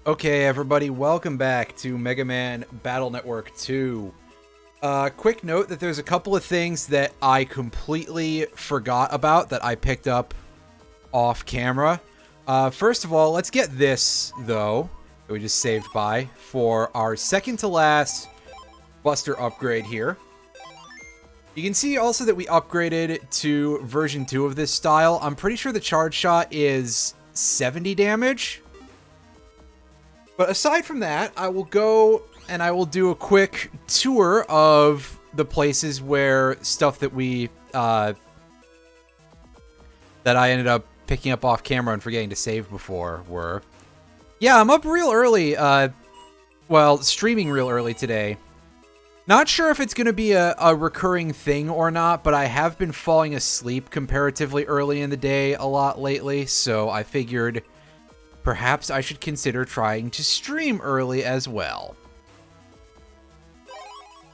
Okay, everybody, welcome back to Mega Man Battle Network 2. Quick note that there's a couple of things that I completely forgot about that I picked up off camera. First of all, let's get this, though, that we just saved by, for our second to last Buster upgrade here. You can see also that we upgraded to version 2 of this style. I'm pretty sure the charge shot is 70 damage. But aside from that, I will go and I will do a quick tour of the places where stuff that that I ended up picking up off camera and forgetting to save before were. Yeah, I'm up real early, streaming real early today. Not sure if it's going to be a recurring thing or not, but I have been falling asleep comparatively early in the day a lot lately, so I figured perhaps I should consider trying to stream early as well.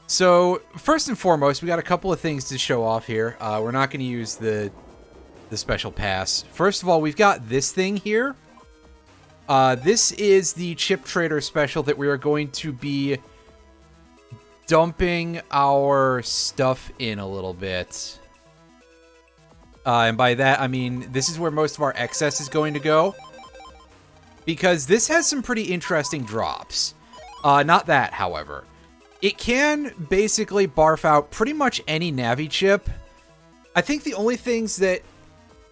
So, first and foremost, we got a couple of things to show off here. We're not going to use the special pass. First of all, we've got this thing here. This is the Chip Trader special that we are going to be dumping our stuff in a little bit. And by that, I mean, this is where most of our excess is going to go, because this has some pretty interesting drops. Not that, however. It can basically barf out pretty much any Navi chip. I think the only things that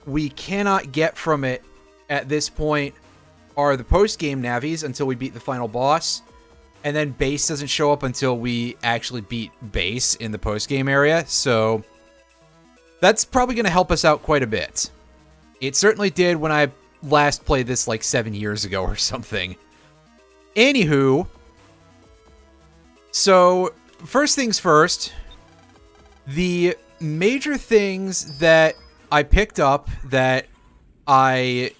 we cannot get from it at this point are the post-game Navis until we beat the final boss. And then base doesn't show up until we actually beat base in the post-game area. So that's probably going to help us out quite a bit. It certainly did when I last played this like 7 years ago or something. Anywho, so first things first, the major things that I picked up that I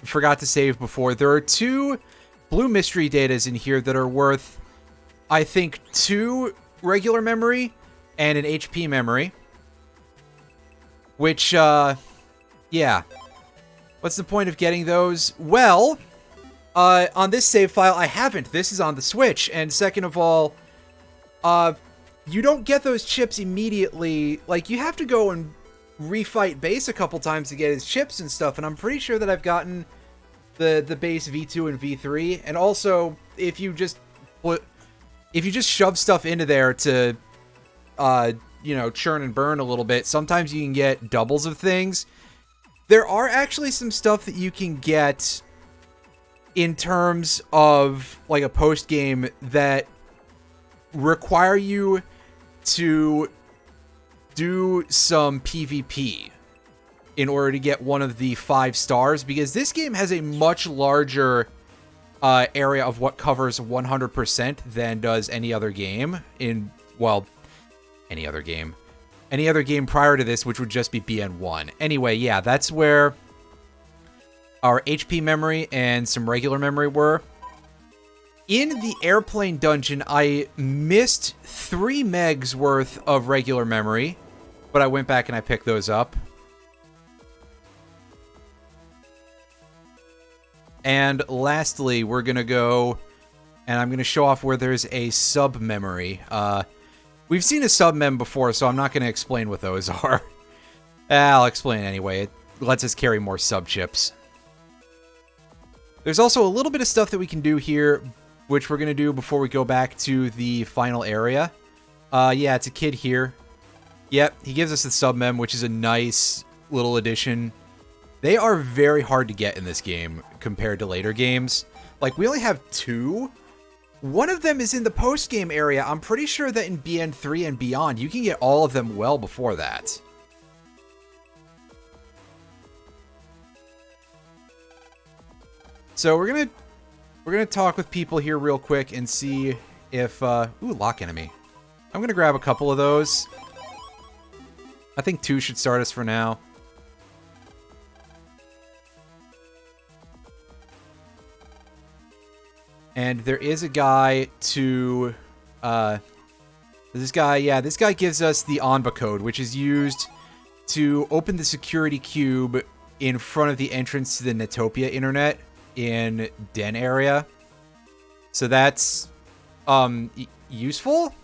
forgot to save before, there are two blue mystery datas in here that are worth, I think, 2 regular memory and an HP memory. Which, yeah. What's the point of getting those? Well, on this save file, I haven't. This is on the Switch. And second of all, you don't get those chips immediately. Like, you have to go and refight base a couple times to get his chips and stuff. And I'm pretty sure that I've gotten the base V2 and V3. And also, if you just shove stuff into there to, churn and burn a little bit, sometimes you can get doubles of things. There are actually some stuff that you can get in terms of like a post game that require you to do some PvP in order to get one of the 5 stars, because this game has a much larger area of what covers 100% than does any other game any other game. Any other game prior to this, which would just be BN1. Anyway, yeah, that's where our HP memory and some regular memory were. In the airplane dungeon, I missed 3 megs worth of regular memory, but I went back and I picked those up. And lastly, we're going to go, and I'm going to show off where there's a sub-memory. We've seen a sub-mem before, so I'm not going to explain what those are. I'll explain anyway. It lets us carry more sub-chips. There's also a little bit of stuff that we can do here, which we're going to do before we go back to the final area. Yeah, it's a kid here. Yep, he gives us the sub-mem, which is a nice little addition. They are very hard to get in this game compared to later games. Like, we only have 2. One of them is in the post-game area. I'm pretty sure that in BN3 and beyond, you can get all of them well before that. So we're gonna talk with people here real quick and see if ooh, lock enemy. I'm gonna grab a couple of those. I think 2 should start us for now. And there is a guy to, this guy gives us the Anba code, which is used to open the security cube in front of the entrance to the Netopia internet in Den area. So that's useful.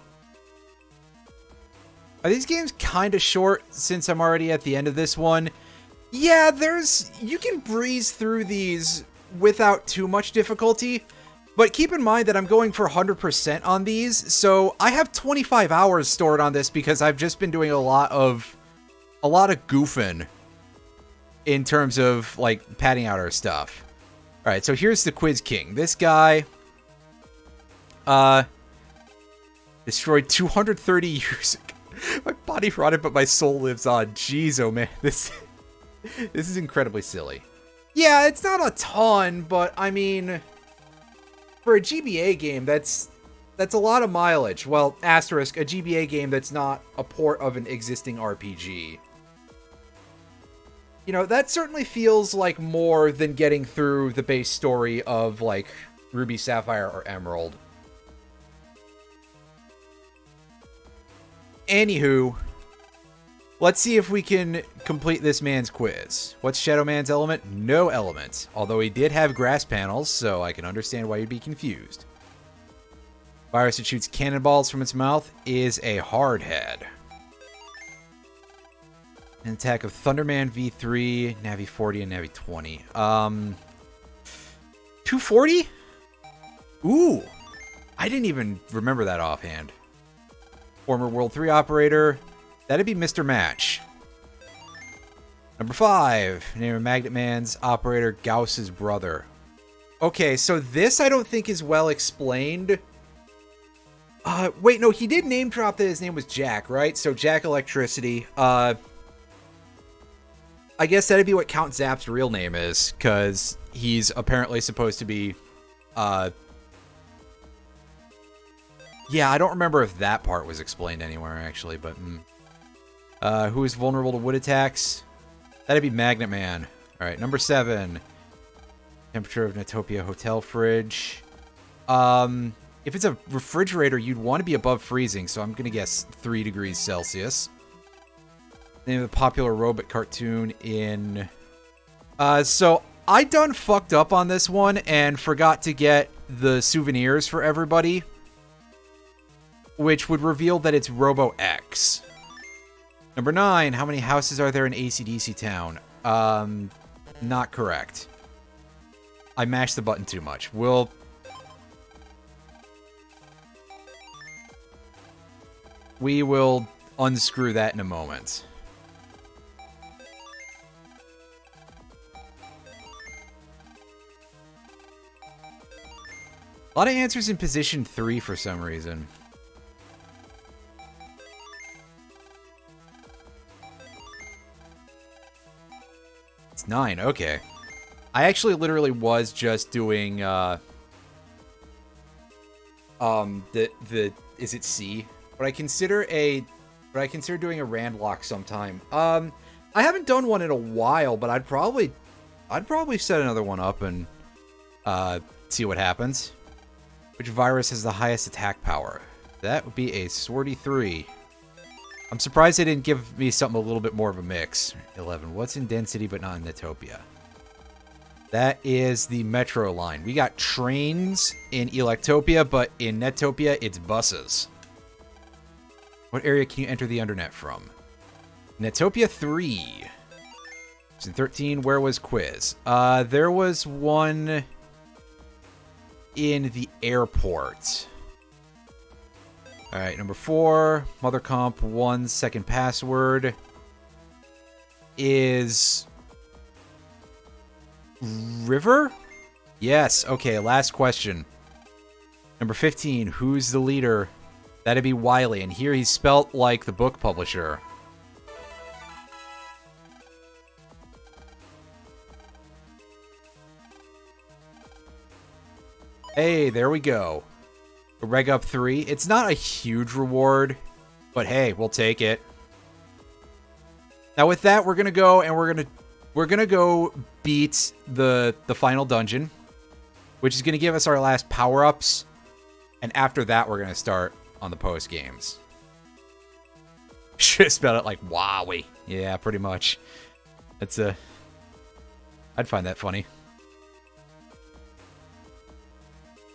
Are these games kind of short since I'm already at the end of this one? Yeah, you can breeze through these without too much difficulty, but keep in mind that I'm going for 100% on these, so I have 25 hours stored on this because I've just been doing a lot of goofing in terms of, like, padding out our stuff. Alright, so here's the Quiz King. This guy, destroyed 230 years ago. My body rotted, but my soul lives on. Jeez, oh man, this is incredibly silly. Yeah, it's not a ton, but I mean, for a GBA game, that's a lot of mileage. Well, asterisk, a GBA game that's not a port of an existing RPG. You know, that certainly feels like more than getting through the base story of, like, Ruby, Sapphire, or Emerald. Anywho, let's see if we can complete this man's quiz. What's Shadow Man's element? No element. Although he did have grass panels, so I can understand why you'd be confused. Virus that shoots cannonballs from its mouth is a hardhead. An attack of Thunderman V3, Navi 40, and Navi 20. 240? Ooh. I didn't even remember that offhand. Former World 3 operator. That'd be Mr. Match. Number 5. Name of Magnet Man's operator, Gauss's brother. Okay, so this I don't think is well explained. Wait, no, he did name drop that his name was Jack, right? So Jack Electricity. I guess that'd be what Count Zap's real name is, because he's apparently supposed to be, yeah, I don't remember if that part was explained anywhere, actually, but, who is vulnerable to wood attacks? That'd be Magnet Man. Alright, number 7. Temperature of Netopia Hotel Fridge. If it's a refrigerator, you'd want to be above freezing, so I'm gonna guess 3 degrees Celsius. Name of the popular robot cartoon in... so I done fucked up on this one and forgot to get the souvenirs for everybody, which would reveal that it's Robo X. Number 9, how many houses are there in AC/DC Town? Not correct. I mashed the button too much. We will unscrew that in a moment. A lot of answers in position 3 for some reason. It's 9, okay. I actually literally was just doing, is it C? But I consider doing a rand lock sometime. I haven't done one in a while, but I'd probably set another one up and, see what happens. Which virus has the highest attack power? That would be a Swordy 3. I'm surprised they didn't give me something a little bit more of a mix. 11. What's in density but not in Netopia? That is the metro line. We got trains in Electopia, but in Netopia, it's buses. What area can you enter the Undernet from? Netopia 3. It's in 13. Where was Quiz? There was one in the airport. Alright, number 4. Mother Comp 1 second password is River? Yes, okay, last question. Number 15. Who's the leader? That'd be Wiley, and here he's spelt like the book publisher. Hey, there we go. Reg up 3. It's not a huge reward, but hey, we'll take it. Now with that, we're gonna go and we're gonna go beat the final dungeon, which is gonna give us our last power-ups, and after that, we're gonna start on the post games. Should have spelled it like Wowie. Yeah, pretty much. That's I'd find that funny.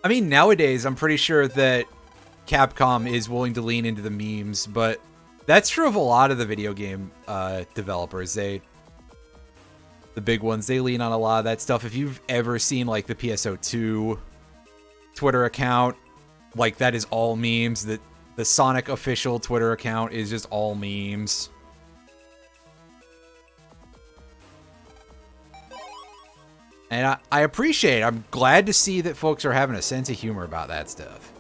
I mean, nowadays, I'm pretty sure that Capcom is willing to lean into the memes, but that's true of a lot of the video game developers. The big ones, they lean on a lot of that stuff. If you've ever seen, like, the PSO2 Twitter account, like, that is all memes. The Sonic official Twitter account is just all memes. And I appreciate it. I'm glad to see that folks are having a sense of humor about that stuff.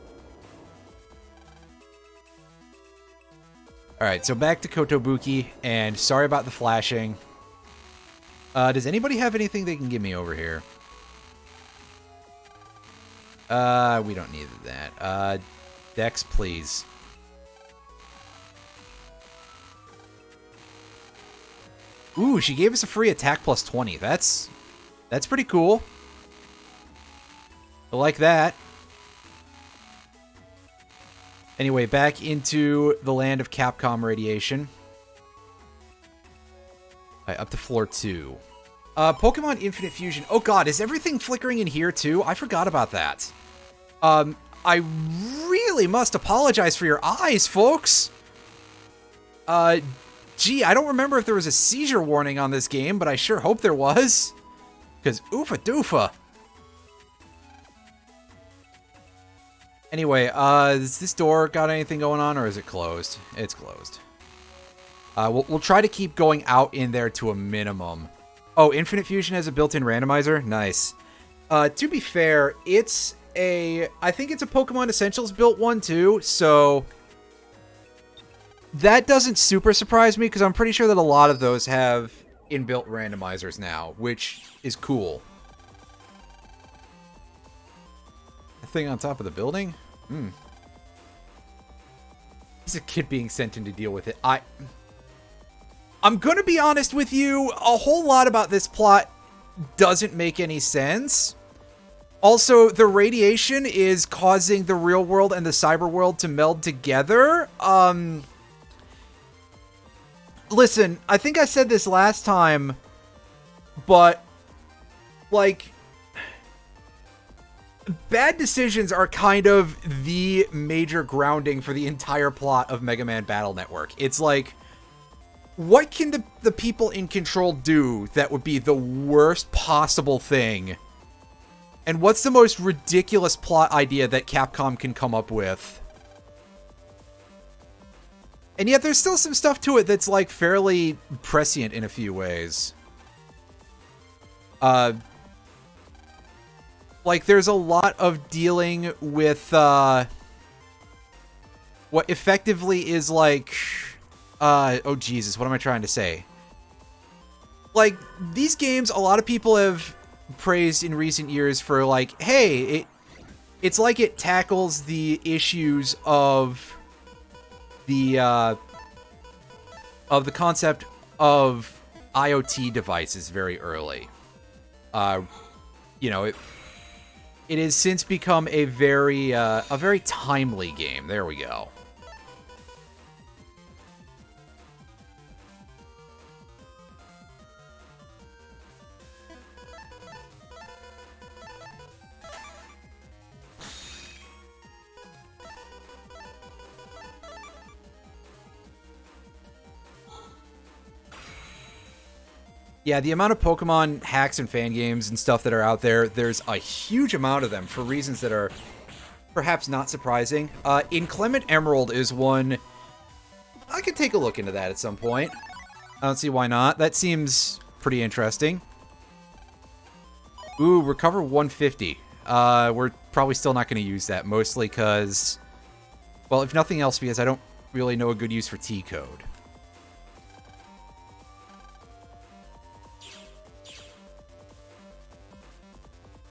Alright, so back to Kotobuki, and sorry about the flashing. Does anybody have anything they can give me over here? We don't need that. Dex, please. Ooh, she gave us a free attack plus 20. That's pretty cool. I like that. Anyway, back into the land of Capcom radiation. Alright, up to floor 2. Pokemon Infinite Fusion. Oh god, is everything flickering in here too? I forgot about that. I really must apologize for your eyes, folks. Gee, I don't remember if there was a seizure warning on this game, but I sure hope there was. Because oofa doofa. Anyway, has this door got anything going on, or is it closed? It's closed. We'll try to keep going out in there to a minimum. Oh, Infinite Fusion has a built-in randomizer? Nice. To be fair, it's I think it's a Pokemon Essentials built one, too, so that doesn't super surprise me, because I'm pretty sure that a lot of those have inbuilt randomizers now, which is cool. The thing on top of the building? He's a kid being sent in to deal with it. I'm gonna be honest with you, a whole lot about this plot doesn't make any sense. Also, the radiation is causing the real world and the cyber world to meld together. Listen, I think I said this last time, but, like, bad decisions are kind of the major grounding for the entire plot of Mega Man Battle Network. It's like, what can the people in control do that would be the worst possible thing? And what's the most ridiculous plot idea that Capcom can come up with? And yet there's still some stuff to it that's, like, fairly prescient in a few ways. Like, there's a lot of dealing with, what effectively is, like, oh, Jesus, what am I trying to say? Like, these games, a lot of people have praised in recent years for, like, hey, it's like it tackles the issues of the concept of IoT devices very early. You know, it has since become a very timely game. There we go. Yeah, the amount of Pokemon hacks and fan games and stuff that are out there, there's a huge amount of them for reasons that are perhaps not surprising. Inclement Emerald is one. I could take a look into that at some point. I don't see why not. That seems pretty interesting. Ooh, recover 150. We're probably still not going to use that, mostly because, well, if nothing else, because I don't really know a good use for T-code.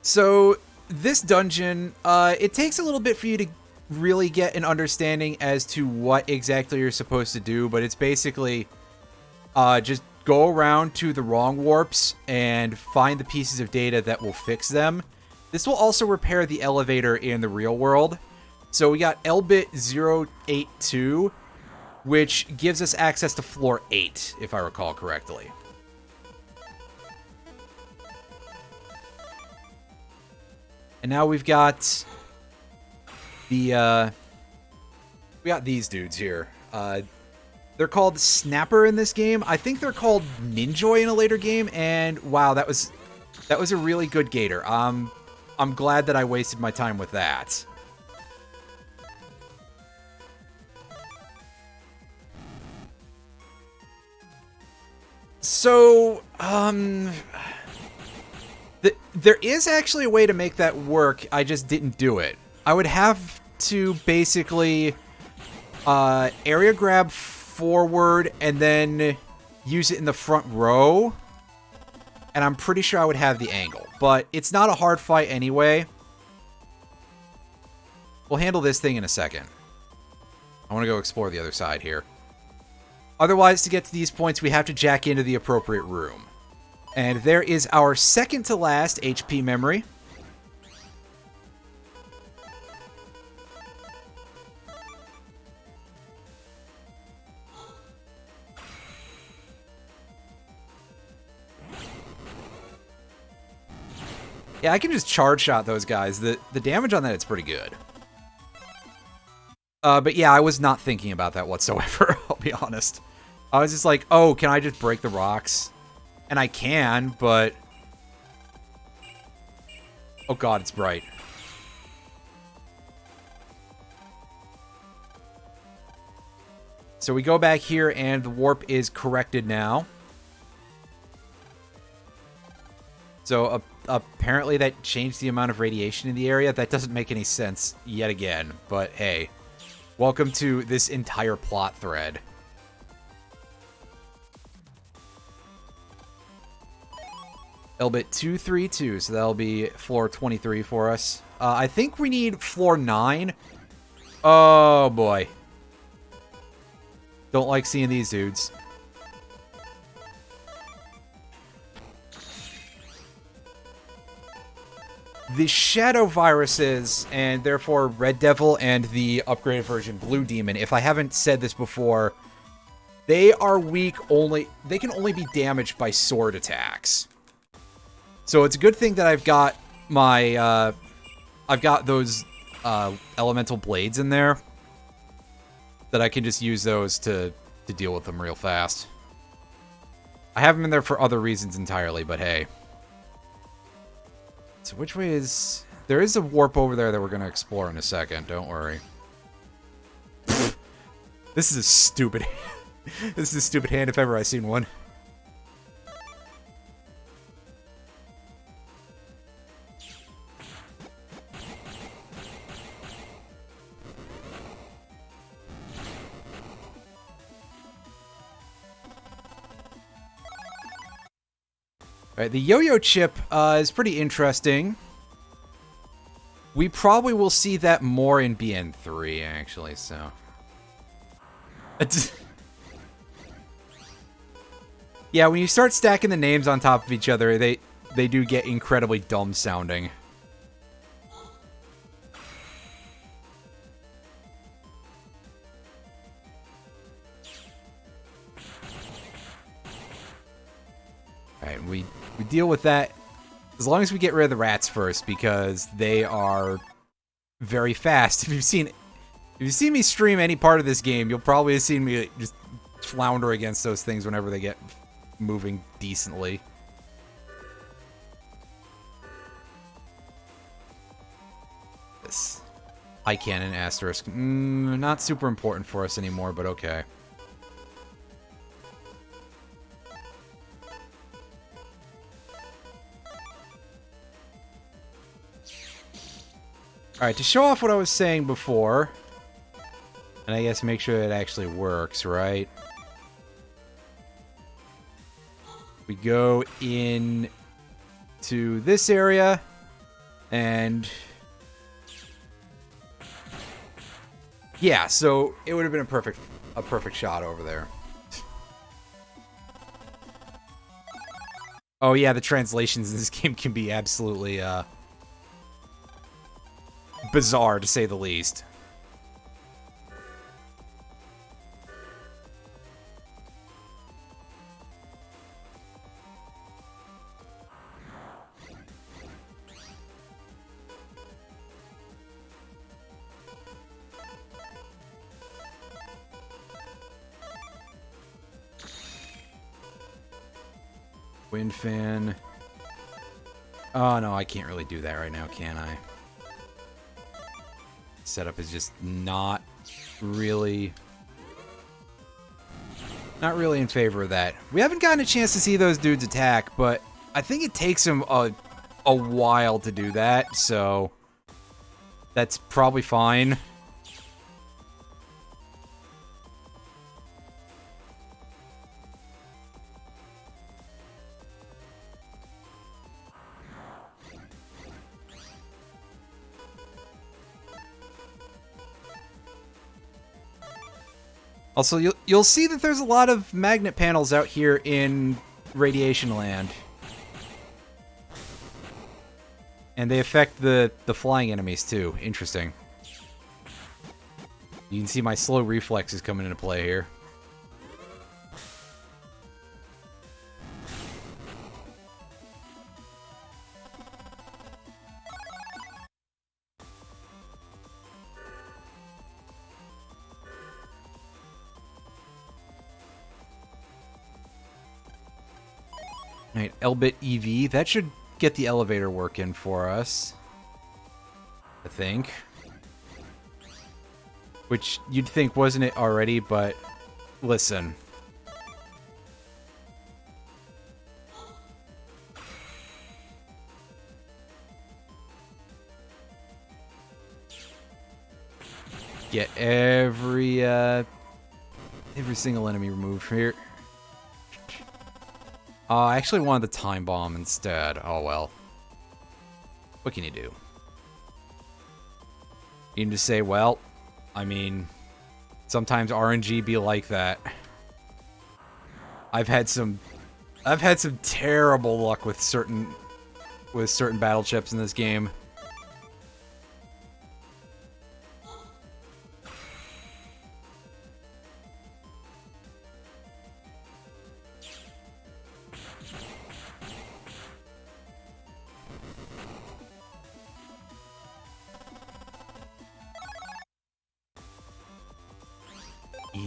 So, this dungeon, it takes a little bit for you to really get an understanding as to what exactly you're supposed to do, but it's basically just go around to the wrong warps and find the pieces of data that will fix them. This will also repair the elevator in the real world. So we got Lbit 082, which gives us access to floor 8, if I recall correctly. And now we've got We got these dudes here. They're called Snapper in this game. I think they're called Ninjoy in a later game, and wow, that was a really good gator. I'm glad that I wasted my time with that. So, there is actually a way to make that work. I just didn't do it. I would have to basically area grab forward and then use it in the front row. And I'm pretty sure I would have the angle. But it's not a hard fight anyway. We'll handle this thing in a second. I want to go explore the other side here. Otherwise, to get to these points, we have to jack into the appropriate room. And there is our second to last HP memory. Yeah, I can just charge shot those guys. The damage on that is pretty good. But yeah, I was not thinking about that whatsoever, I'll be honest. I was just like, oh, can I just break the rocks? And I can, but... Oh god, it's bright. So we go back here, and the warp is corrected now. So apparently that changed the amount of radiation in the area. That doesn't make any sense yet again, but hey. Welcome to this entire plot thread. Elbit 232, so that'll be floor 23 for us. I think we need floor 9. Oh boy. Don't like seeing these dudes. The Shadow Viruses, and therefore Red Devil and the upgraded version Blue Demon, if I haven't said this before, they are weak only... They can only be damaged by sword attacks. So it's a good thing that I've got my... I've got those elemental blades in there. That I can just use those to deal with them real fast. I have them in there for other reasons entirely, but hey. So which way is... There is a warp over there that we're going to explore in a second. Don't worry. This is a stupid... This is a stupid hand if ever I've seen one. Alright, the yo-yo chip is pretty interesting. We probably will see that more in BN3, actually, so... Yeah, when you start stacking the names on top of each other, they do get incredibly dumb-sounding. Alright, we deal with that as long as we get rid of the rats first, because they are very fast. If you've seen me stream any part of this game, you'll probably have seen me just flounder against those things whenever they get moving decently. This eye cannon asterisk. Not super important for us anymore, but okay. Alright, to show off what I was saying before, and I guess make sure it actually works, right? We go in to this area, and... Yeah, so it would have been a perfect shot over there. Oh yeah, the translations in this game can be absolutely, bizarre, to say the least. Wind fan. Oh, no, I can't really do that right now, can I? Setup is just not really in favor of that. We haven't gotten a chance to see those dudes attack, but I think it takes them a while to do that, so that's probably fine. Also, you'll see that there's a lot of magnet panels out here in Radiation Land. And they affect the flying enemies, too. Interesting. You can see my slow reflexes coming into play here. Alright, Elbit EV. That should get the elevator working for us. I think. Which you'd think wasn't it already, but listen. Get every single enemy removed from here. I actually wanted the time bomb instead. Oh well. What can you do? You can just say, well, I mean, sometimes RNG be like that. I've had some terrible luck with certain battle chips in this game.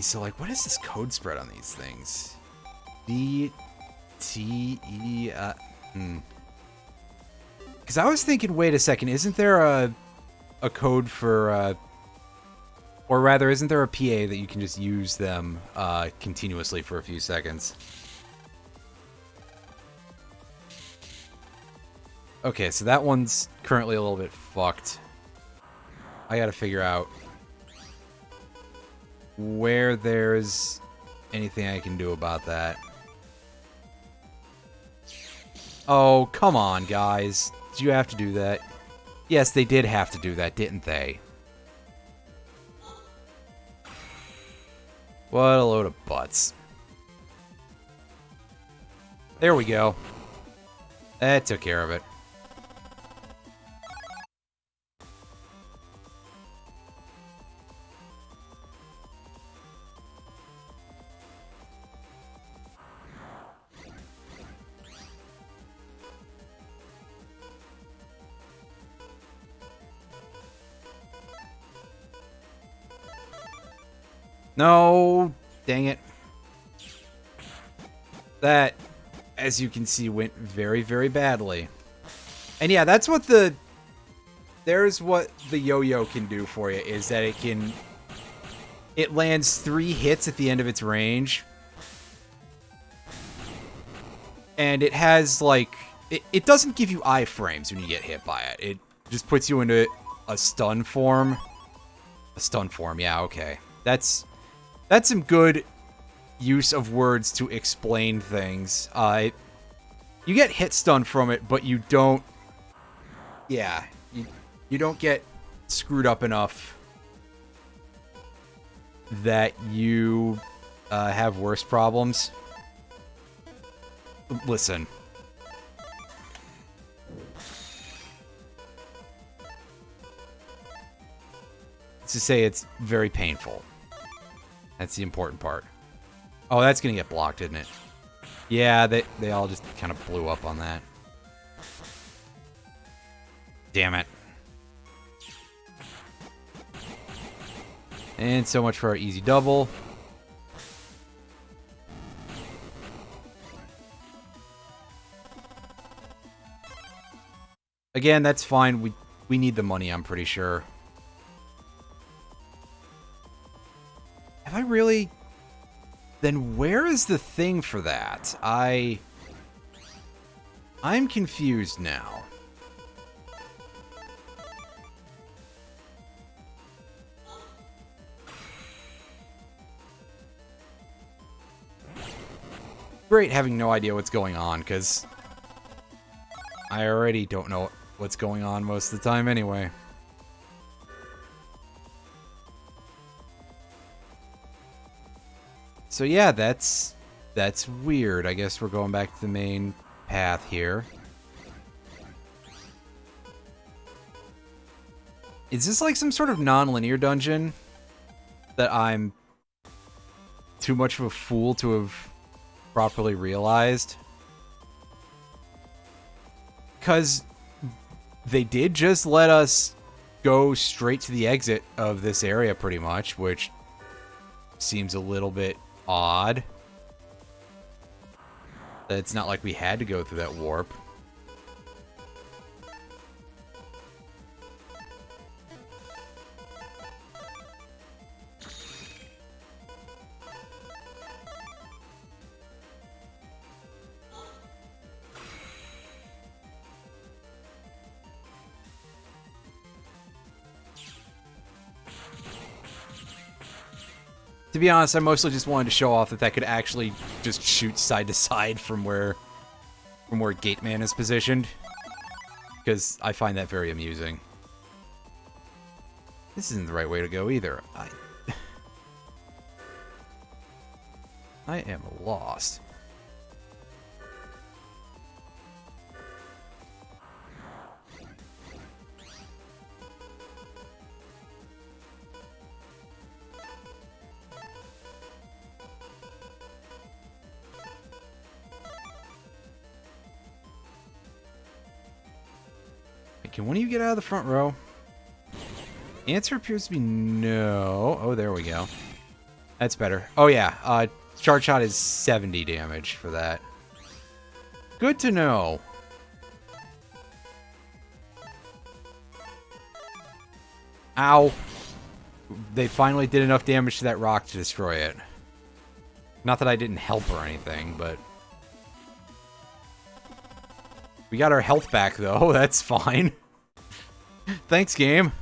So, like, what is this code spread on these things? B, T, E, Because I was thinking, wait a second, isn't there a code for, or rather, isn't there a PA that you can just use them continuously for a few seconds? Okay, so that one's currently a little bit fucked. I gotta figure out where there's anything I can do about that. Oh, come on, guys. Did you have to do that? Yes, they did have to do that, didn't they? What a load of butts. There we go. That took care of it. No, dang it. That, as you can see, went very, very badly. And yeah, that's what there's what the yo-yo can do for you, is that it lands 3 hits at the end of its range. And it has, like, it doesn't give you iframes when you get hit by it. It just puts you into a stun form. A stun form, yeah, okay. That's some good use of words to explain things. You get hit stun from it, but you don't... Yeah, you don't get screwed up enough that you have worse problems. Listen. Let's just say it's very painful. That's the important part. Oh, that's gonna get blocked, isn't it? Yeah, they all just kind of blew up on that. Damn it. And so much for our easy double. Again, that's fine. We need the money, I'm pretty sure. Have I really... Then where is the thing for that? I'm confused now. Great having no idea what's going on, because I already don't know what's going on most of the time anyway. So yeah, that's weird. I guess we're going back to the main path here. Is this like some sort of non-linear dungeon that I'm too much of a fool to have properly realized? Because they did just let us go straight to the exit of this area pretty much, which seems a little bit odd. That it's not like we had to go through that warp. To be honest, I mostly just wanted to show off that could actually just shoot side to side from where Gate Man is positioned, because I find that very amusing. This isn't the right way to go either. I am lost. Can one of you get out of the front row? Answer appears to be no. Oh, there we go. That's better. Oh, yeah. Charge shot is 70 damage for that. Good to know. Ow. They finally did enough damage to that rock to destroy it. Not that I didn't help or anything, but... We got our health back, though. That's fine. Thanks, game.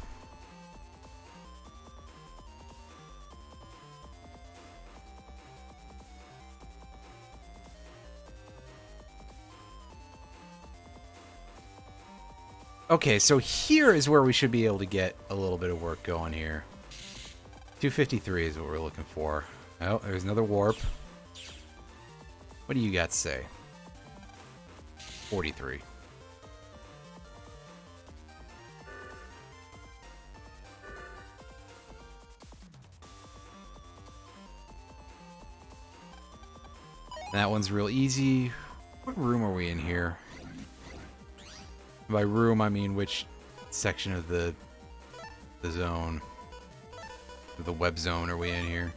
Okay, so here is where we should be able to get a little bit of work going here. 253 is what we're looking for. Oh, there's another warp. What do you got to say? 43. That one's real easy. What room are we in here? By room, I mean which section of the zone, the web zone, are we in here?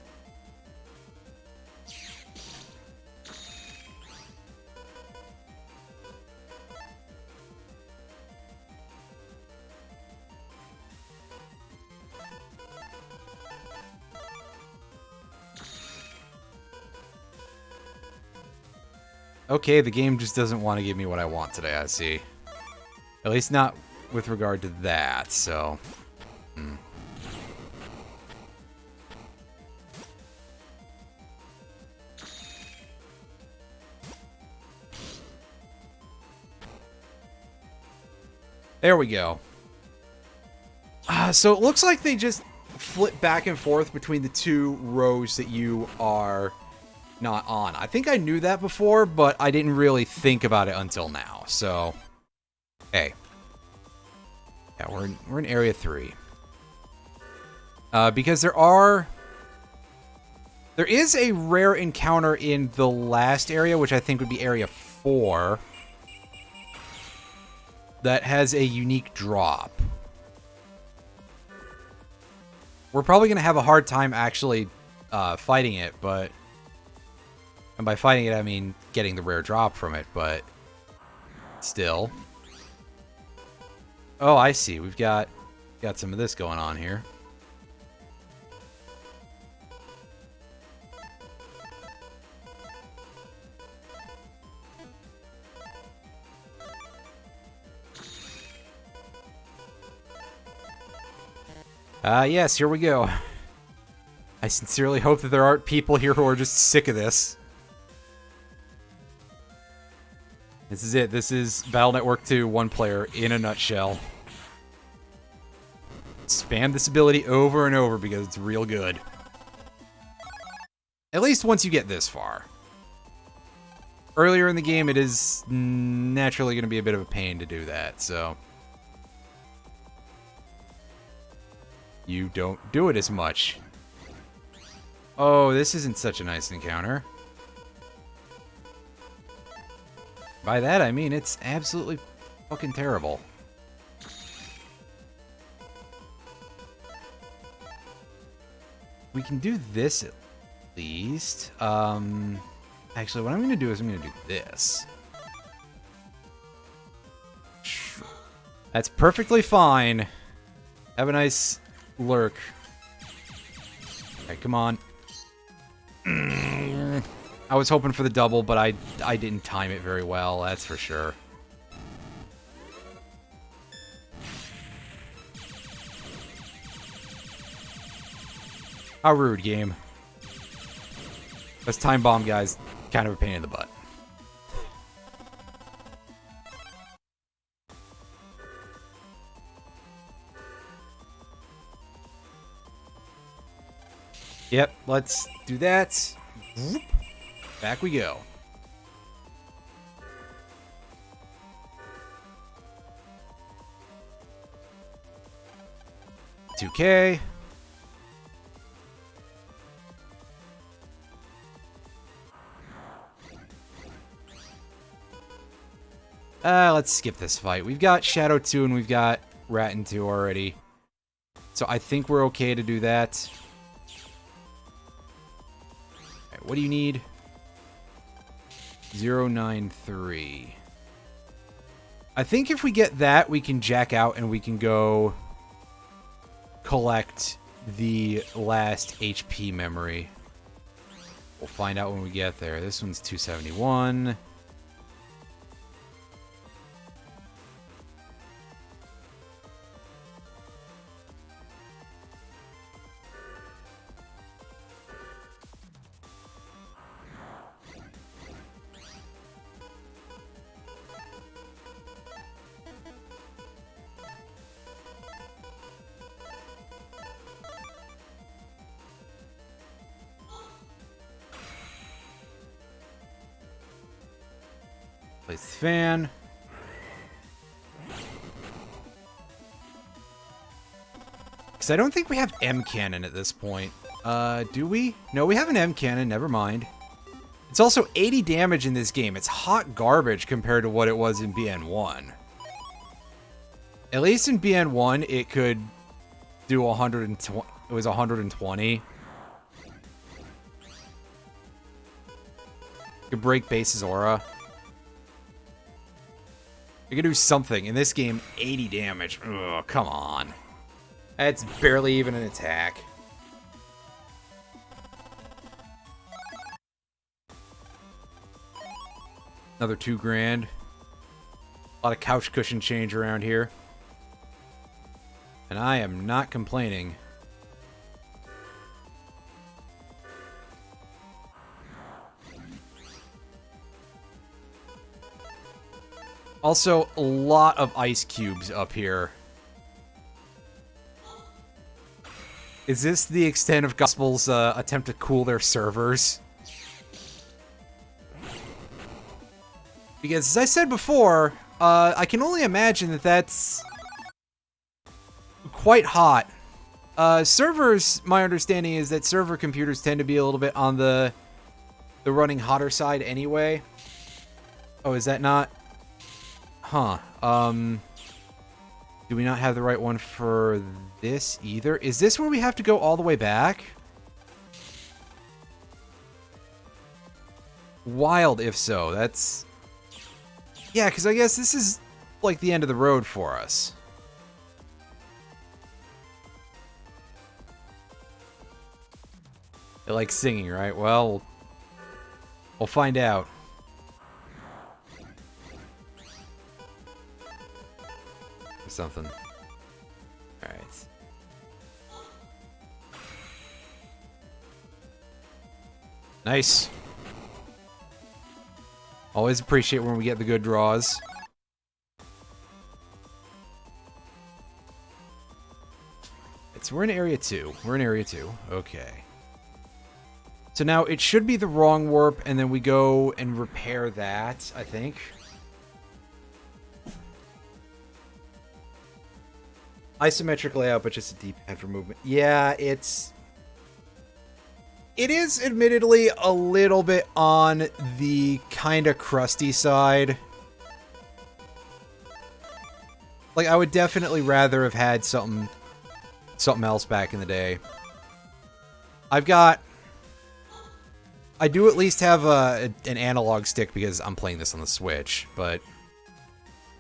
Okay, the game just doesn't want to give me what I want today, I see. At least not with regard to that, so... There we go. So it looks like they just flip back and forth between the two rows that you are not on. I think I knew that before, but I didn't really think about it until now, so... Hey. Yeah, we're in Area 3. Because there is a rare encounter in the last area, which I think would be Area 4, that has a unique drop. We're probably going to have a hard time actually fighting it, but... And by fighting it, I mean getting the rare drop from it, but... Still... Oh, I see. We've got some of this going on here. Yes, here we go. I sincerely hope that there aren't people here who are just sick of this. This is it. This is Battle Network 2 one player in a nutshell. Spam this ability over and over because it's real good. At least once you get this far. Earlier in the game, it is naturally going to be a bit of a pain to do that, so... You don't do it as much. Oh, this isn't such a nice encounter. By that, I mean it's absolutely fucking terrible. We can do this at least. Actually, what I'm going to do is I'm going to do this. That's perfectly fine. Have a nice lurk. Alright, come on. I was hoping for the double, but I didn't time it very well, that's for sure. How rude, game. This time bomb guy's kind of a pain in the butt. Yep, let's do that. Back we go. $2K. Let's skip this fight. We've got Shadow 2 and we've got Ratton 2 already. So I think we're okay to do that. Alright, what do you need? 093. I think if we get that, we can jack out and we can go collect the last HP memory. We'll find out when we get there. This one's 271. Place the fan. Because I don't think we have M cannon at this point. Do we? No, we have an M cannon. Never mind. It's also 80 damage in this game. It's hot garbage compared to what it was in BN1. At least in BN1, it could do 120. It was 120. It could break base's aura. You can do something. In this game, 80 damage. Ugh, come on. That's barely even an attack. Another $2,000. A lot of couch cushion change around here. And I am not complaining. Also, a lot of ice cubes up here. Is this the extent of Gospel's attempt to cool their servers? Because, as I said before, I can only imagine that that's quite hot. Servers, my understanding is that server computers tend to be a little bit on the running hotter side anyway. Oh, is that not? Huh. Do we not have the right one for this either? Is this where we have to go all the way back? Wild if so. That's... Yeah, because I guess this is like the end of the road for us. They like singing, right? Well, we'll find out. Or something. Alright. Nice. Always appreciate when we get the good draws. So we're in area 2. We're in area 2. Okay. So now it should be the wrong warp, and then we go and repair that, I think. Isometric layout, but just a D-pad for movement. Yeah, it is admittedly a little bit on the kind of crusty side. Like, I would definitely rather have had something else back in the day. I do at least have an analog stick because I'm playing this on the Switch, but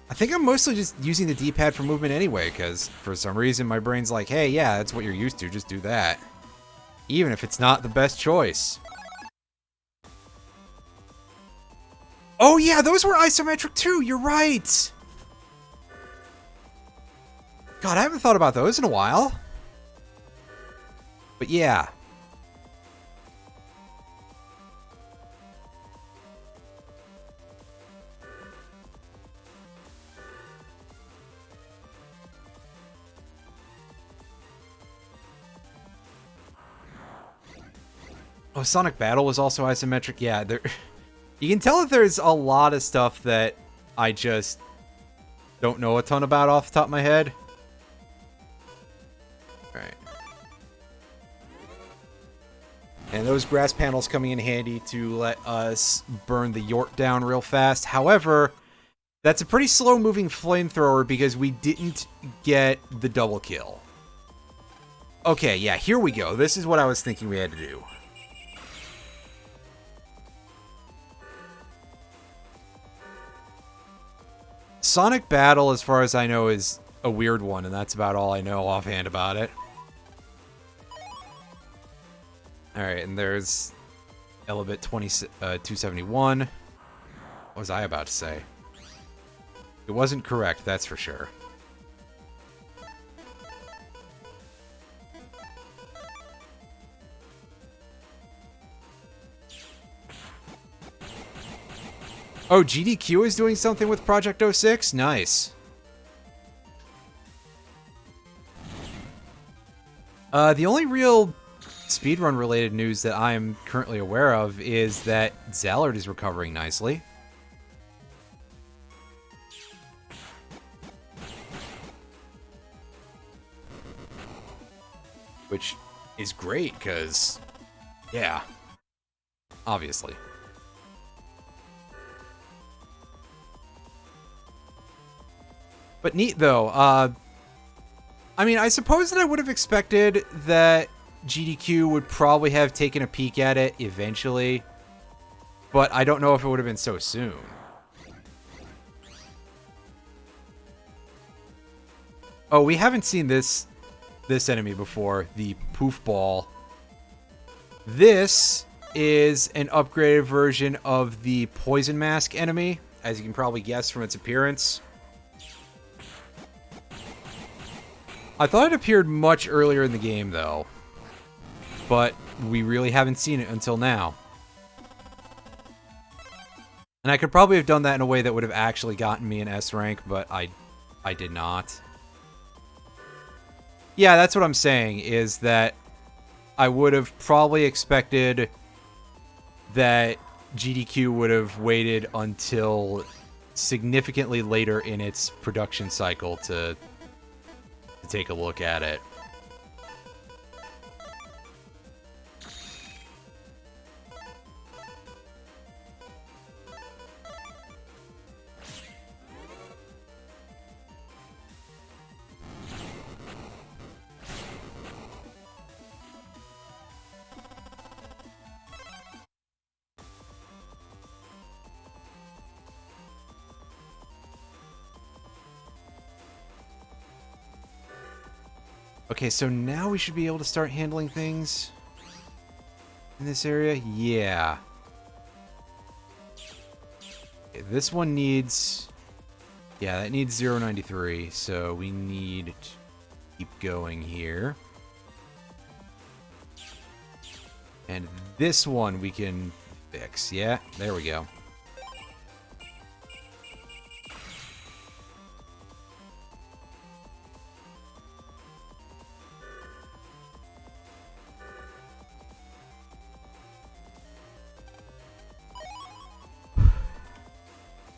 I think I'm mostly just using the D-pad for movement anyway, because for some reason my brain's like, hey, yeah, that's what you're used to, just do that. Even if it's not the best choice. Oh yeah, those were isometric too, you're right! God, I haven't thought about those in a while. But yeah. Oh, Sonic Battle was also isometric. Yeah, there. You can tell that there's a lot of stuff that I just don't know a ton about off the top of my head. Alright. And those grass panels coming in handy to let us burn the Yort down real fast. However, that's a pretty slow-moving flamethrower because we didn't get the double kill. Okay, yeah, here we go. This is what I was thinking we had to do. Sonic Battle, as far as I know, is a weird one, and that's about all I know offhand about it. Alright, and there's Elebit 271. What was I about to say? It wasn't correct, that's for sure. Oh, GDQ is doing something with Project 06? Nice. The only real speedrun related news that I'm currently aware of is that Zallard is recovering nicely. Which is great, because, yeah, obviously. But neat, though. I mean, I suppose that I would have expected that GDQ would probably have taken a peek at it eventually, but I don't know if it would have been so soon. Oh, we haven't seen this enemy before, the Poof Ball. This is an upgraded version of the Poison Mask enemy, as you can probably guess from its appearance. I thought it appeared much earlier in the game, though. But we really haven't seen it until now. And I could probably have done that in a way that would have actually gotten me an S rank, but I did not. Yeah, that's what I'm saying, is that I would have probably expected that GDQ would have waited until significantly later in its production cycle to take a look at it. Okay, so now we should be able to start handling things. in this area? Yeah. Okay, this one needs... Yeah, that needs 093, so we need to keep going here. And this one we can fix. Yeah, there we go.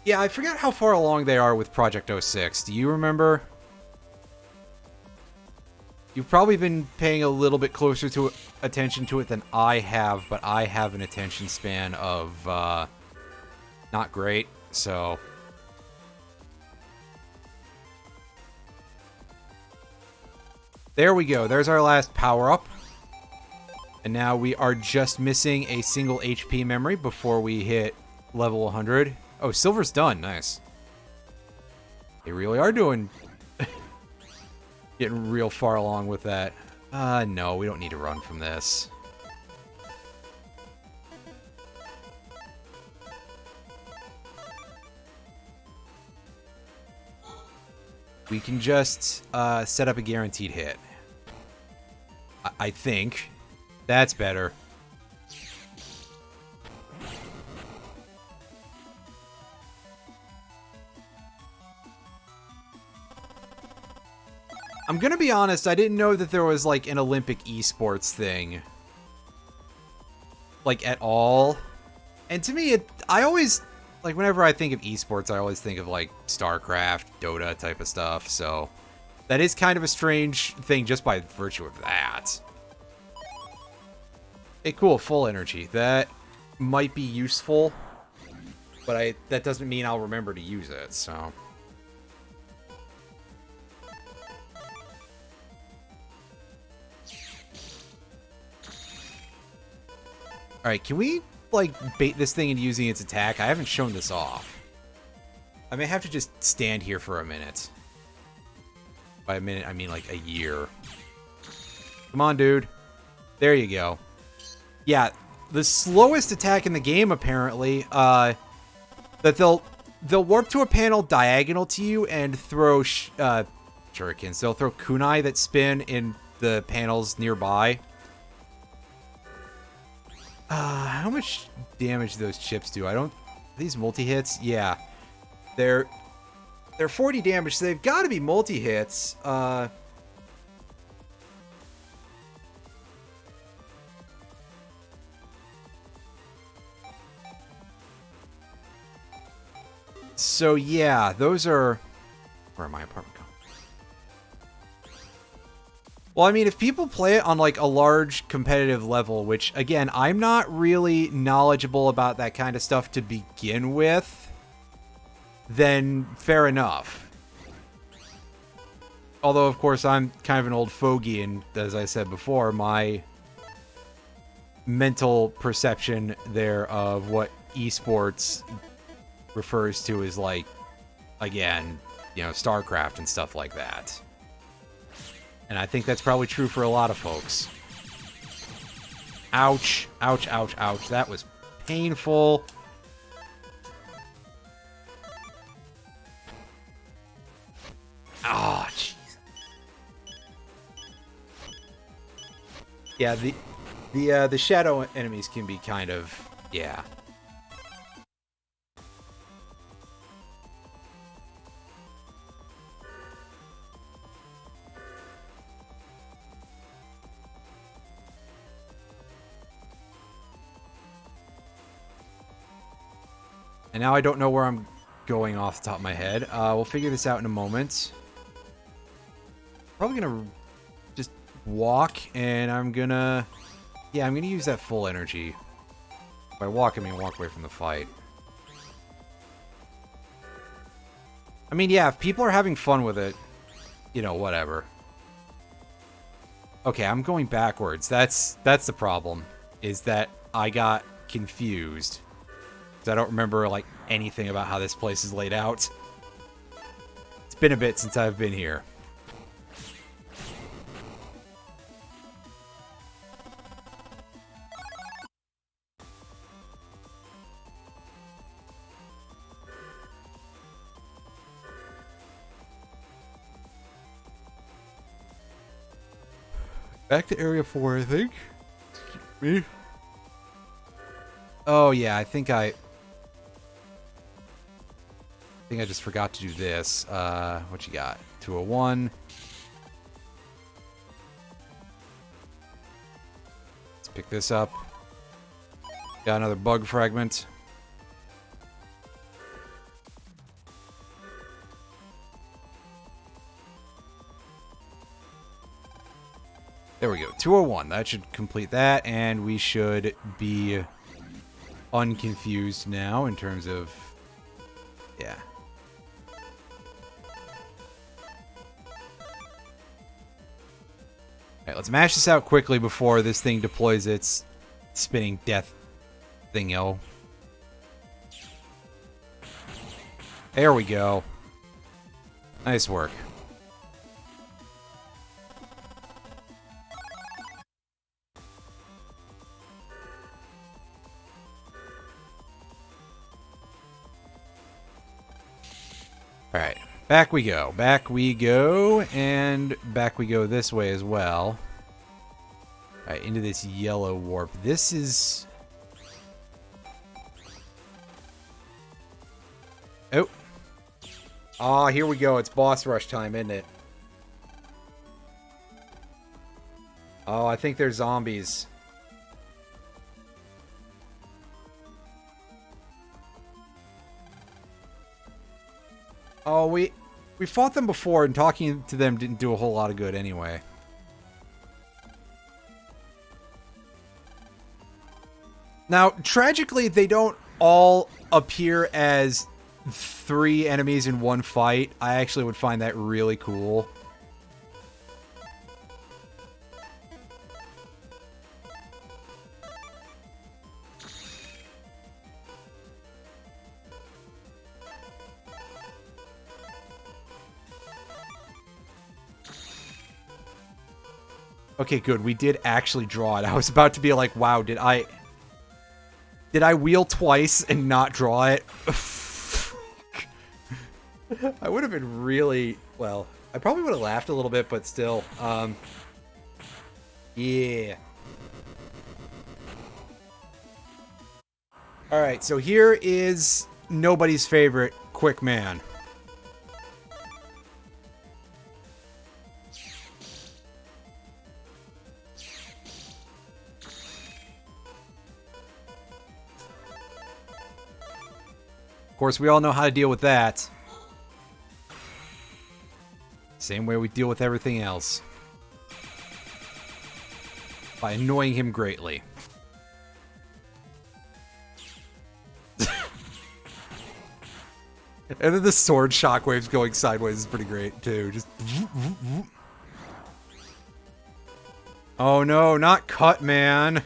Yeah, I forgot how far along they are with Project 06. Do you remember? You've probably been paying a little bit closer to attention to it than I have, but I have an attention span of not great, so... There we go. There's our last power-up. And now we are just missing a single HP memory before we hit level 100. Oh, silver's done. Nice. They really are doing... getting real far along with that. No, we don't need to run from this. We can just set up a guaranteed hit. I think. That's better. I'm gonna be honest, I didn't know that there was, like, an Olympic esports thing. Like, at all. And to me, I always, like, whenever I think of esports, I always think of, like, StarCraft, Dota type of stuff, so... That is kind of a strange thing just by virtue of that. Hey, cool, full energy. That might be useful, but that doesn't mean I'll remember to use it, so... Alright, can we, like, bait this thing into using its attack? I haven't shown this off. I may have to just stand here for a minute. By a minute, I mean, like, a year. Come on, dude. There you go. Yeah, the slowest attack in the game, apparently, that they'll warp to a panel diagonal to you and throw shurikens. They'll throw kunai that spin in the panels nearby. How much damage do those chips do? Are these multi-hits? Yeah. They're 40 damage, so they've got to be multi-hits. So yeah, those are... Where am my apartment going? Well, I mean, if people play it on, like, a large competitive level, which, again, I'm not really knowledgeable about that kind of stuff to begin with, then fair enough. Although, of course, I'm kind of an old fogey, and as I said before, my mental perception there of what esports refers to is, like, again, you know, StarCraft and stuff like that. And I think that's probably true for a lot of folks. Ouch. Ouch, ouch, ouch. That was painful. Oh, jeez. Yeah, the shadow enemies can be kind of... Yeah. And now I don't know where I'm going off the top of my head. We'll figure this out in a moment. Probably gonna just walk, and I'm gonna... Yeah, I'm gonna use that full energy. By walk, I mean walk away from the fight. I mean, yeah, if people are having fun with it, you know, whatever. Okay, I'm going backwards. That's the problem, is that I got confused. I don't remember, like, anything about how this place is laid out. It's been a bit since I've been here. Back to area 4, I think. Me? Oh, yeah, I think I just forgot to do this. What you got? 201. Let's pick this up. Got another bug fragment. There we go. 201. That should complete that, and we should be unconfused now in terms of... Yeah. Alright, let's mash this out quickly before this thing deploys its spinning death thing-o. There we go. Nice work. Alright, back we go. Back we go, and back we go this way as well. Alright, into this yellow warp. This is... Oh. Ah, here we go. It's boss rush time, isn't it? Oh, I think they're zombies. Oh, we fought them before, and talking to them didn't do a whole lot of good anyway. Now, tragically, they don't all appear as 3 enemies in one fight. I actually would find that really cool. Okay, good. We did actually draw it. I was about to be like, wow, did I wheel twice and not draw it? I would have been really... Well, I probably would have laughed a little bit, but still. Yeah. Alright, so here is nobody's favorite Quick Man. Of course, we all know how to deal with that. Same way we deal with everything else. By annoying him greatly. And then the sword shockwaves going sideways is pretty great, too. Just... Oh no, not Cut Man!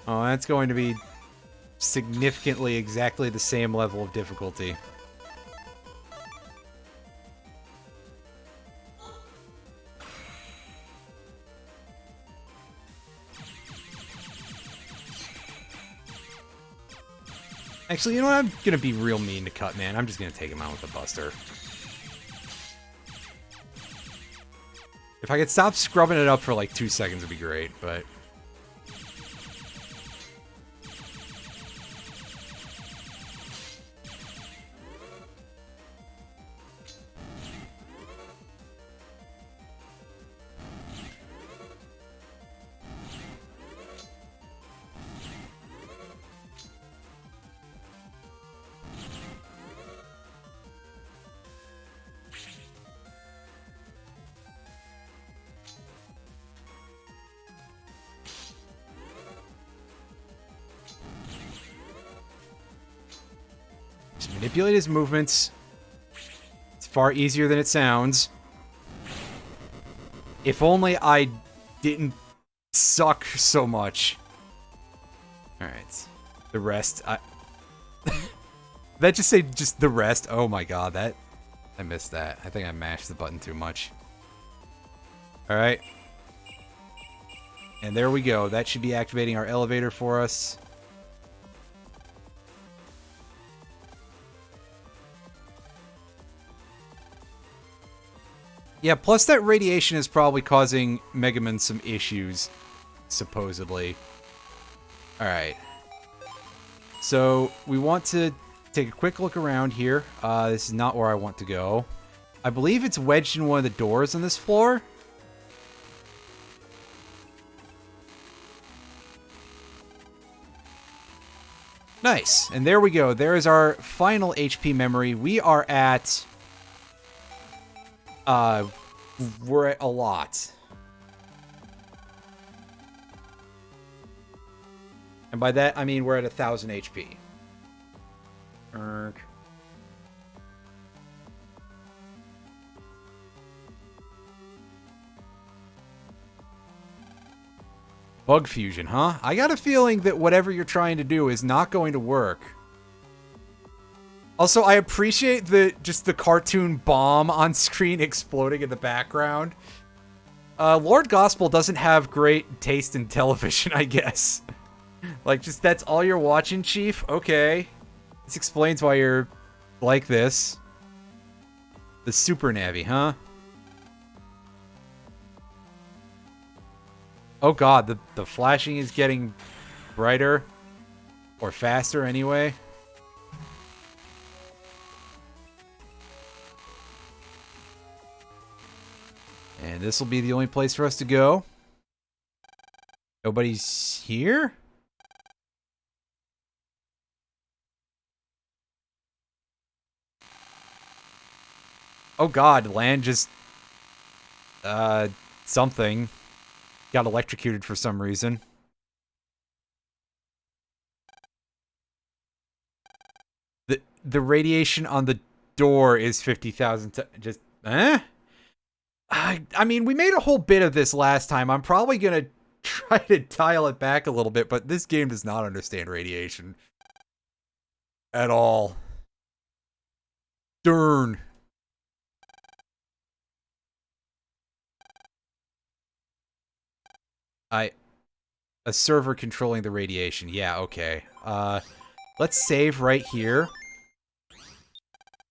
Oh, that's going to be significantly exactly the same level of difficulty. Actually, you know what? I'm gonna be real mean to Cut Man. I'm just gonna take him out with a Buster. If I could stop scrubbing it up for like 2 seconds, it'd be great, but... Just manipulate his movements. It's far easier than it sounds. If only I didn't suck so much. Alright. The rest, that just say just the rest? Oh my god, that... I missed that. I think I mashed the button too much. Alright. And there we go. That should be activating our elevator for us. Yeah, plus that radiation is probably causing Mega Man some issues, supposedly. Alright. So, we want to take a quick look around here. This is not where I want to go. I believe it's wedged in one of the doors on this floor. Nice. And there we go. There is our final HP memory. We are at... we're at a lot. And by that, I mean we're at 1,000 HP. Bug fusion, huh? I got a feeling that whatever you're trying to do is not going to work. Also, I appreciate just the cartoon bomb on screen exploding in the background. Lord Gospel doesn't have great taste in television, I guess. Like, just that's all you're watching, Chief? Okay. This explains why you're like this. The Super Navi, huh? Oh god, the flashing is getting brighter. Or faster, anyway. And this will be the only place for us to go. Nobody's here? Oh god, land just... something. Got electrocuted for some reason. The radiation on the door is 50,000. Just, I mean, we made a whole bit of this last time. I'm probably gonna try to dial it back a little bit, but this game does not understand radiation. At all. Darn. A server controlling the radiation. Yeah, okay. Let's save right here.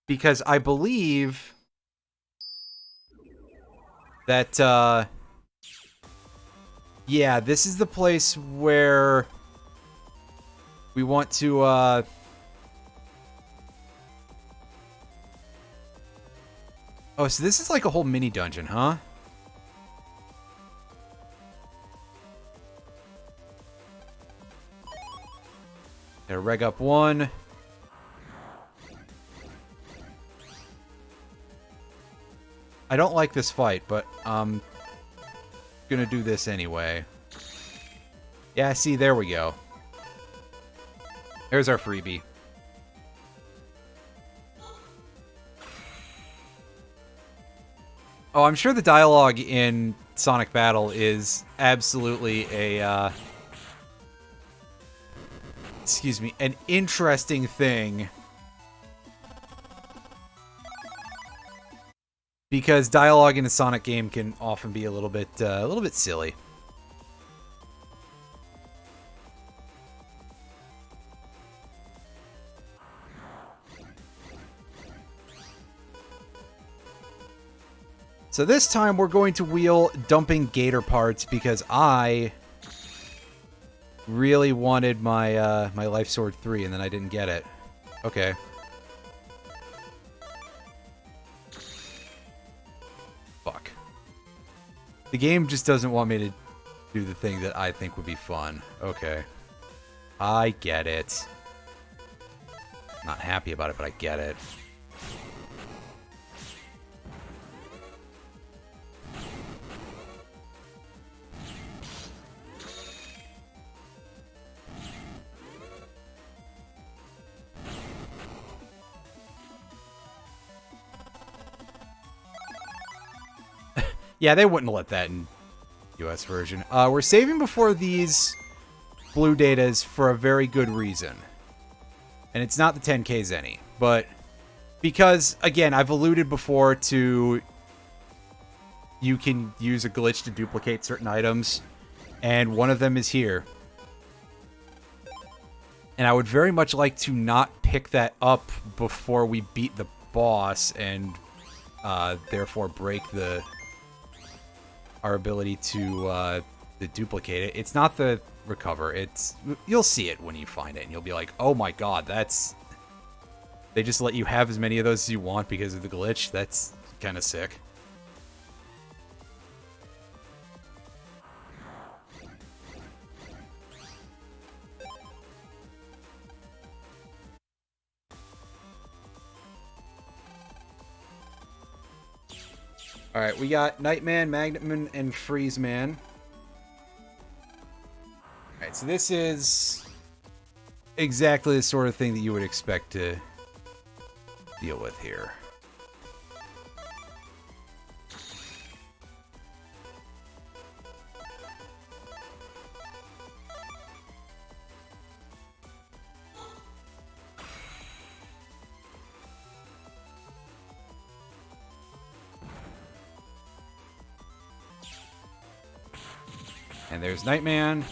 Because I believe that, yeah, this is the place where we want to, oh, so this is like a whole mini dungeon, huh? Gotta reg up one. I don't like this fight, but I'm gonna do this anyway. Yeah, see, there we go. There's our freebie. Oh, I'm sure the dialogue in Sonic Battle is absolutely a, excuse me, an interesting thing. Because dialogue in a Sonic game can often be a little bit silly. So this time we're going to wheel dumping gator parts because I really wanted my my Life Sword 3 and then I didn't get it. Okay. Fuck. The game just doesn't want me to do the thing that I think would be fun. Okay. I get it. Not happy about it, but I get it. Yeah, they wouldn't let that in US version. We're saving before these blue datas for a very good reason. And it's not the 10K Zenny, but because, again, I've alluded before to you can use a glitch to duplicate certain items, and one of them is here. And I would very much like to not pick that up before we beat the boss and therefore break our ability to duplicate it. It's not the recover. You'll see it when you find it, and you'll be like, oh my god, that's... They just let you have as many of those as you want because of the glitch. That's kind of sick. Alright, we got Nightman, Magnetman, and Freezeman. Alright, so this is exactly the sort of thing that you would expect to deal with here. And there's Nightman.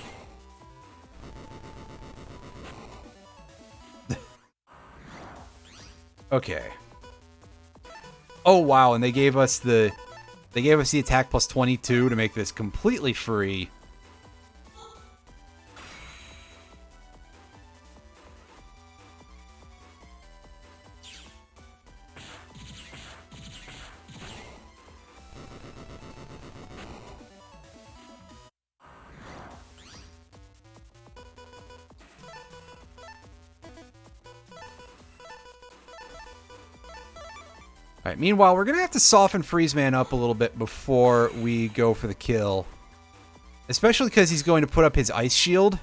Okay. Oh wow, and they gave us the attack plus 22 to make this completely free. Alright, meanwhile, we're going to have to soften Freezeman up a little bit before we go for the kill. Especially because he's going to put up his ice shield.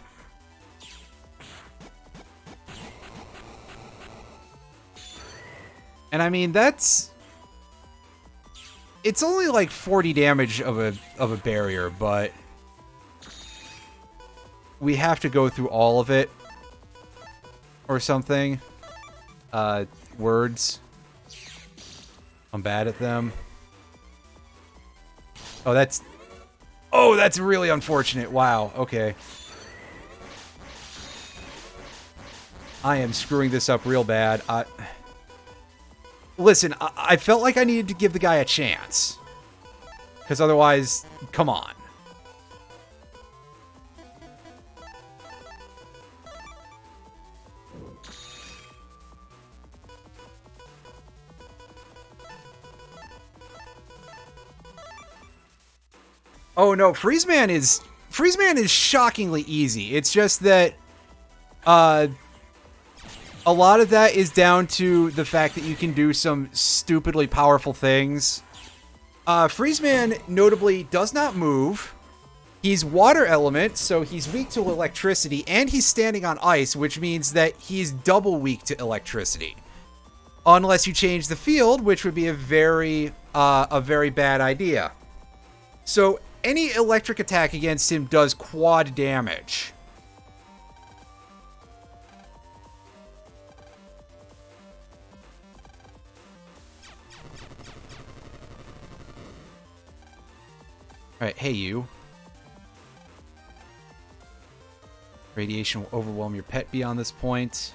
And I mean, it's only like 40 damage of a barrier, but we have to go through all of it. Or something. Words. I'm bad at them. Oh, that's really unfortunate. Wow, okay. I am screwing this up real bad. Listen, I felt like I needed to give the guy a chance. Because otherwise, come on. Oh no, Freezeman is shockingly easy. It's just that a lot of that is down to the fact that you can do some stupidly powerful things. Freezeman notably does not move. He's water element, so he's weak to electricity, and he's standing on ice, which means that he's double weak to electricity. Unless you change the field, which would be a very bad idea. So any electric attack against him does quad damage. Alright, hey you. Radiation will overwhelm your pet beyond this point.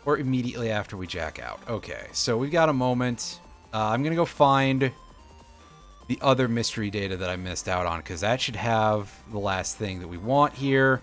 Or immediately after we jack out. Okay, so we've got a moment. I'm going to go find the other mystery data that I missed out on, because that should have the last thing that we want here.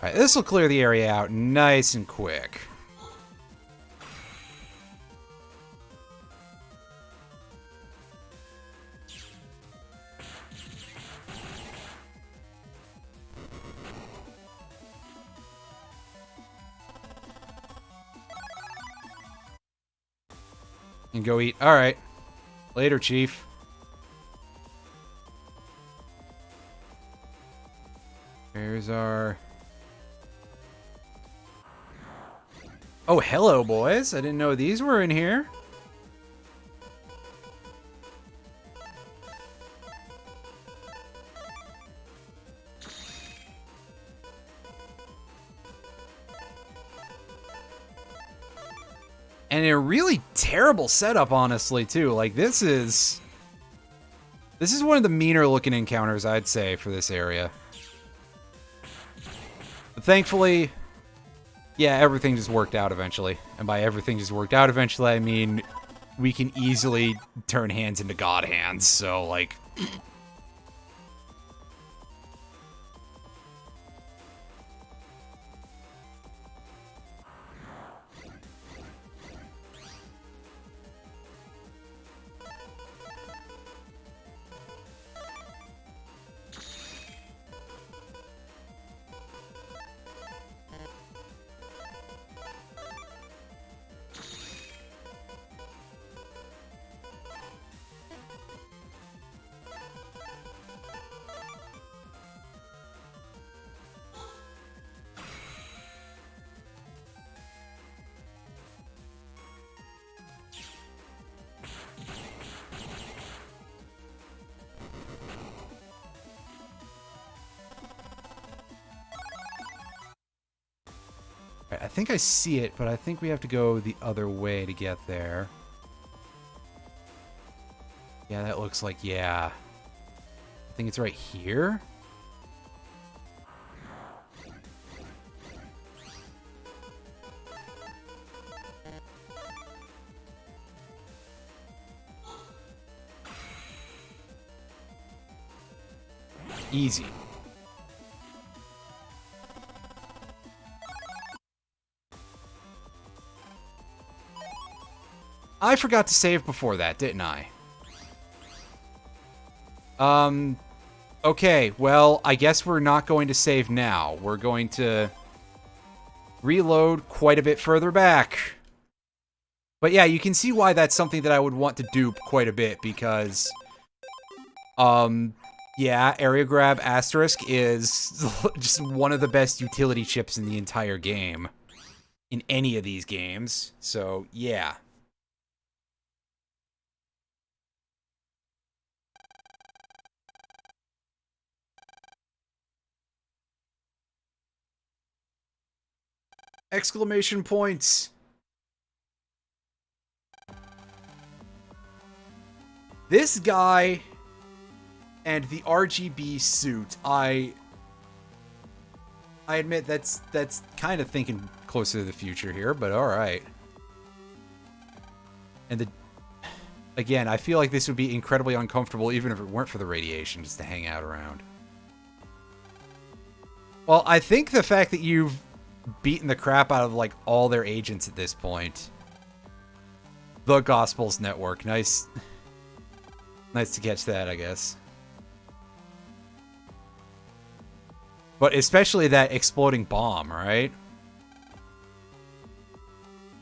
Alright, this will clear the area out nice and quick. And go eat. Alright. Later, Chief. There's our... Oh, hello, boys. I didn't know these were in here. And a really terrible setup, honestly, too. Like, this is one of the meaner looking encounters, I'd say, for this area. But thankfully, yeah, everything just worked out eventually. And by everything just worked out eventually, I mean, we can easily turn hands into god hands, so, like... I think I see it, but I think we have to go the other way to get there. Yeah, that looks like, yeah. I think it's right here. Easy. I forgot to save before that, didn't I? Okay, well, I guess we're not going to save now. We're going to reload quite a bit further back. But yeah, you can see why that's something that I would want to do quite a bit, because... yeah, Area Grab Asterisk is just one of the best utility chips in the entire game. In any of these games. So, yeah. Exclamation points! This guy and the RGB suit, I admit that's kind of thinking closer to the future here, but alright. And again, I feel like this would be incredibly uncomfortable even if it weren't for the radiation, just to hang out around. Well, I think the fact that you've beaten the crap out of, like, all their agents at this point. The Gospels Network. Nice. Nice to catch that, I guess. But especially that exploding bomb, right?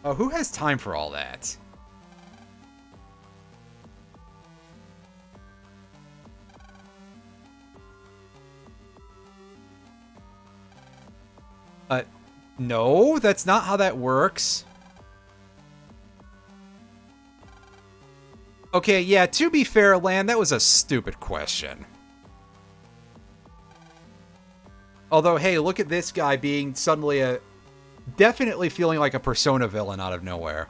Oh, who has time for all that? No, that's not how that works. Okay, yeah, to be fair, Lan, that was a stupid question. Although, hey, look at this guy being suddenly definitely feeling like a Persona villain out of nowhere.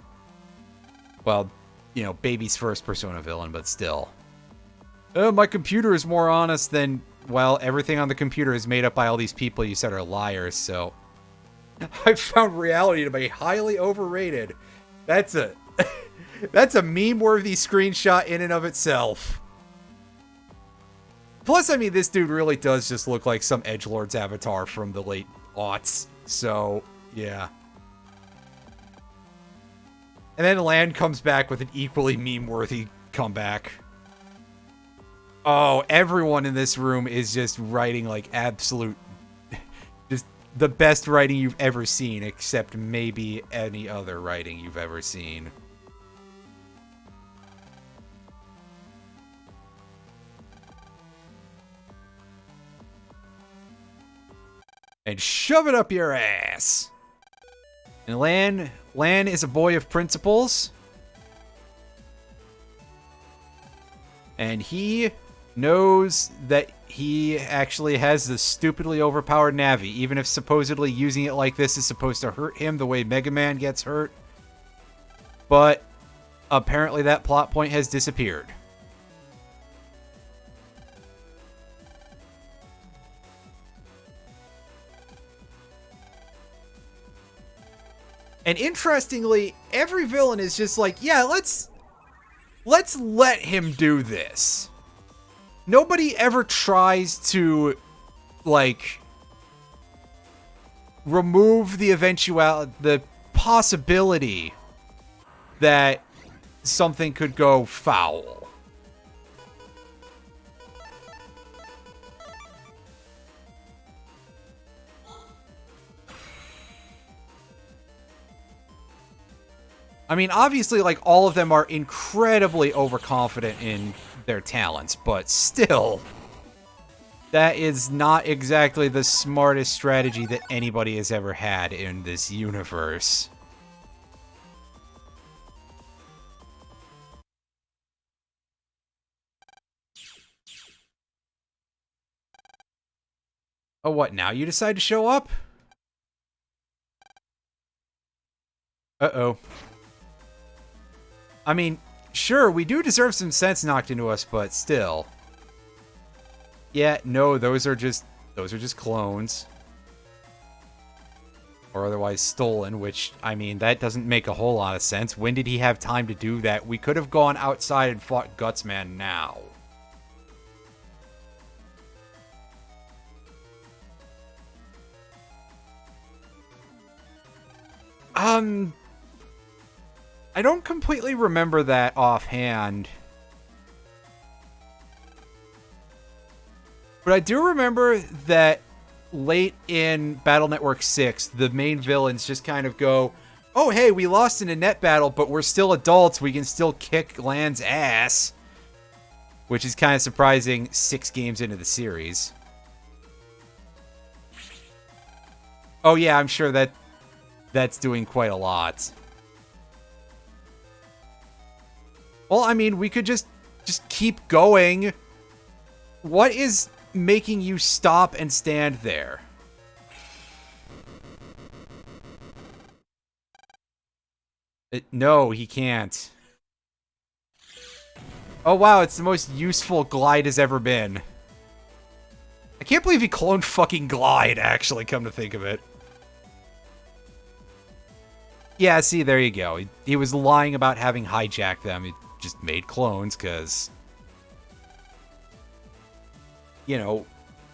Well, you know, baby's first Persona villain, but still. My computer is more honest than, well, everything on the computer is made up by all these people you said are liars, so... I found reality to be highly overrated. That's a... that's a meme-worthy screenshot in and of itself. Plus, I mean, this dude really does just look like some edgelord's avatar from the late aughts. So, yeah. And then Lan comes back with an equally meme-worthy comeback. Oh, everyone in this room is just writing, like, absolute... just the best writing you've ever seen, except maybe any other writing you've ever seen. And shove it up your ass. And Lan is a boy of principles. And he knows that he actually has this stupidly overpowered Navi, even if supposedly using it like this is supposed to hurt him the way Mega Man gets hurt. But apparently that plot point has disappeared. And interestingly, every villain is just like, yeah, let's let him do this. Nobody ever tries to, like, remove the possibility that something could go foul. I mean, obviously, like, all of them are incredibly overconfident in their talents, but still, that is not exactly the smartest strategy that anybody has ever had in this universe. Oh, what now? You decide to show up? Uh-oh. I mean, sure, we do deserve some sense knocked into us, but still. Yeah, no, those are just clones. Or otherwise stolen, which, I mean, that doesn't make a whole lot of sense. When did he have time to do that? We could have gone outside and fought Gutsman now. I don't completely remember that offhand. But I do remember that late in Battle Network 6, the main villains just kind of go, oh, hey, we lost in a net battle, but we're still adults. We can still kick Lan's ass. Which is kind of surprising 6 games into the series. Oh, yeah, I'm sure that's doing quite a lot. Well, I mean, we could just keep going. What is making you stop and stand there? No, he can't. Oh, wow, it's the most useful Glide has ever been. I can't believe he cloned fucking Glide, actually, come to think of it. Yeah, see, there you go. He was lying about having hijacked them. He just made clones, because, you know,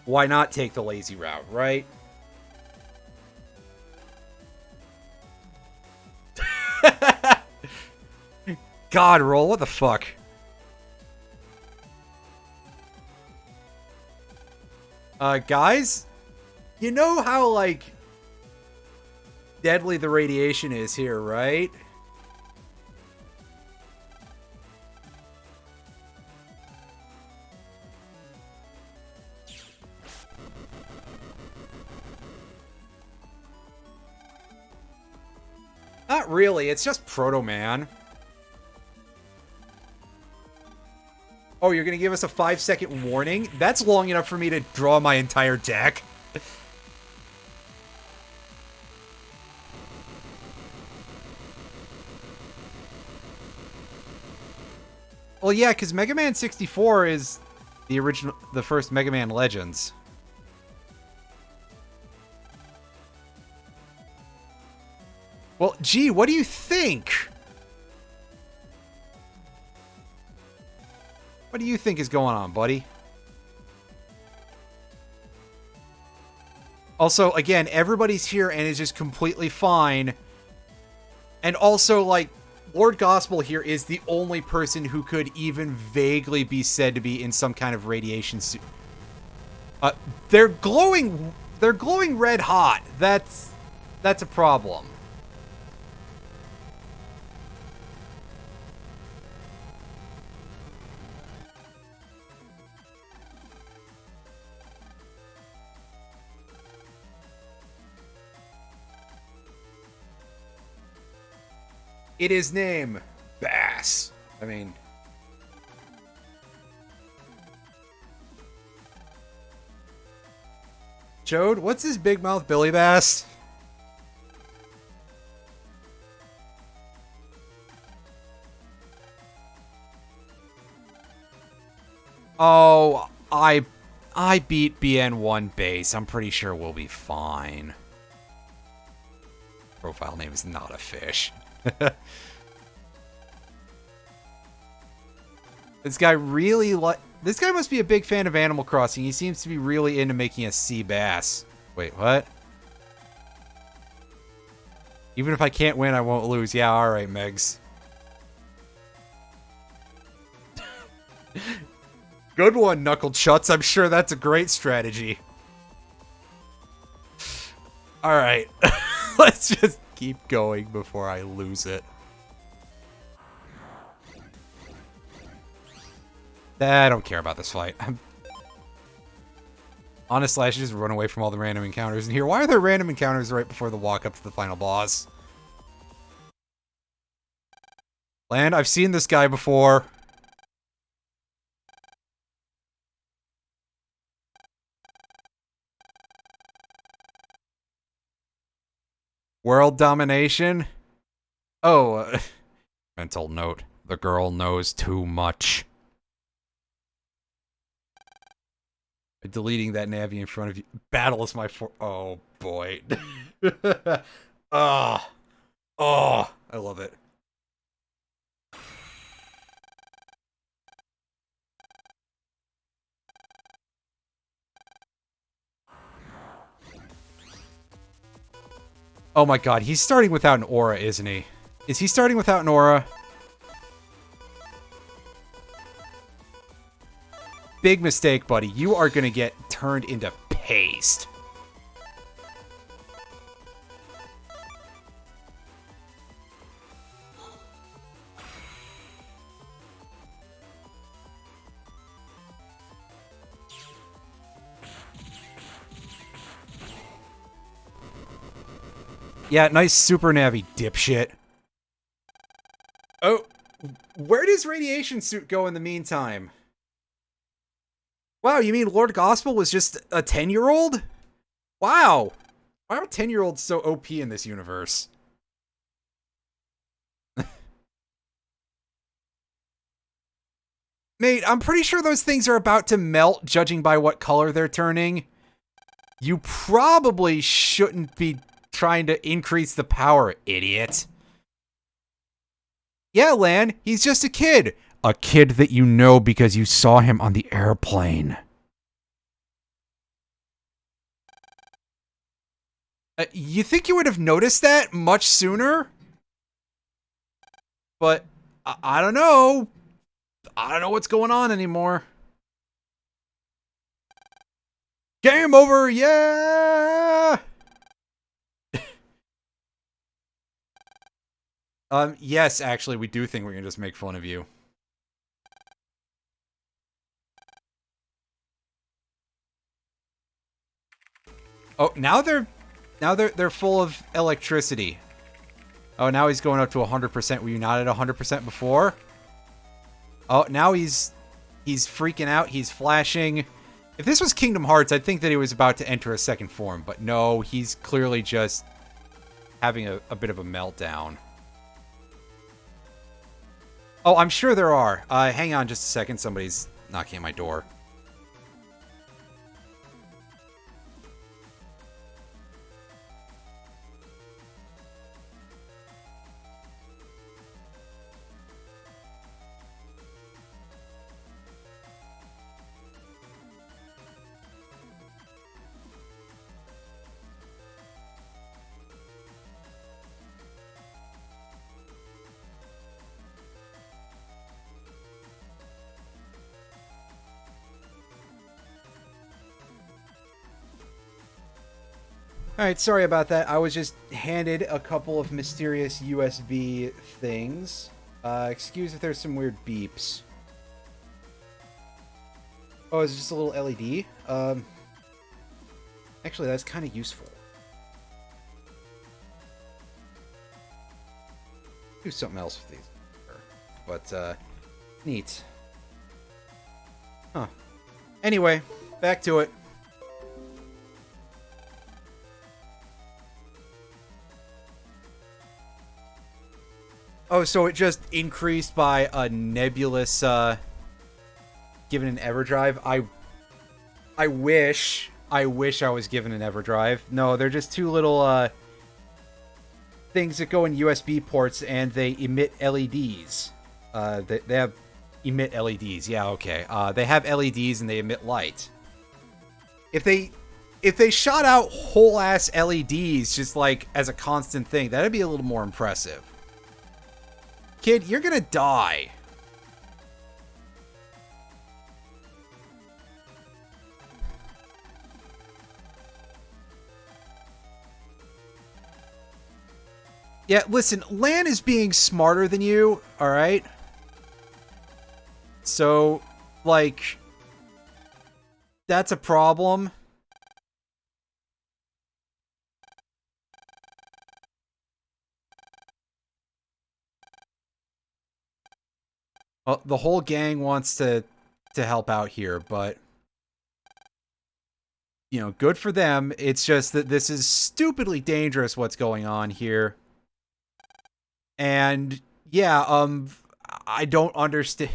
why not take the lazy route, right? God, roll, what the fuck? Guys, you know how, like, deadly the radiation is here, right? Not really, it's just Proto Man. Oh, you're gonna give us a 5-second warning? That's long enough for me to draw my entire deck. Well, yeah, because Mega Man 64 is the first Mega Man Legends. Well, gee, what do you think? What do you think is going on, buddy? Also, again, everybody's here and is just completely fine. And also, like, Lord Gospel here is the only person who could even vaguely be said to be in some kind of radiation suit. They're glowing red hot. That's a problem. It is name Bass. I mean... Chode, what's his big mouth Billy Bass? Oh, I beat BN1 base. I'm pretty sure we'll be fine. Profile name is not a fish. This guy this guy must be a big fan of Animal Crossing. He seems to be really into making a sea bass. Wait, what? Even if I can't win, I won't lose. Yeah, alright, Megs. Good one, Knuckled Shuts. I'm sure that's a great strategy. Alright. Let's just keep going before I lose it. I don't care about this fight. Honestly, I should just run away from all the random encounters in here. Why are there random encounters right before the walk up to the final boss? Land, I've seen this guy before. World domination? Oh, mental note. The girl knows too much. Deleting that Navi in front of you. Battle is my oh, boy. Oh. Oh. I love it. Oh my god, he's starting without an aura, isn't he? Is he starting without an aura? Big mistake, buddy. You are gonna get turned into paste. Yeah, nice super Navi, dipshit. Oh, where does Radiation Suit go in the meantime? Wow, you mean Lord Gospel was just a 10-year-old? Wow. Why are 10-year-olds so OP in this universe? Mate, I'm pretty sure those things are about to melt, judging by what color they're turning. You probably shouldn't be trying to increase the power, idiot. Yeah, Lan, he's just a kid. A kid that you know because you saw him on the airplane. You think you would have noticed that much sooner? But, I don't know. I don't know what's going on anymore. Game over, yeah! Yes, actually, we do think we're gonna just make fun of you. Oh, now they're full of electricity. Oh, now he's going up to 100%. Were you not at 100% before? Oh, now he's freaking out. He's flashing. If this was Kingdom Hearts, I'd think that he was about to enter a second form, but no, he's clearly just having a bit of a meltdown. Oh, I'm sure there are. Hang on just a second. Somebody's knocking at my door. Alright, sorry about that. I was just handed a couple of mysterious USB things. Excuse if there's some weird beeps. Oh, is it just a little LED? Actually, that's kind of useful. Do something else with these. But, neat. Huh. Anyway, back to it. Oh, so it just increased by a nebulous, given an EverDrive? I wish I was given an EverDrive. No, they're just two little, things that go in USB ports, and they emit LEDs. They have emit LEDs. Yeah, okay. They have LEDs and they emit light. If they shot out whole ass LEDs just like as a constant thing, that'd be a little more impressive. Kid, you're gonna die. Yeah, listen, Lan is being smarter than you, alright? So, like, that's a problem. Well, the whole gang wants to help out here, but, you know, good for them. It's just that this is stupidly dangerous what's going on here. And, yeah, I don't understand.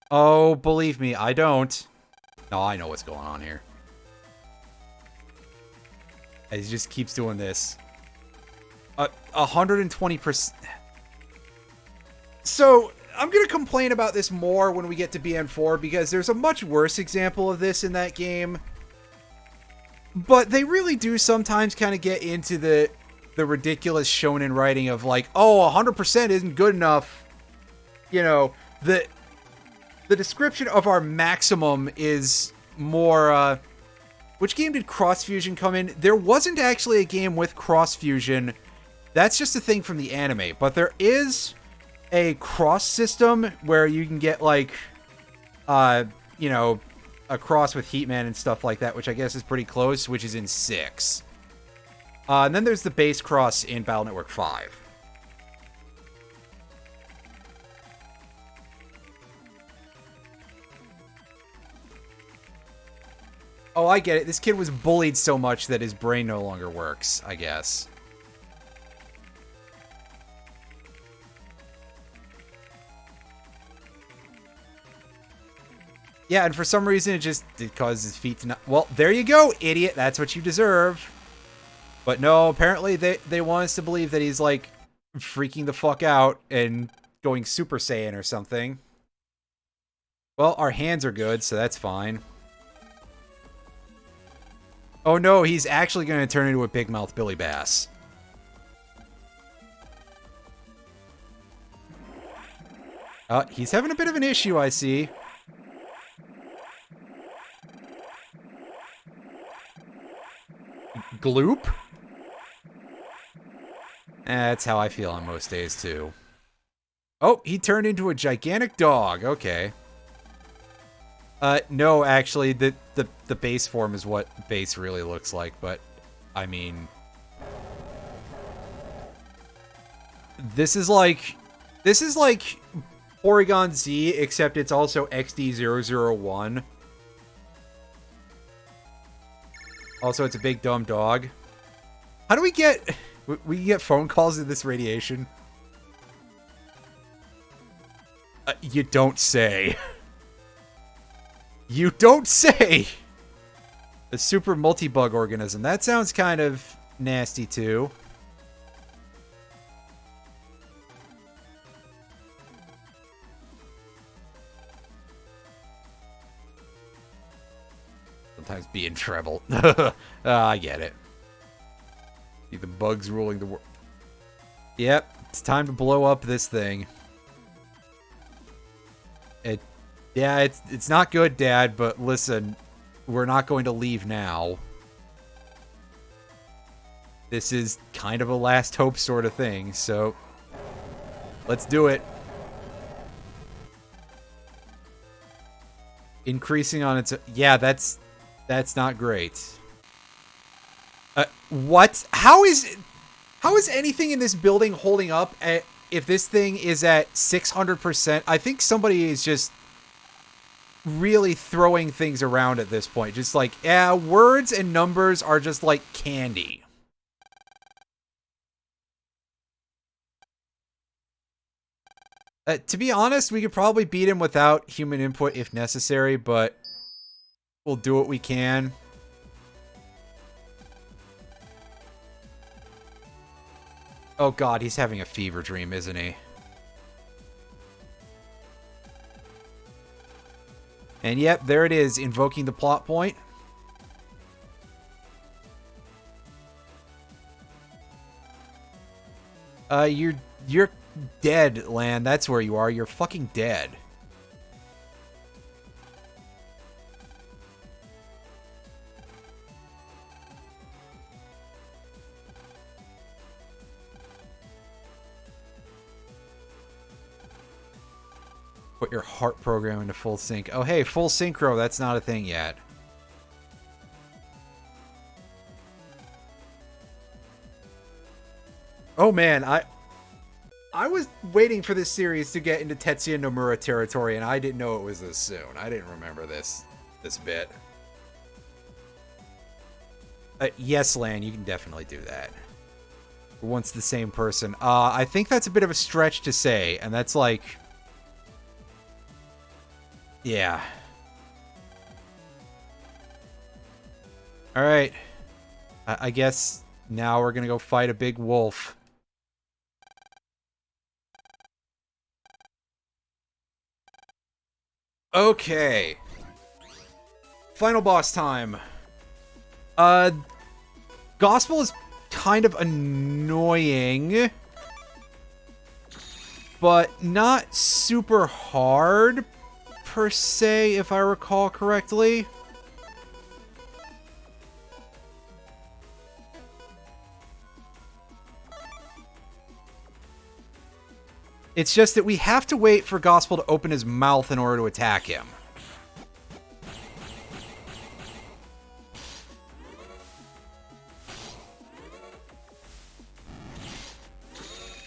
Oh, believe me, I don't. No, I know what's going on here. He just keeps doing this. 120%. So, I'm going to complain about this more when we get to BN4, because there's a much worse example of this in that game. But they really do sometimes kind of get into the ridiculous shonen writing of like, oh, 100% isn't good enough. You know, the description of our maximum is more, which game did Cross Fusion come in? There wasn't actually a game with Cross Fusion. That's just a thing from the anime. But there is a cross system where you can get, like, you know, a cross with Heatman and stuff like that, which I guess is pretty close, which is in 6. And then there's the base cross in Battle Network 5. Oh, I get it. This kid was bullied so much that his brain no longer works, I guess. Yeah, and for some reason it caused his feet to not... Well, there you go, idiot. That's what you deserve. But no, apparently they want us to believe that he's, like, freaking the fuck out and going Super Saiyan or something. Well, our hands are good, so that's fine. Oh no, he's actually going to turn into a big mouth Billy Bass. He's having a bit of an issue, I see. Gloop? That's how I feel on most days, too. Oh, he turned into a gigantic dog. Okay. No, actually, the base form is what base really looks like, but, I mean... This is like Porygon Z, except it's also XD001. Also, it's a big dumb dog. How do we get... We can get phone calls in this radiation? You don't say. You don't say! A super multi-bug organism. That sounds kind of nasty, too. Sometimes be in trouble. I get it. See the bugs ruling the world. Yep, it's time to blow up this thing. Yeah, it's not good, Dad, but listen, we're not going to leave now. This is kind of a last hope sort of thing, so let's do it. Increasing on its... Yeah, that's not great. What? How is anything in this building holding up if this thing is at 600%? I think somebody is just really throwing things around at this point. Just like, yeah, words and numbers are just like candy. To be honest, we could probably beat him without human input if necessary, but we'll do what we can. Oh god, he's having a fever dream, isn't he? And yep, there it is, invoking the plot point. You're dead, Lan. That's where you are. You're fucking dead. Put your heart program into full sync. Oh, hey, full synchro. That's not a thing yet. Oh, man. I was waiting for this series to get into Tetsuya Nomura territory, and I didn't know it was this soon. I didn't remember this bit. Yes, Lan, you can definitely do that. Once the same person. I think that's a bit of a stretch to say, and that's like... Yeah. Alright. I guess now we're gonna go fight a big wolf. Okay. Final boss time. Gospel is kind of annoying, but not super hard, per se, if I recall correctly. It's just that we have to wait for Gospel to open his mouth in order to attack him.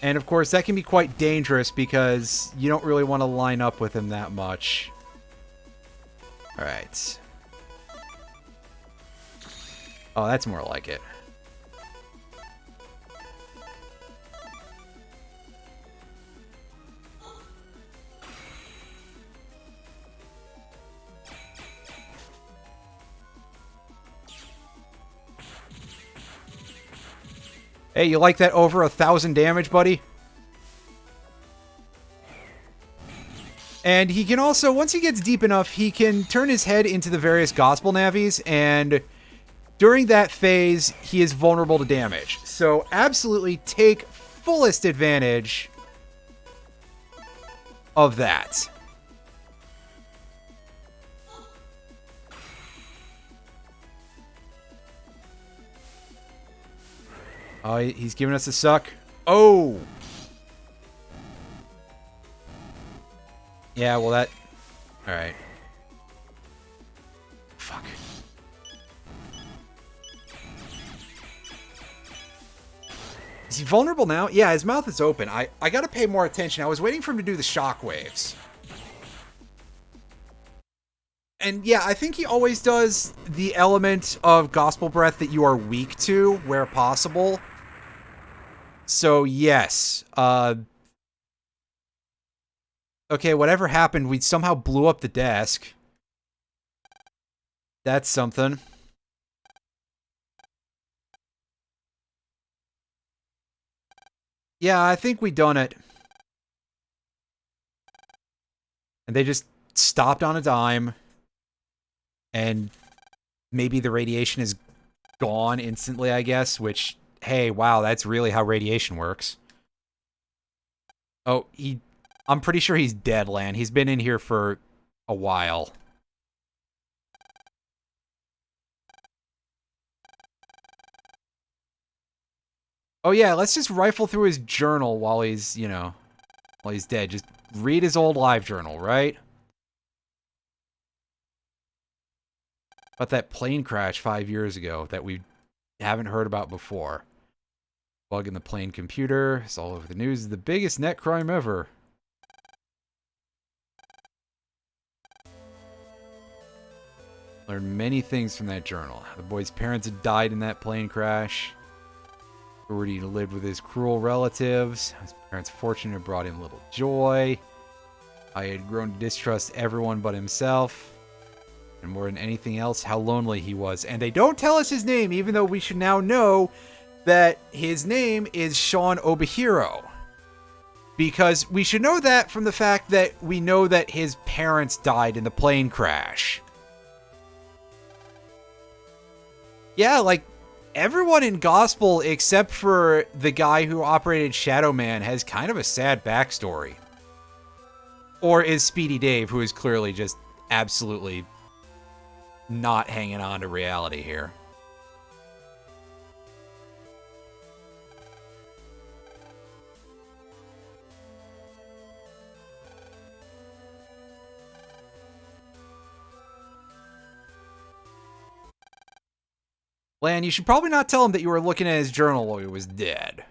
And of course, that can be quite dangerous because you don't really want to line up with him that much. Alright. Oh, that's more like it. Hey, you like that over 1,000 damage, buddy? And he can also, once he gets deep enough, he can turn his head into the various gospel navies, and during that phase, he is vulnerable to damage. So absolutely take fullest advantage of that. Oh, he's giving us a suck. Oh! Yeah, well that... Alright. Fuck. Is he vulnerable now? Yeah, his mouth is open. I gotta pay more attention. I was waiting for him to do the shockwaves. And yeah, I think he always does the element of Gospel Breath that you are weak to, where possible. So, yes. Okay, whatever happened, we somehow blew up the desk. That's something. Yeah, I think we done it. And they just stopped on a dime. And maybe the radiation is gone instantly, I guess, which... Hey, wow, that's really how radiation works. Oh, I'm pretty sure he's dead, Lan. He's been in here for a while. Oh, yeah, let's just rifle through his journal while he's, you know, while he's dead. Just read his old live journal, right? About that plane crash 5 years ago that we haven't heard about before. Bug in the plane computer. It's all over the news. The biggest net crime ever. Learned many things from that journal. The boy's parents had died in that plane crash. Rudy lived with his cruel relatives. His parents' fortune had brought him little joy. I had grown to distrust everyone but himself. And more than anything else, how lonely he was. And they don't tell us his name, even though we should now know that his name is Sean Obihiro. Because we should know that from the fact that we know that his parents died in the plane crash. Yeah, like, everyone in Gospel except for the guy who operated Shadow Man has kind of a sad backstory. Or is Speedy Dave, who is clearly just absolutely not hanging on to reality here. Lan, you should probably not tell him that you were looking at his journal while he was dead.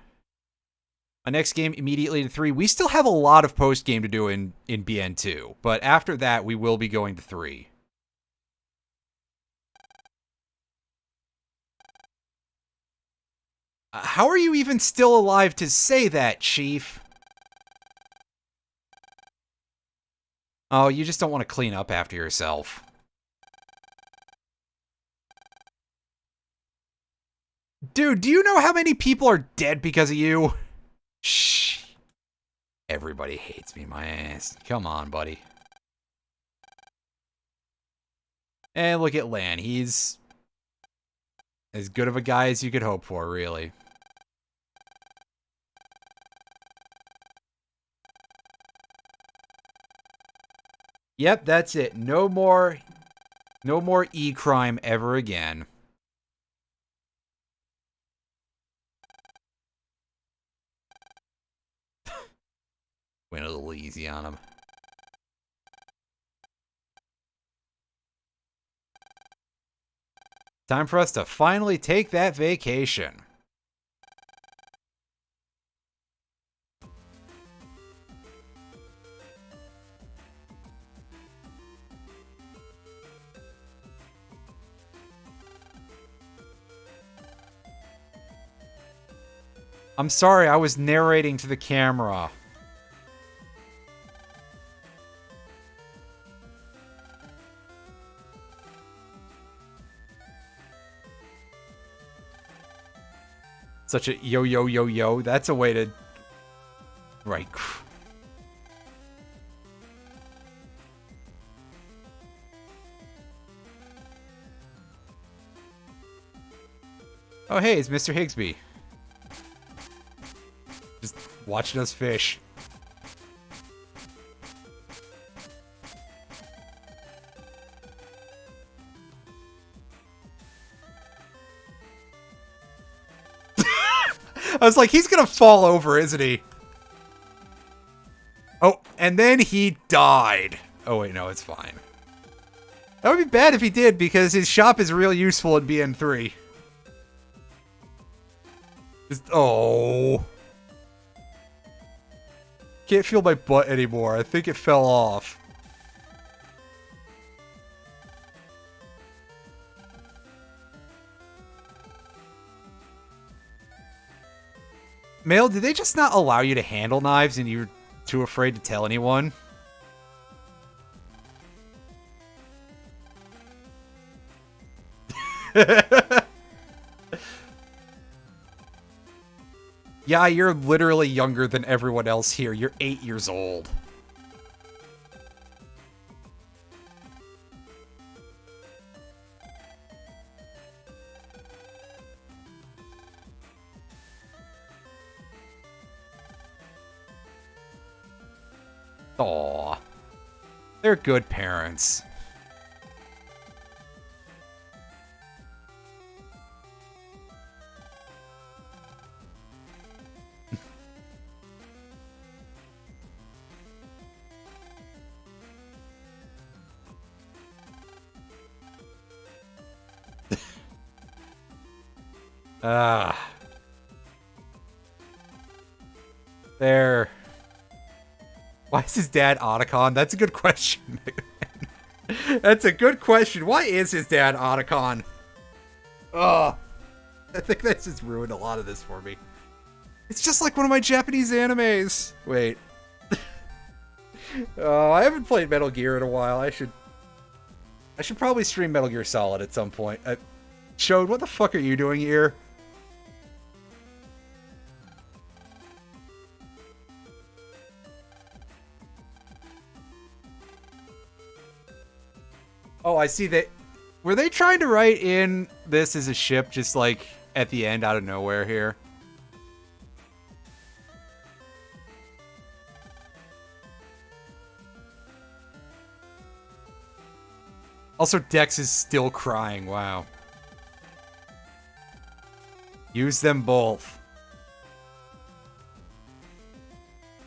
My next game, immediately to 3. We still have a lot of post-game to do in BN2, but after that, we will be going to 3. How are you even still alive to say that, Chief? Oh, you just don't want to clean up after yourself. Dude, do you know how many people are dead because of you? Shh. Everybody hates me, my ass. Come on, buddy. And look at Lan. He's as good of a guy as you could hope for, really. Yep, that's it. No more e-crime ever again. Went a little easy on him. Time for us to finally take that vacation. I'm sorry, I was narrating to the camera. Such a yo, yo, yo, yo. That's a way to... Right. Oh, hey, it's Mr. Higsby. Just watching us fish. I was like, he's gonna fall over, isn't he? Oh, and then he died. Oh, wait, no, it's fine. That would be bad if he did, because his shop is real useful in BN3. Just, oh. Can't feel my butt anymore. I think it fell off. Mail, did they just not allow you to handle knives and you're too afraid to tell anyone? Yeah, you're literally younger than everyone else here. You're 8 years old. Aw. They're good parents. Ah. There. Why is his dad Otacon? That's a good question. That's a good question. Why is his dad Otacon? Ugh. I think that's just ruined a lot of this for me. It's just like one of my Japanese animes. Wait. I haven't played Metal Gear in a while. I should probably stream Metal Gear Solid at some point. Chode, what the fuck are you doing here? Oh, I see that. Were they trying to write in this as a ship just like at the end out of nowhere here? Also, Dex is still crying. Wow. Use them both.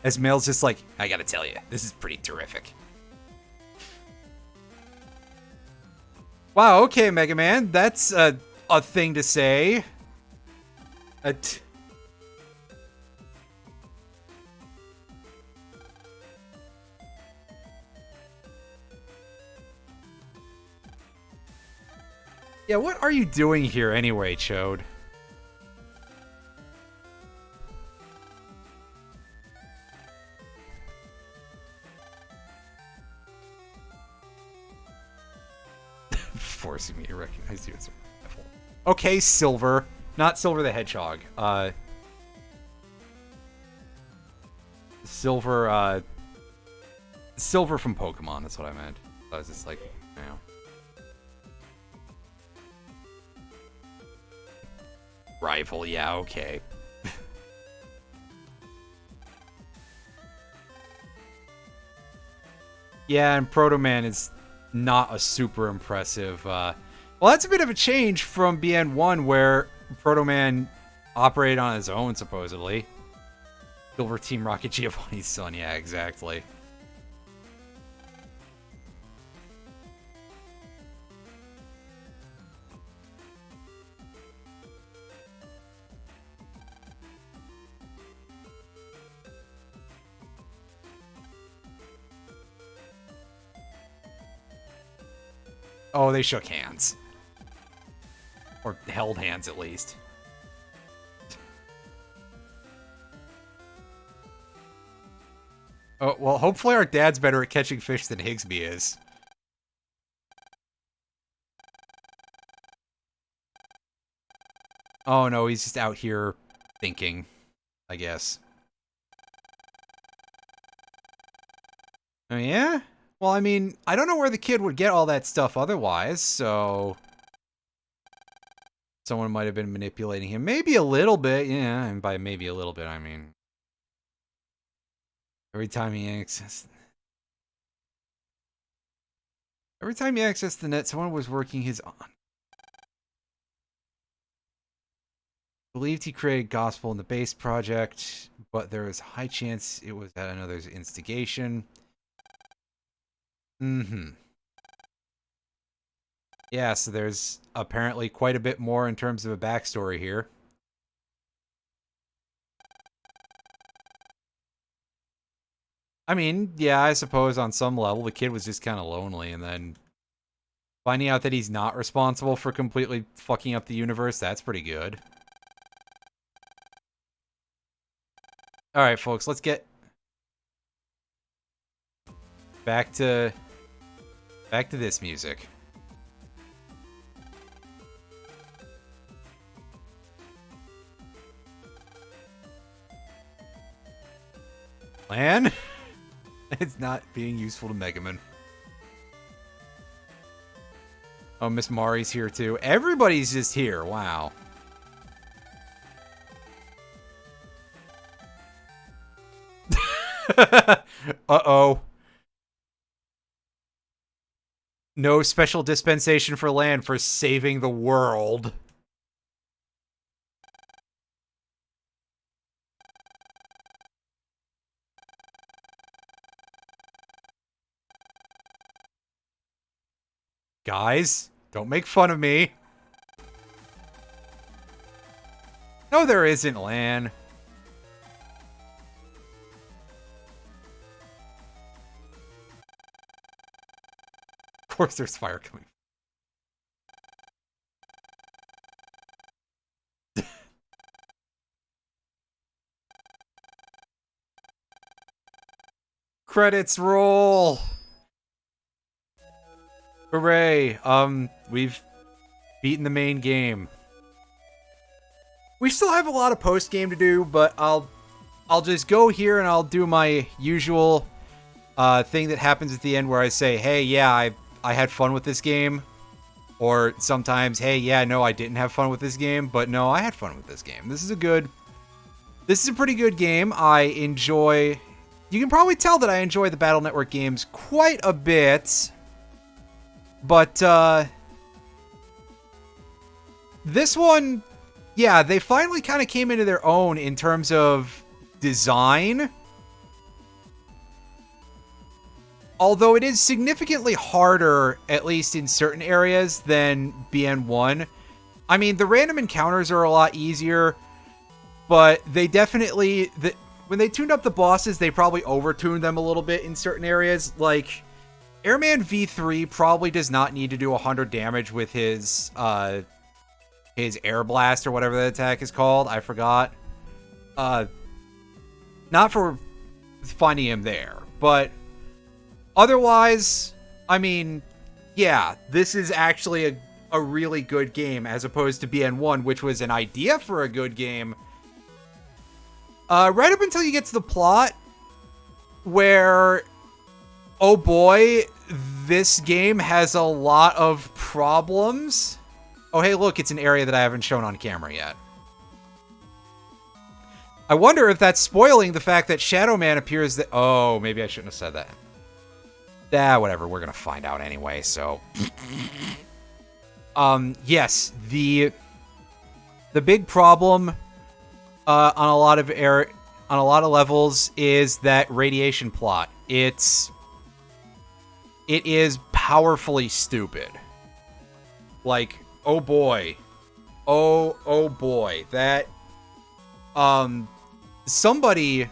As Mel's just like, I gotta tell you, this is pretty terrific. Wow, okay, Mega Man. That's a thing to say. Yeah, what are you doing here anyway, Chode? Forcing me to recognize you as a rifle. Okay, Silver. Not Silver the Hedgehog. Silver, Silver from Pokemon, that's what I meant. I was just like, you know. Rifle, yeah, okay. Yeah, and Proto Man is not a super impressive. Well, that's a bit of a change from BN1, where Proto Man operated on his own, supposedly. Silver Team Rocket Giovanni's son, yeah, exactly. Oh, they shook hands. Or held hands, at least. Oh, well, hopefully our dad's better at catching fish than Higsby is. Oh, no, he's just out here thinking, I guess. Oh, yeah? Well, I mean, I don't know where the kid would get all that stuff otherwise, so... Someone might have been manipulating him. Maybe a little bit, yeah, and by maybe a little bit, I mean... Every time he accessed the net, someone was working his on. Believed he created gospel in the base project, but there is a high chance it was at another's instigation. Mm-hmm. Yeah, so there's apparently quite a bit more in terms of a backstory here. I mean, yeah, I suppose on some level the kid was just kind of lonely, and then finding out that he's not responsible for completely fucking up the universe, that's pretty good. Alright, folks, let's get back to this music. Plan? It's not being useful to Mega Man. Oh, Miss Mari's here too. Everybody's just here. Wow. Uh-oh. No special dispensation for land for saving the world. Guys, don't make fun of me. No, there isn't, Lan. Of course there's fire coming. Credits roll. Hooray. We've beaten the main game. We still have a lot of post game to do, but I'll just go here and I'll do my usual thing that happens at the end where I say, "Hey, yeah, I had fun with this game." Or sometimes, "Hey, yeah, no, I didn't have fun with this game, but no, I had fun with this game." This is a pretty good game. I enjoy. You can probably tell that I enjoy the Battle Network games quite a bit. But this one, yeah, they finally kind of came into their own in terms of design. Although it is significantly harder, at least in certain areas, than BN1. I mean, the random encounters are a lot easier, but they definitely... when they tuned up the bosses, they probably overtuned them a little bit in certain areas. Like, Airman V3 probably does not need to do 100 damage with his Air Blast or whatever that attack is called. I forgot. Not for finding him there, but otherwise, I mean, yeah, this is actually a really good game as opposed to BN1, which was an idea for a good game. Right up until you get to the plot where, oh boy, this game has a lot of problems. Oh, hey, look, it's an area that I haven't shown on camera yet. I wonder if that's spoiling the fact that Shadow Man appears that... Oh, maybe I shouldn't have said that. Whatever, we're gonna find out anyway, so... yes, the big problem on a lot of levels is that radiation plot. It is powerfully stupid. Like, oh boy. Oh boy. That somebody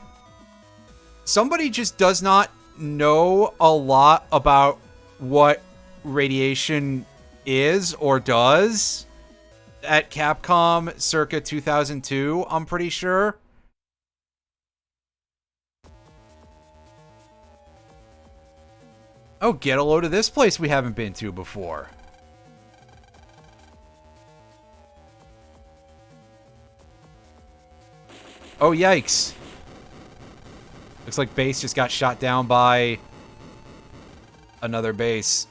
just does not know a lot about what radiation is or does at Capcom circa 2002, I'm pretty sure. Oh, get a load of this place we haven't been to before. Oh, yikes. Looks like base just got shot down by another base.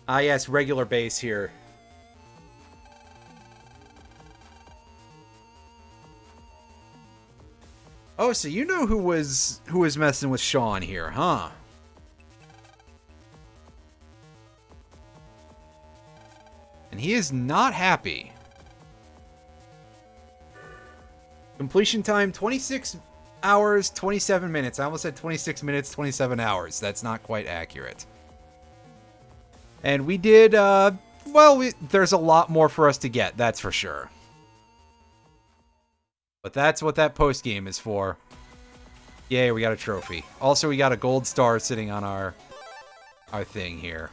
Ah, yes, regular base here. Oh, so you know who was messing with Sean here, huh? And he is not happy. Completion time, 26 hours, 27 minutes. I almost said 26 minutes, 27 hours. That's not quite accurate. And we did, well, there's a lot more for us to get, that's for sure. But that's what that post game is for. Yay, we got a trophy. Also, we got a gold star sitting on our thing here.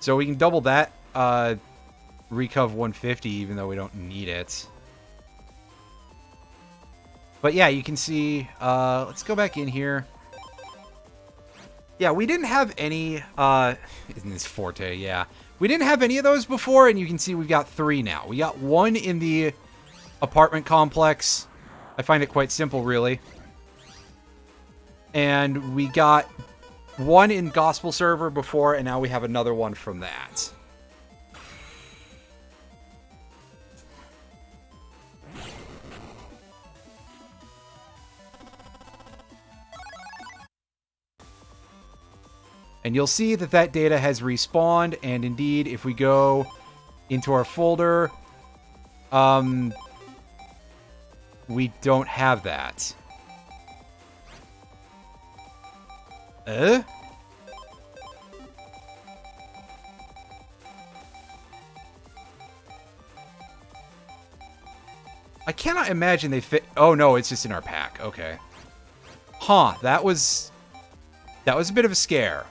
So we can double that, Recov 150, even though we don't need it. But yeah, you can see, let's go back in here. Yeah, we didn't have any, in this Forte, yeah. We didn't have any of those before, and you can see we've got 3 now. We got 1 in the apartment complex. I find it quite simple, really. And we got 1 in Gospel Server before, and now we have another one from that. And you'll see that that data has respawned, and indeed, if we go into our folder, we don't have that. I cannot imagine they fit... Oh, no, it's just in our pack. Okay. Huh, that was a bit of a scare.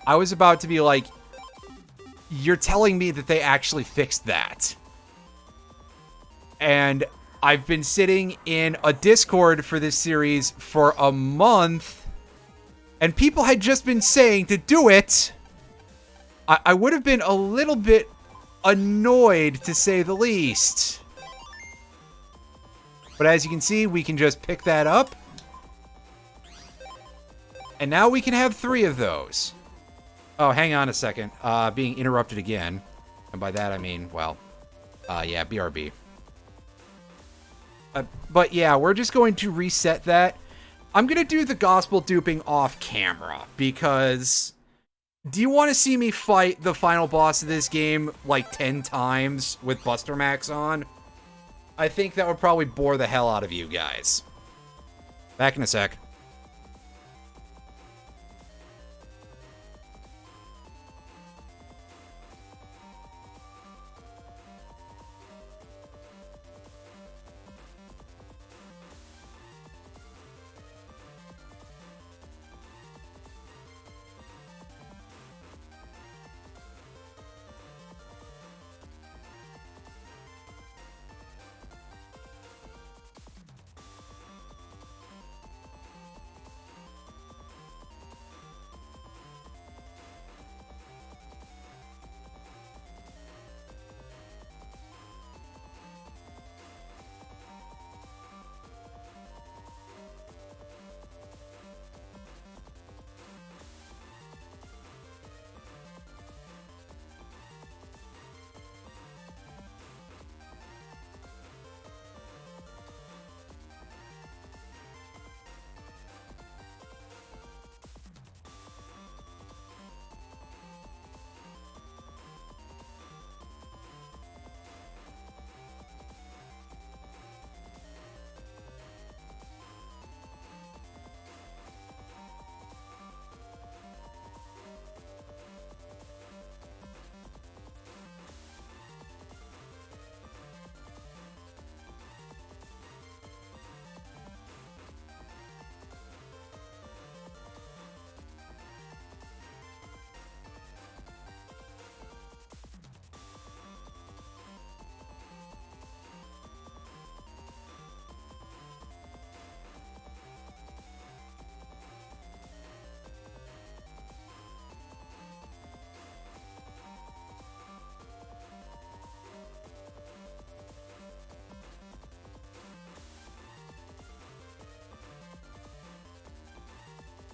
I was about to be like, you're telling me that they actually fixed that. And I've been sitting in a Discord for this series for a month, and people had just been saying to do it. I would have been a little bit annoyed, to say the least. But as you can see, we can just pick that up. And now we can have 3 of those. Oh, hang on a second. Being interrupted again. And by that I mean, well, yeah, BRB. But yeah, we're just going to reset that. I'm going to do the gospel duping off camera, because do you want to see me fight the final boss of this game like 10 times with Buster Max on? I think that would probably bore the hell out of you guys. Back in a sec.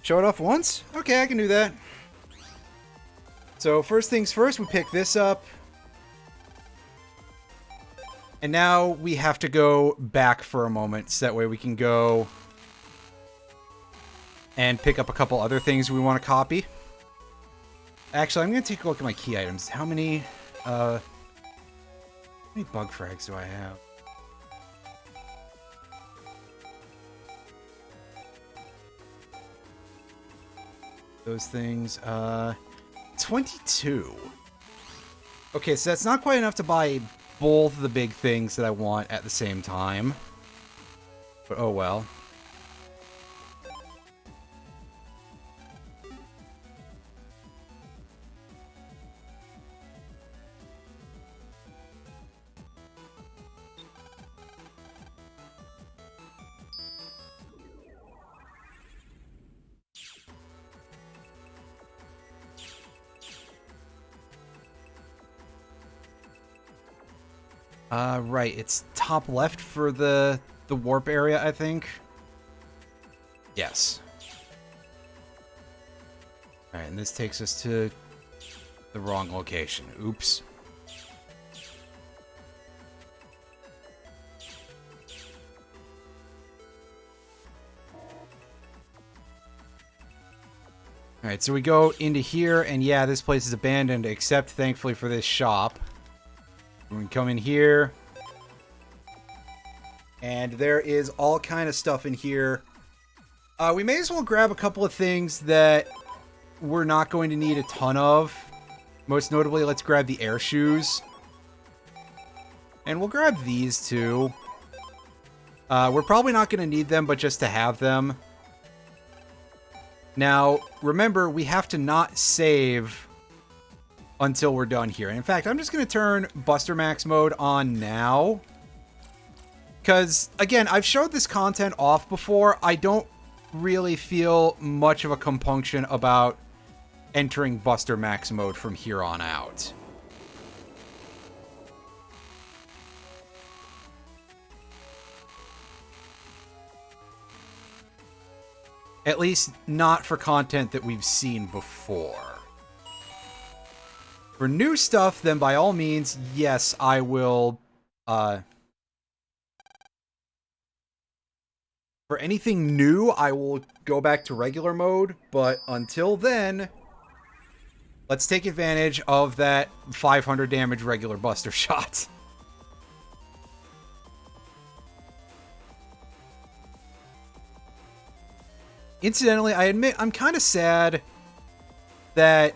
Show it off once? Okay, I can do that. So first things first, we pick this up. And now we have to go back for a moment, so that way we can go and pick up a couple other things we want to copy. Actually, I'm going to take a look at my key items. How many bug frags do I have? Those things, 22. Okay, so that's not quite enough to buy both the big things that I want at the same time. But oh well. Right, it's top left for the warp area, I think. Yes. Alright, and this takes us to the wrong location. Oops. Alright, so we go into here, and yeah, this place is abandoned, except thankfully for this shop. We can come in here. And there is all kind of stuff in here. We may as well grab a couple of things that we're not going to need a ton of. Most notably, let's grab the air shoes. And we'll grab these two. We're probably not going to need them, but just to have them. Now, remember, we have to not save until we're done here. And in fact, I'm just going to turn Buster Max mode on now. Because, again, I've showed this content off before. I don't really feel much of a compunction about entering Buster Max mode from here on out. At least not for content that we've seen before. For new stuff, then by all means, yes, I will... For anything new, I will go back to regular mode, but until then, let's take advantage of that 500 damage regular Buster shot. Incidentally, I admit I'm kind of sad that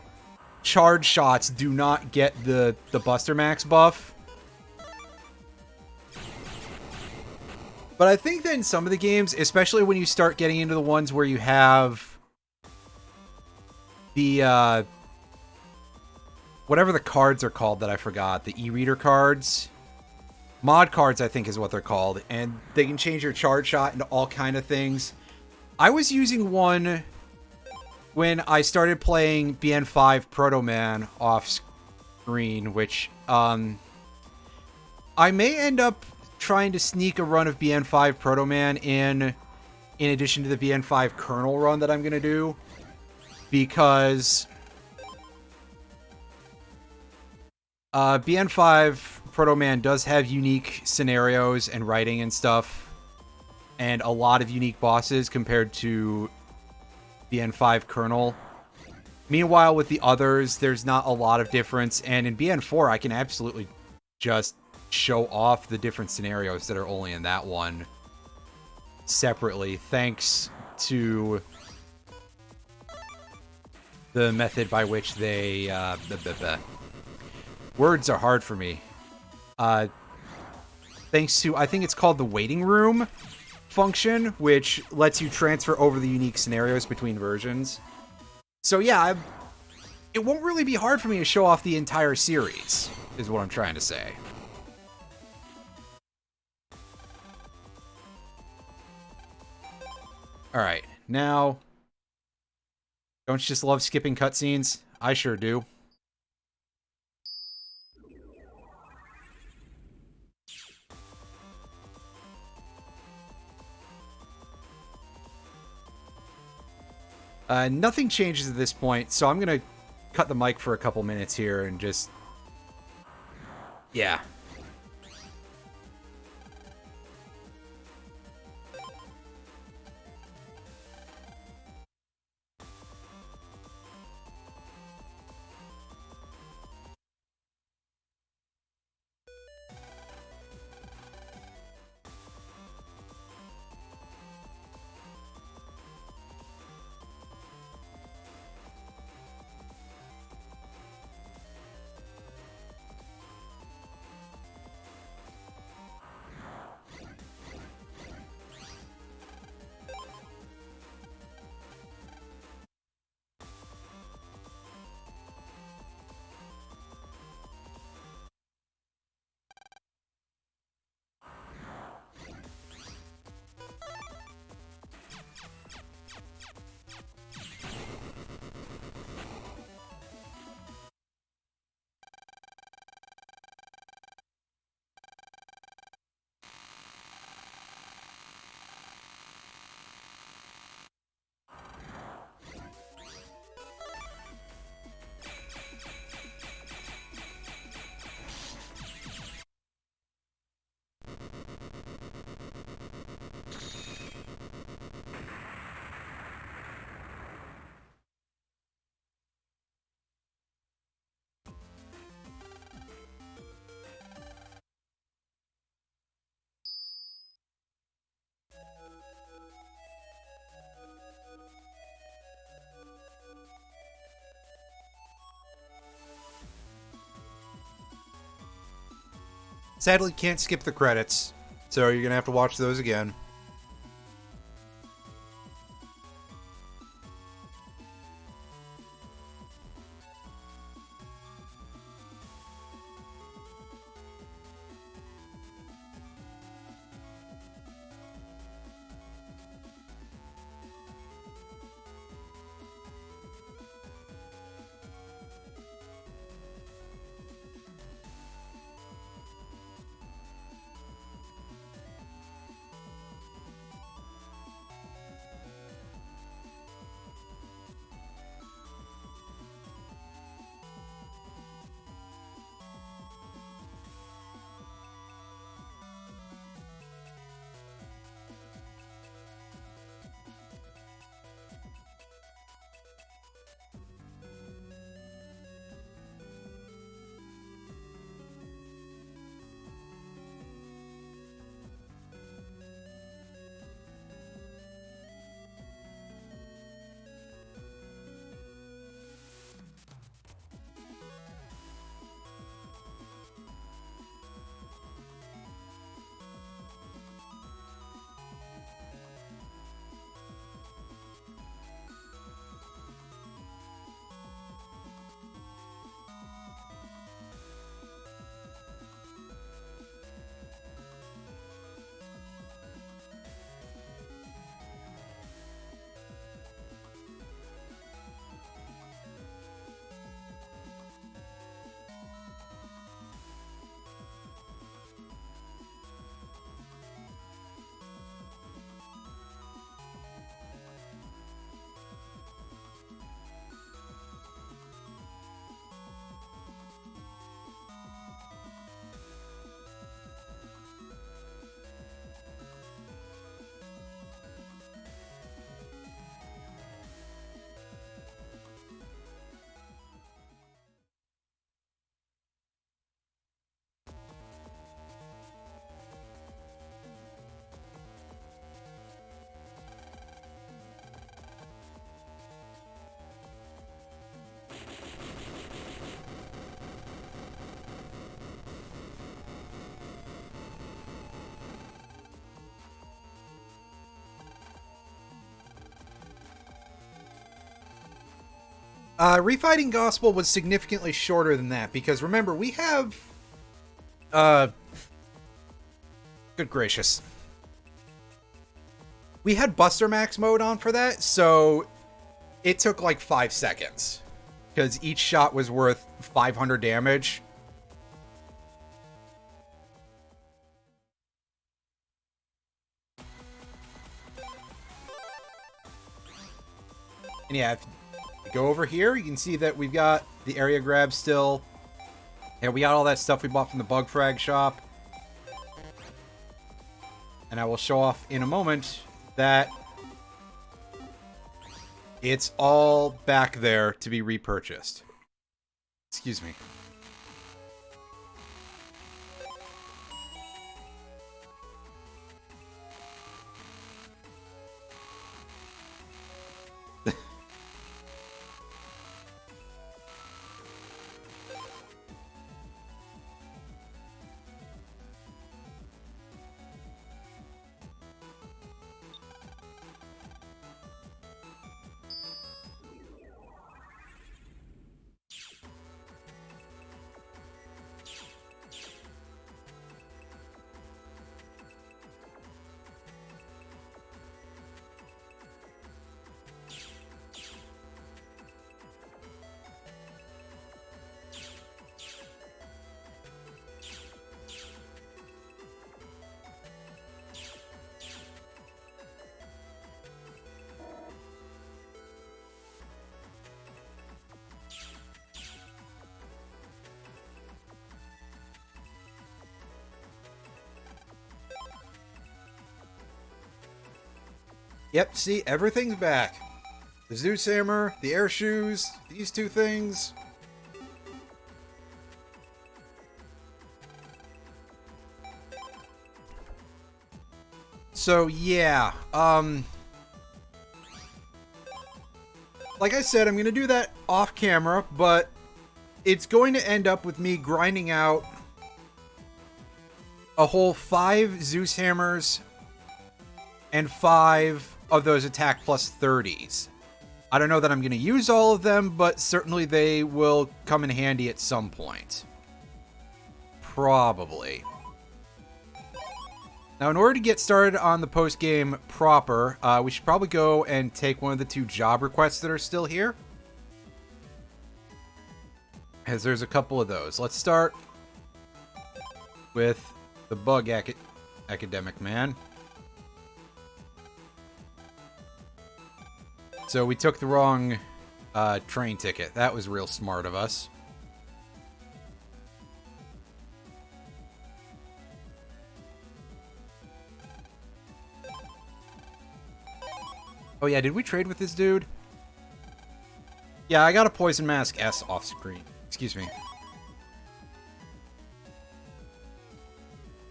charge shots do not get the Buster Max buff. But I think that in some of the games, especially when you start getting into the ones where you have the, whatever the cards are called that I forgot, the e-reader cards. Mod cards, I think is what they're called. And they can change your charge shot into all kind of things. I was using one when I started playing BN5 Proto Man off screen, which I may end up trying to sneak a run of BN5 Proto Man in addition to the BN5 Kernel run that I'm going to do, because BN5 Proto Man does have unique scenarios and writing and stuff, and a lot of unique bosses compared to BN5 Kernel. Meanwhile, with the others, there's not a lot of difference, and in BN4, I can absolutely just show off the different scenarios that are only in that one separately, thanks to the method by which they... Words are hard for me. Thanks to, I think it's called the waiting room function, which lets you transfer over the unique scenarios between versions. So yeah, it won't really be hard for me to show off the entire series, is what I'm trying to say. Alright, now... Don't you just love skipping cutscenes? I sure do. Nothing changes at this point, so I'm gonna cut the mic for a couple minutes here and just... Yeah. Sadly, can't skip the credits, so you're gonna have to watch those again. Refighting Gospel was significantly shorter than that, because remember, we have... Good gracious. We had Buster Max mode on for that, so it took like 5 seconds. Because each shot was worth 500 damage. And yeah, if you go over here, you can see that we've got the area grab still. And we got all that stuff we bought from the Bug Frag shop. And I will show off in a moment that it's all back there to be repurchased. Excuse me. Yep, see, everything's back. The Zeus Hammer, the air shoes, these two things. So, yeah, like I said, I'm going to do that off camera, but it's going to end up with me grinding out a whole 5 Zeus hammers and 5 of those attack plus 30s. I don't know that I'm going to use all of them, but certainly they will come in handy at some point. Probably. Now, in order to get started on the post-game proper, we should probably go and take one of the 2 job requests that are still here. As there's a couple of those. Let's start with the bug academic man. So we took the wrong train ticket. That was real smart of us. Oh yeah, did we trade with this dude? Yeah, I got a Poison Mask S off screen. Excuse me.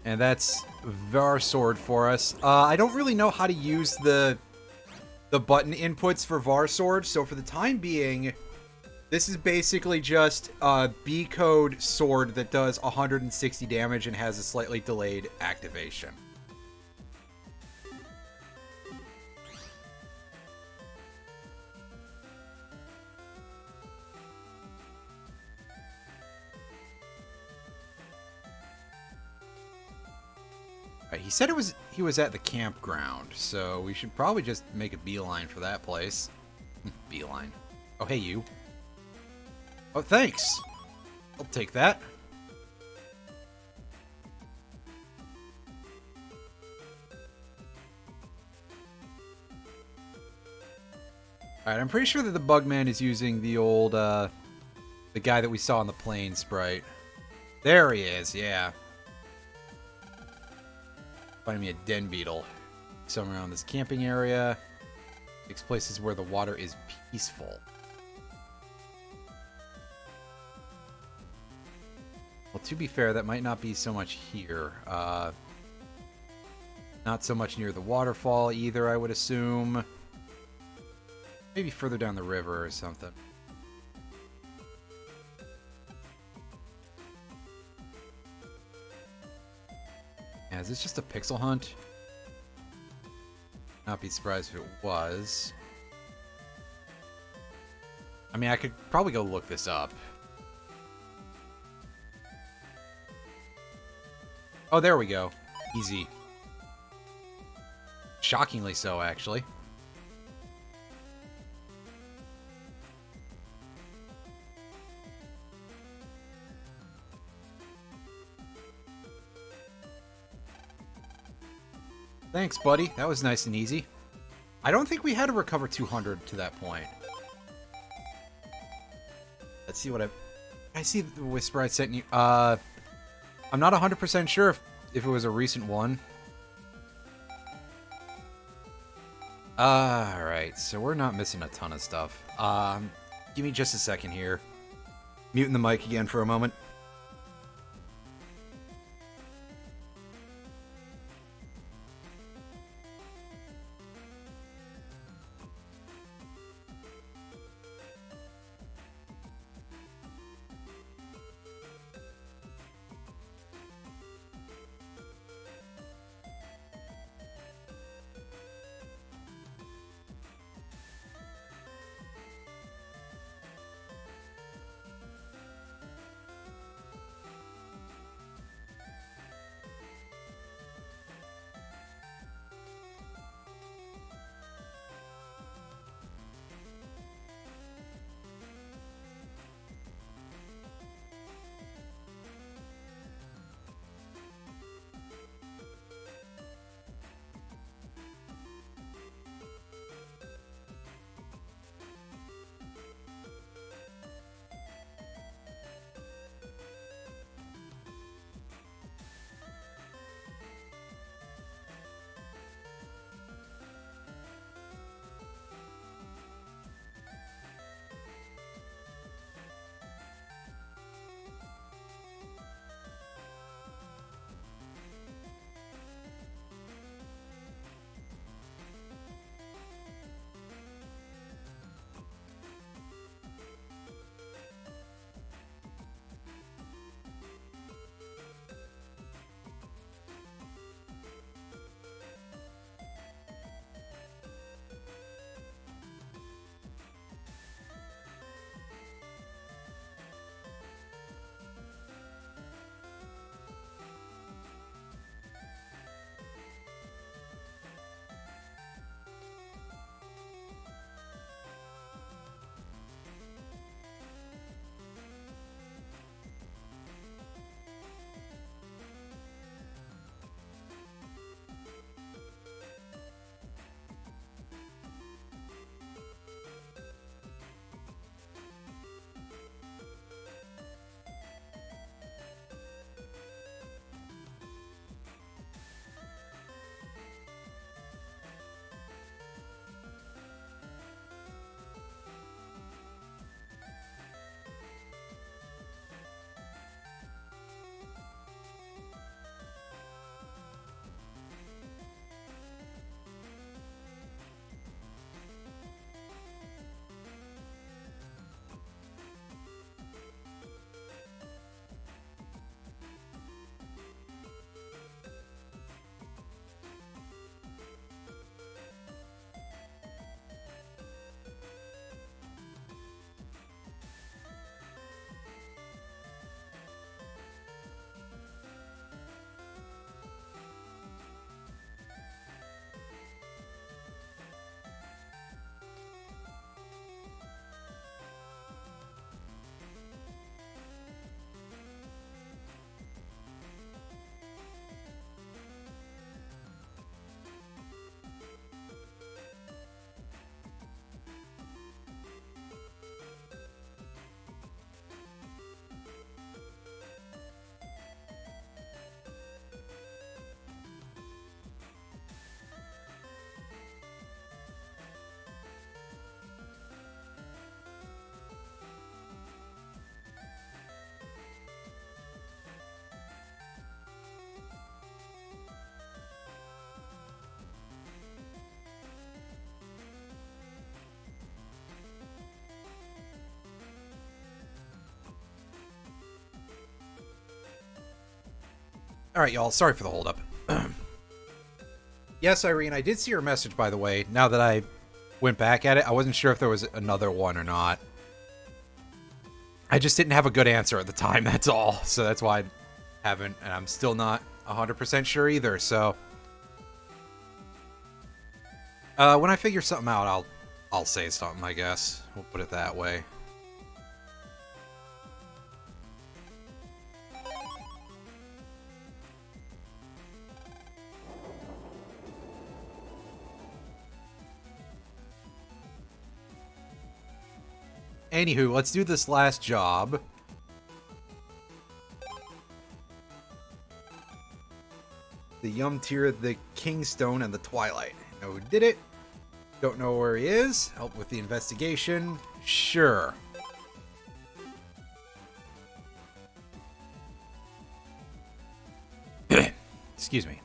And that's Var Sword for us. I don't really know how to use the button inputs for Var Sword, so for the time being, this is basically just a B-code sword that does 160 damage and has a slightly delayed activation. He said he was at the campground, so we should probably just make a beeline for that place. Beeline. Oh, hey, you. Oh, thanks. I'll take that. Alright, I'm pretty sure that the Bugman is using the old, the guy that we saw on the plane sprite. There he is, yeah. Find me a den beetle. Somewhere around this camping area. 6 places where the water is peaceful. Well, to be fair, that might not be so much here. Not so much near the waterfall either, I would assume. Maybe further down the river or something. Yeah, is this just a pixel hunt? Not be surprised if it was. I mean, I could probably go look this up. Oh, there we go. Easy. Shockingly so, actually. Thanks, buddy. That was nice and easy. I don't think we had to recover 200 to that point. Let's see what I see the whisper I sent you. I'm not 100% sure if it was a recent one. Alright, so we're not missing a ton of stuff. Give me just a second here. Muting the mic again for a moment. Alright, y'all. Sorry for the holdup. Yes, Irene, I did see your message, by the way. Now that I went back at it, I wasn't sure if there was another one or not. I just didn't have a good answer at the time, that's all. So that's why I haven't, and I'm still not 100% sure either, so... when I figure something out, I'll say something, I guess. We'll put it that way. Anywho, let's do this last job. The Yum-Tier, the Kingstone, and the Twilight. Know who did it? Don't know where he is. Help with the investigation. Sure. Excuse me.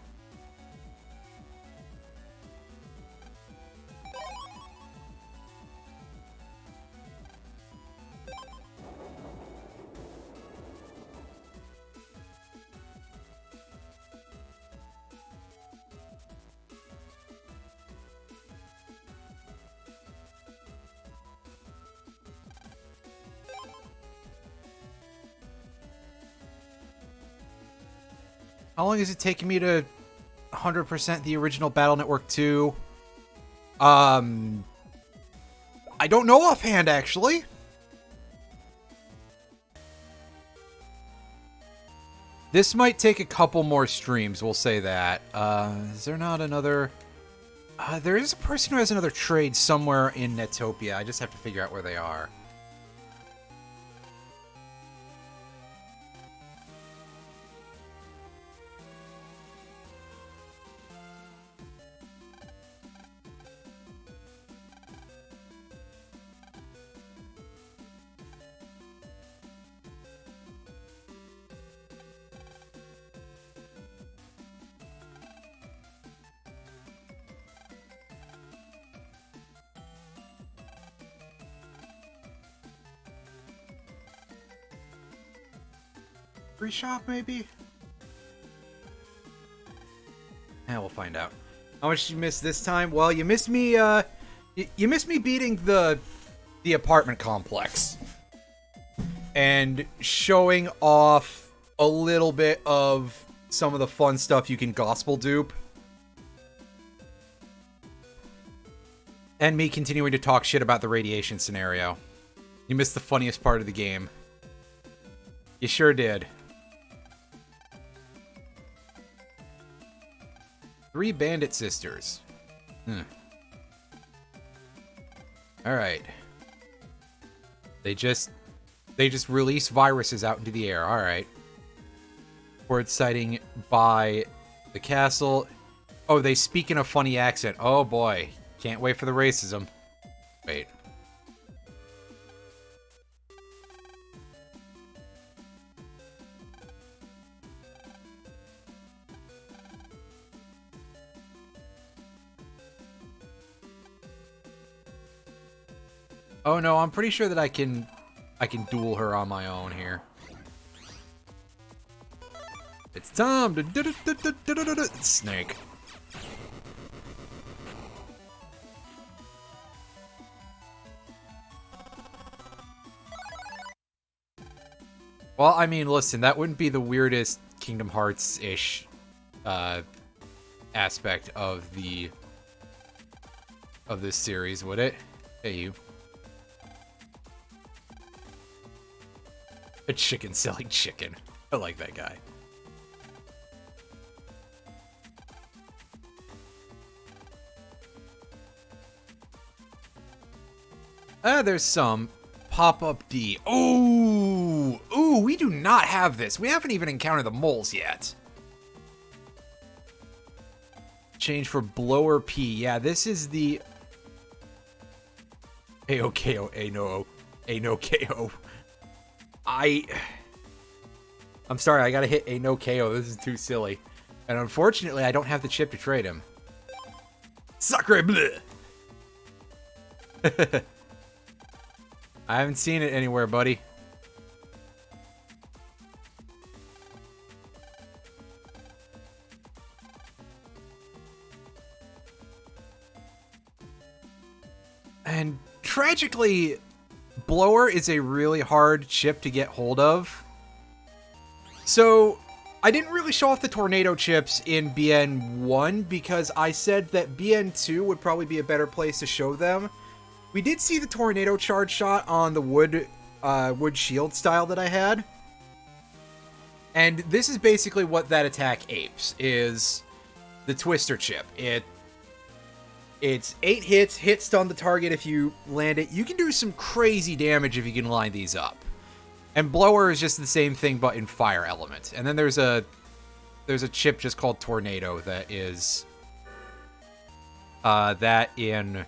How long is it taking me to 100% the original Battle Network 2? I don't know offhand, actually. This might take a couple more streams, we'll say that. Is there not another... there is a person who has another trade somewhere in Netopia. I just have to figure out where they are. Free shop, maybe? Yeah, we'll find out. How much did you miss this time? Well, you missed me, you missed me beating the apartment complex. And showing off a little bit of some of the fun stuff you can gospel dupe. And me continuing to talk shit about the radiation scenario. You missed the funniest part of the game. You sure did. 3 bandit sisters. Alright. They just release viruses out into the air. Alright. Word sighting by the castle. Oh, they speak in a funny accent. Oh boy. Can't wait for the racism. Wait. Oh no, I'm pretty sure that I can duel her on my own here. It's time to snake. Well, I mean, listen, that wouldn't be the weirdest Kingdom Hearts-ish aspect of this series, would it? Hey, you. A chicken selling chicken. I like that guy. There's some pop-up D. Ooh! Ooh, we do not have this. We haven't even encountered the moles yet. Change for blower P. Yeah, this is the... A-O-K-O. A-No-O. A-No-K-O. I'm sorry, I gotta hit a no KO. This is too silly. And unfortunately, I don't have the chip to trade him. Sacre bleu! I haven't seen it anywhere, buddy. And tragically, Blower is a really hard chip to get hold of. So I didn't really show off the tornado chips in BN1 because I said that BN2 would probably be a better place to show them. We did see the tornado charge shot on the wood shield style that I had. And this is basically what that attack apes, is the Twister chip. It's 8 hits, hit stun the target if you land it. You can do some crazy damage if you can line these up. And Blower is just the same thing, but in fire element. And then there's a chip just called Tornado that is that in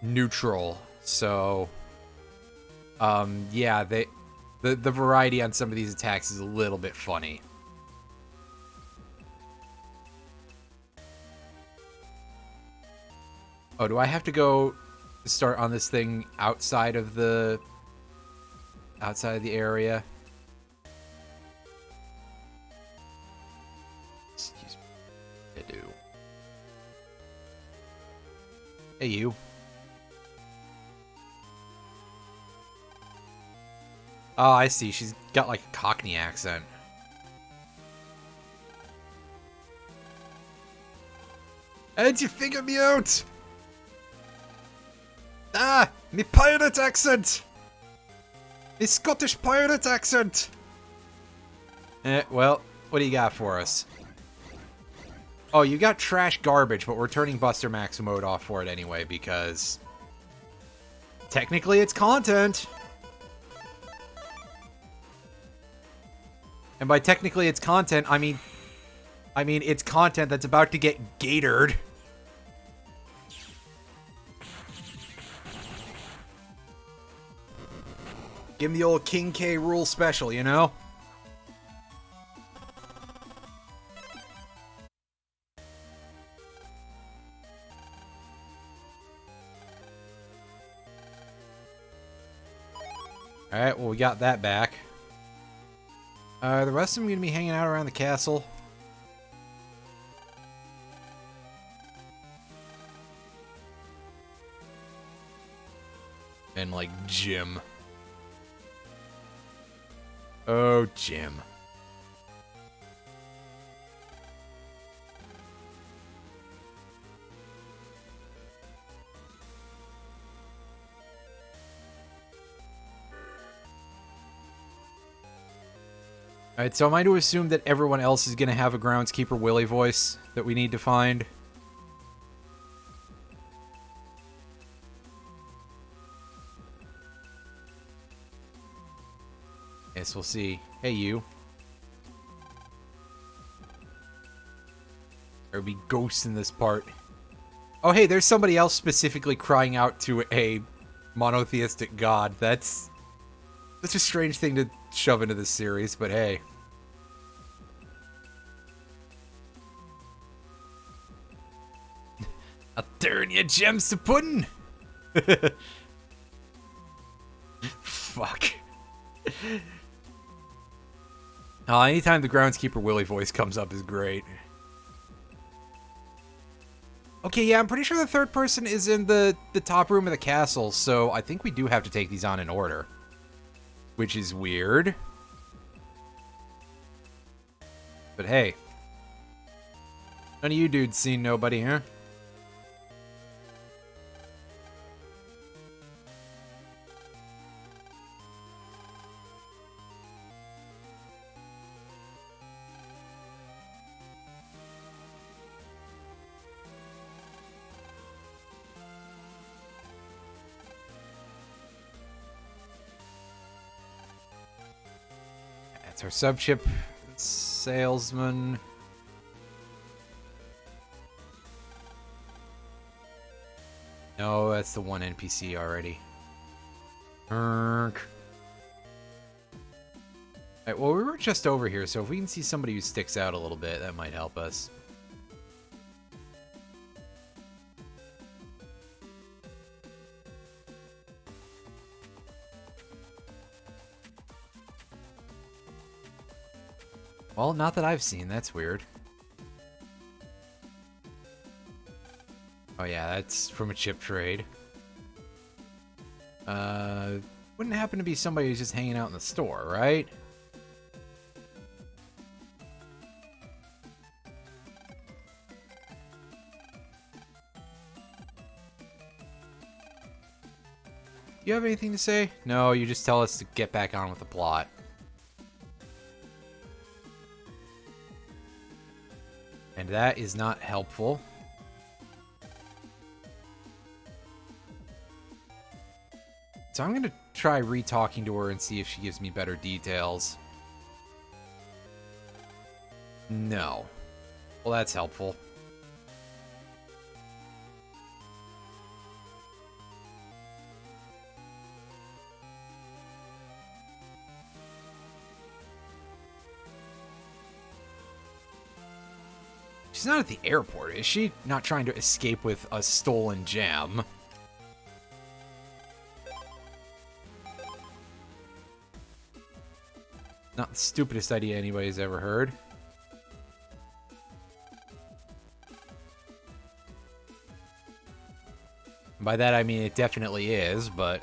neutral. So yeah, the variety on some of these attacks is a little bit funny. Oh, do I have to go start on this thing outside of the area? Excuse me. I do. Hey, you. Oh, I see. She's got like a Cockney accent. How'd you figure me out? Ah, me pirate accent! Me Scottish pirate accent! Well, what do you got for us? Oh, you got trash garbage, but we're turning Buster Max mode off for it anyway, because technically it's content. And by technically it's content, I mean it's content that's about to get gatored. Give him the old King K. Rool special, you know? Alright, well, we got that back. The rest of them gonna be hanging out around the castle. And, like, Jim. Oh, Jim. Alright, so am I to assume that everyone else is going to have a Groundskeeper Willy voice that we need to find? Yes, we'll see. Hey, you. There'll be ghosts in this part. Oh, hey, there's somebody else specifically crying out to a monotheistic god. That's such a strange thing to shove into this series, but hey. I'll turn your gems to pudding! Fuck. Oh, anytime the Groundskeeper Willy voice comes up is great. Okay, yeah, I'm pretty sure the third person is in the top room of the castle, so I think we do have to take these on in order. Which is weird. But hey. None of you dudes seen nobody, huh? That's our sub-chip salesman. No, that's the one NPC already. Alright, well, we were just over here, so if we can see somebody who sticks out a little bit, that might help us. Well, not that I've seen. That's weird. Oh yeah, that's from a chip trade. Wouldn't happen to be somebody who's just hanging out in the store, right? You have anything to say? No, you just tell us to get back on with the plot. And that is not helpful. So I'm going to try re-talking to her and see if she gives me better details. No. Well, that's helpful. She's not at the airport, is she? Not trying to escape with a stolen gem. Not the stupidest idea anybody's ever heard. By that I mean it definitely is, but...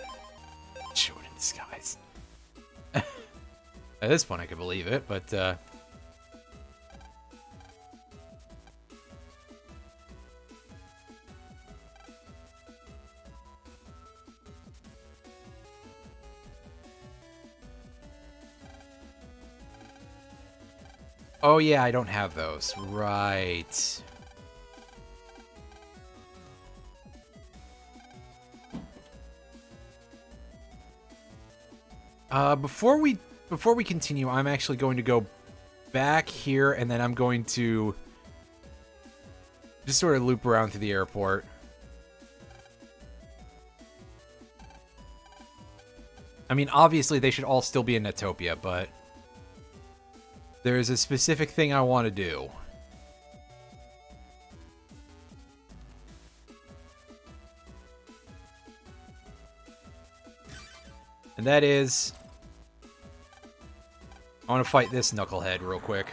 Showed in disguise. At this point I could believe it, but oh yeah, I don't have those. Right. Before we continue, I'm actually going to go back here, and then I'm going to just sort of loop around to the airport. I mean, obviously they should all still be in Netopia, but there's a specific thing I want to do. And that is... I want to fight this knucklehead real quick.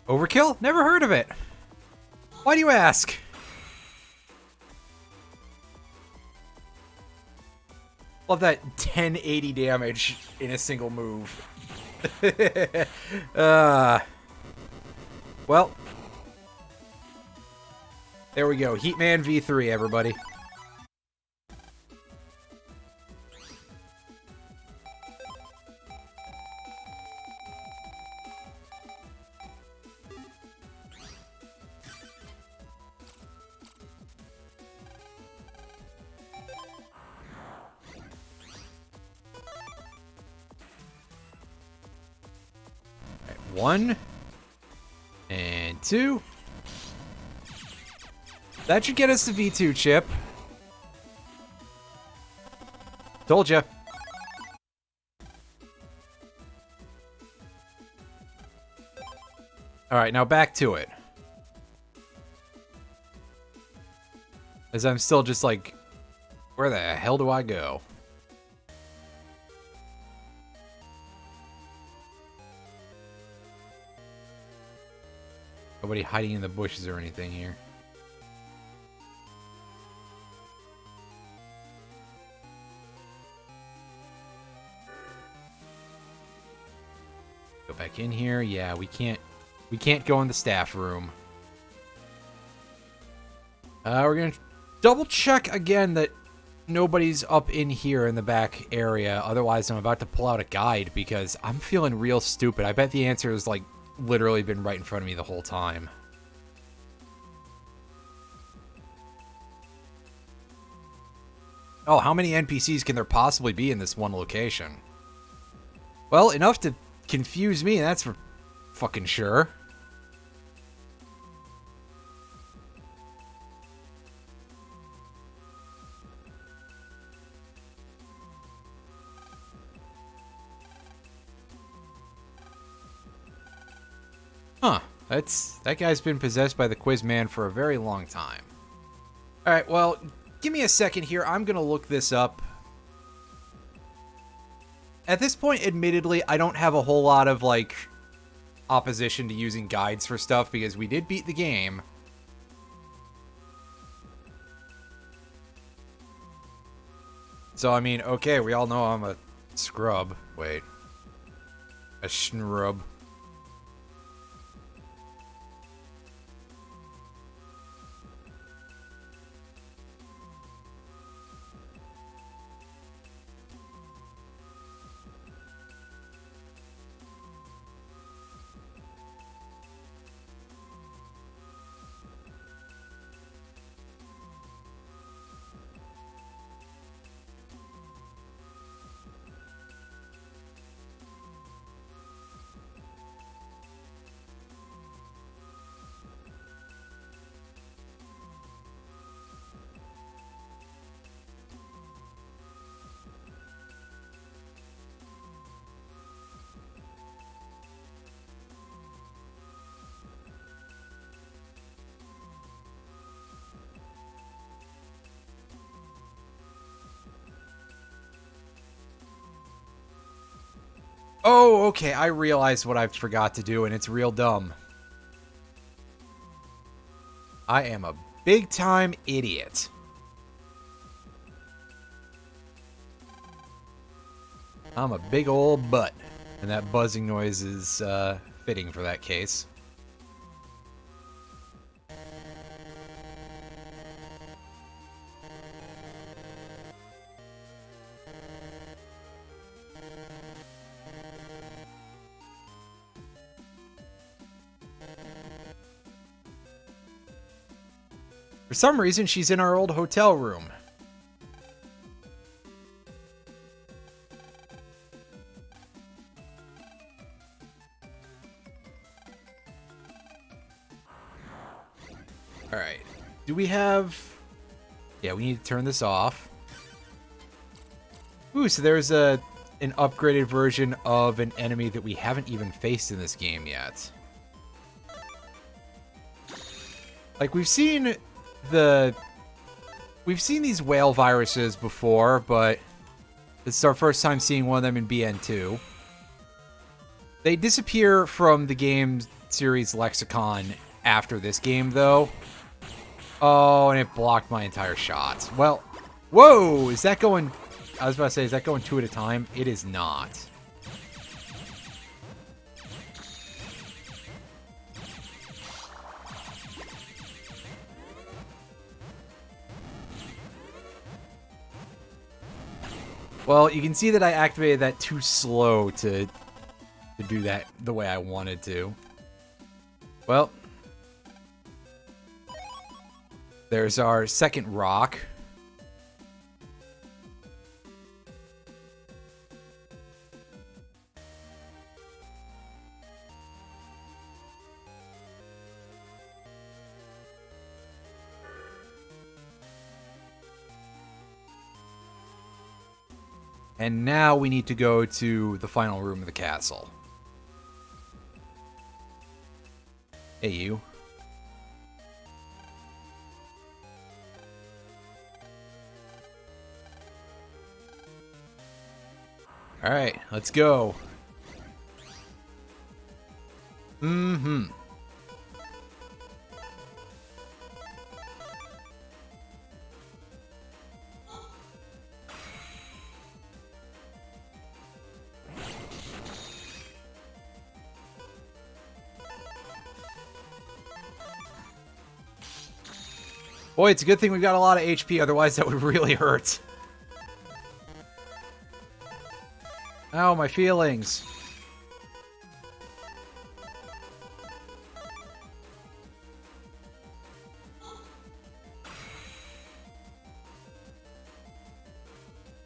Overkill? Never heard of it. Why do you ask? Love that 1080 damage in a single move. Well. There we go. Heatman V3, everybody. One and two. That should get us to V2 chip. Told ya. Alright, now back to it. As I'm still just like, where the hell do I go? Nobody hiding in the bushes or anything here. Go back in here. Yeah, we can't go in the staff room. We're gonna double check again that nobody's up in here in the back area. Otherwise, I'm about to pull out a guide because I'm feeling real stupid. I bet the answer is like literally been right in front of me the whole time. Oh, how many NPCs can there possibly be in this one location? Well, enough to confuse me, that's for fucking sure. That guy's been possessed by the quiz man for a very long time. Alright, well, give me a second here. I'm gonna look this up. At this point, admittedly, I don't have a whole lot of, like, opposition to using guides for stuff because we did beat the game. So, I mean, okay, we all know I'm a scrub. Wait. A schnrub. Oh, okay, I realized what I forgot to do, and it's real dumb. I am a big-time idiot. I'm a big old butt. And that buzzing noise is fitting for that case. For some reason, she's in our old hotel room. Alright. Do we have... Yeah, we need to turn this off. Ooh, so there's an upgraded version of an enemy that we haven't even faced in this game yet. Like, we've seen these whale viruses before, but this is our first time seeing one of them in BN2. They disappear from the game series lexicon after this game, though. Oh, and it blocked my entire shot. Well, whoa! Is that going... I was about to say, is that going 2 at a time? It is not. Well, you can see that I activated that too slow to do that the way I wanted to. Well, there's our second rock. And now we need to go to the final room of the castle. Hey, you. Alright, let's go. Mm-hmm. Boy, it's a good thing we've got a lot of HP, otherwise that would really hurt. Ow, my feelings.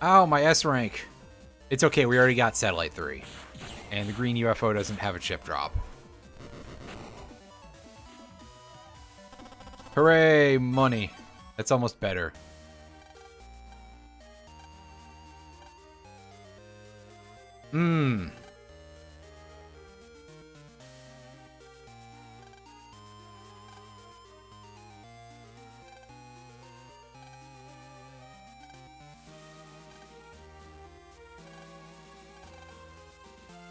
Ow, my S rank. It's okay, we already got Satellite 3. And the green UFO doesn't have a chip drop. Hooray, money. That's almost better.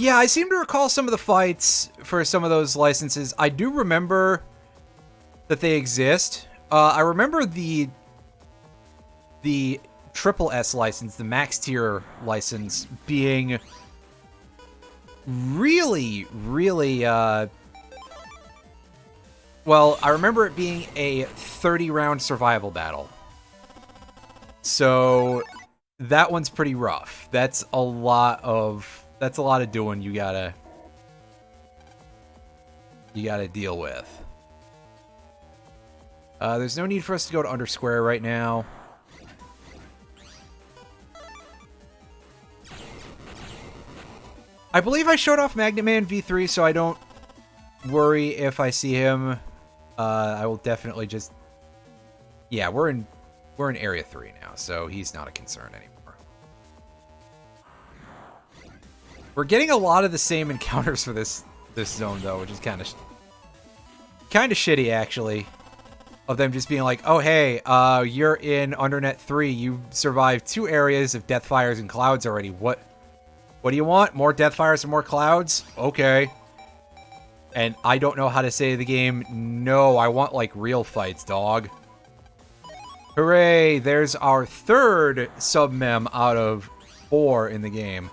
Yeah, I seem to recall some of the fights for some of those licenses. I do remember that they exist. I remember the triple S license, the max tier license, being really, really, well, I remember it being a 30-round survival battle. So that one's pretty rough. That's a lot of doing you gotta deal with. There's no need for us to go to Under Square right now. I believe I showed off Magnet Man V3, so I don't worry if I see him. I will definitely just... Yeah, we're in Area 3 now, so he's not a concern anymore. We're getting a lot of the same encounters for this zone, though, which is kind of shitty, actually. Of them just being like, oh, hey, you're in Undernet 3. You survived 2 areas of death fires and clouds already. What do you want? More death fires and more clouds? Okay. And I don't know how to say to the game, no, I want, like, real fights, dog. Hooray, there's our 3rd sub-mem out of 4 in the game.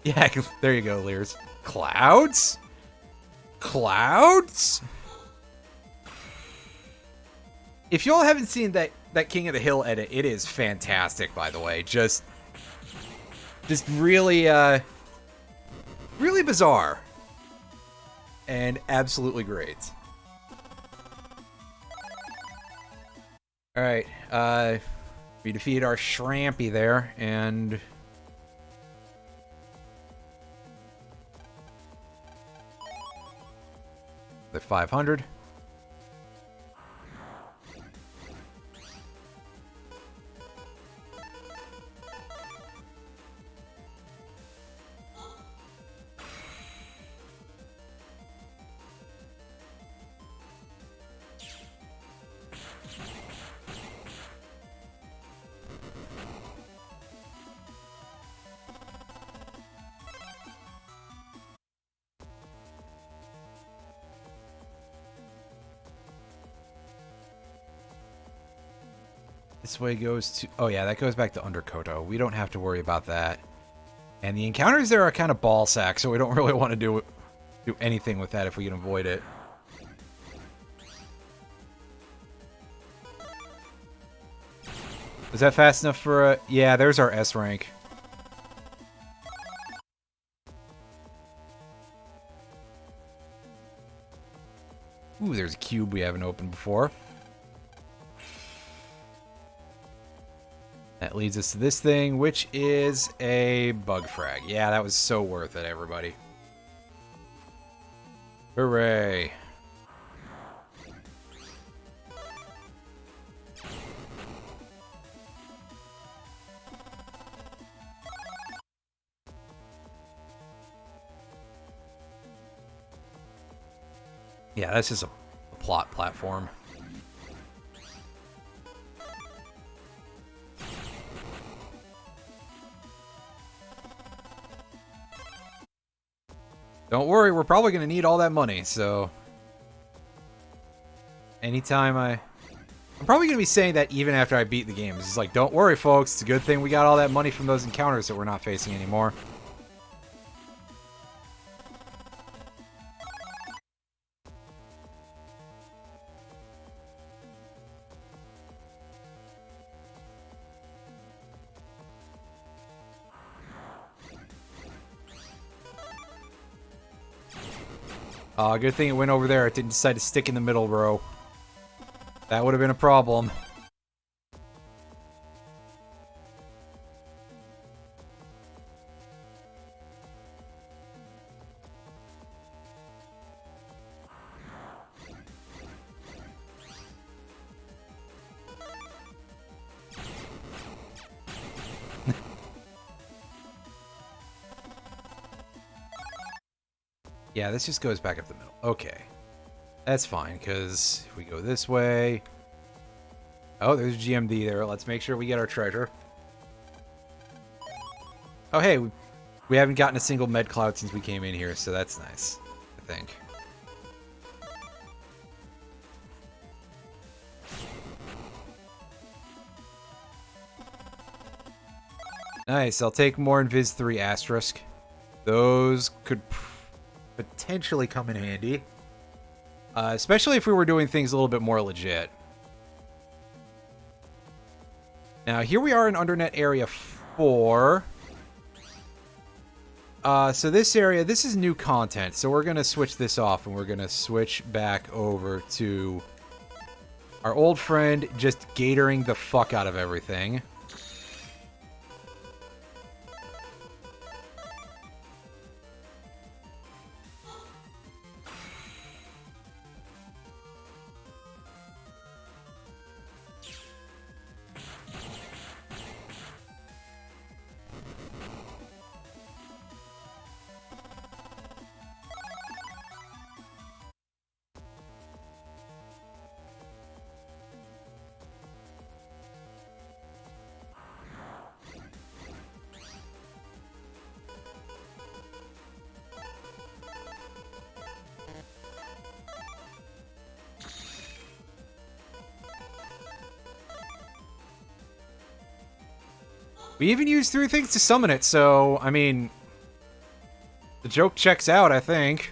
Yeah, there you go, Lears. Clouds? Clouds? If y'all haven't seen that King of the Hill edit, it is fantastic, by the way. Just really, really bizarre. And absolutely great. Alright, we defeated our Shrampy there, and... the 500. This way goes to... Oh, yeah, that goes back to Underkoto. We don't have to worry about that. And the encounters there are kind of ball sack, so we don't really want to do anything with that if we can avoid it. Was that fast enough for a... Yeah, there's our S rank. Ooh, there's a cube we haven't opened before. That leads us to this thing, which is a bug frag. Yeah, that was so worth it, everybody. Hooray. Yeah, that's just a plot platform. Don't worry, we're probably going to need all that money, so... Anytime I'm probably going to be saying that even after I beat the game. It's just like, don't worry, folks. It's a good thing we got all that money from those encounters that we're not facing anymore. Good thing it went over there. It didn't decide to stick in the middle row. That would have been a problem. Yeah, this just goes back up the middle. Okay. That's fine, because if we go this way... Oh, there's GMD there. Let's make sure we get our treasure. Oh, hey. We haven't gotten a single med cloud since we came in here, so that's nice, I think. Nice, I'll take more Invis 3 asterisk. Those could potentially come in handy. Especially if we were doing things a little bit more legit. Now, here we are in Undernet Area 4. So this area, this is new content. So we're going to switch this off, and we're going to switch back over to our old friend just gatoring the fuck out of everything. We even used 3 things to summon it, so, I mean, the joke checks out, I think.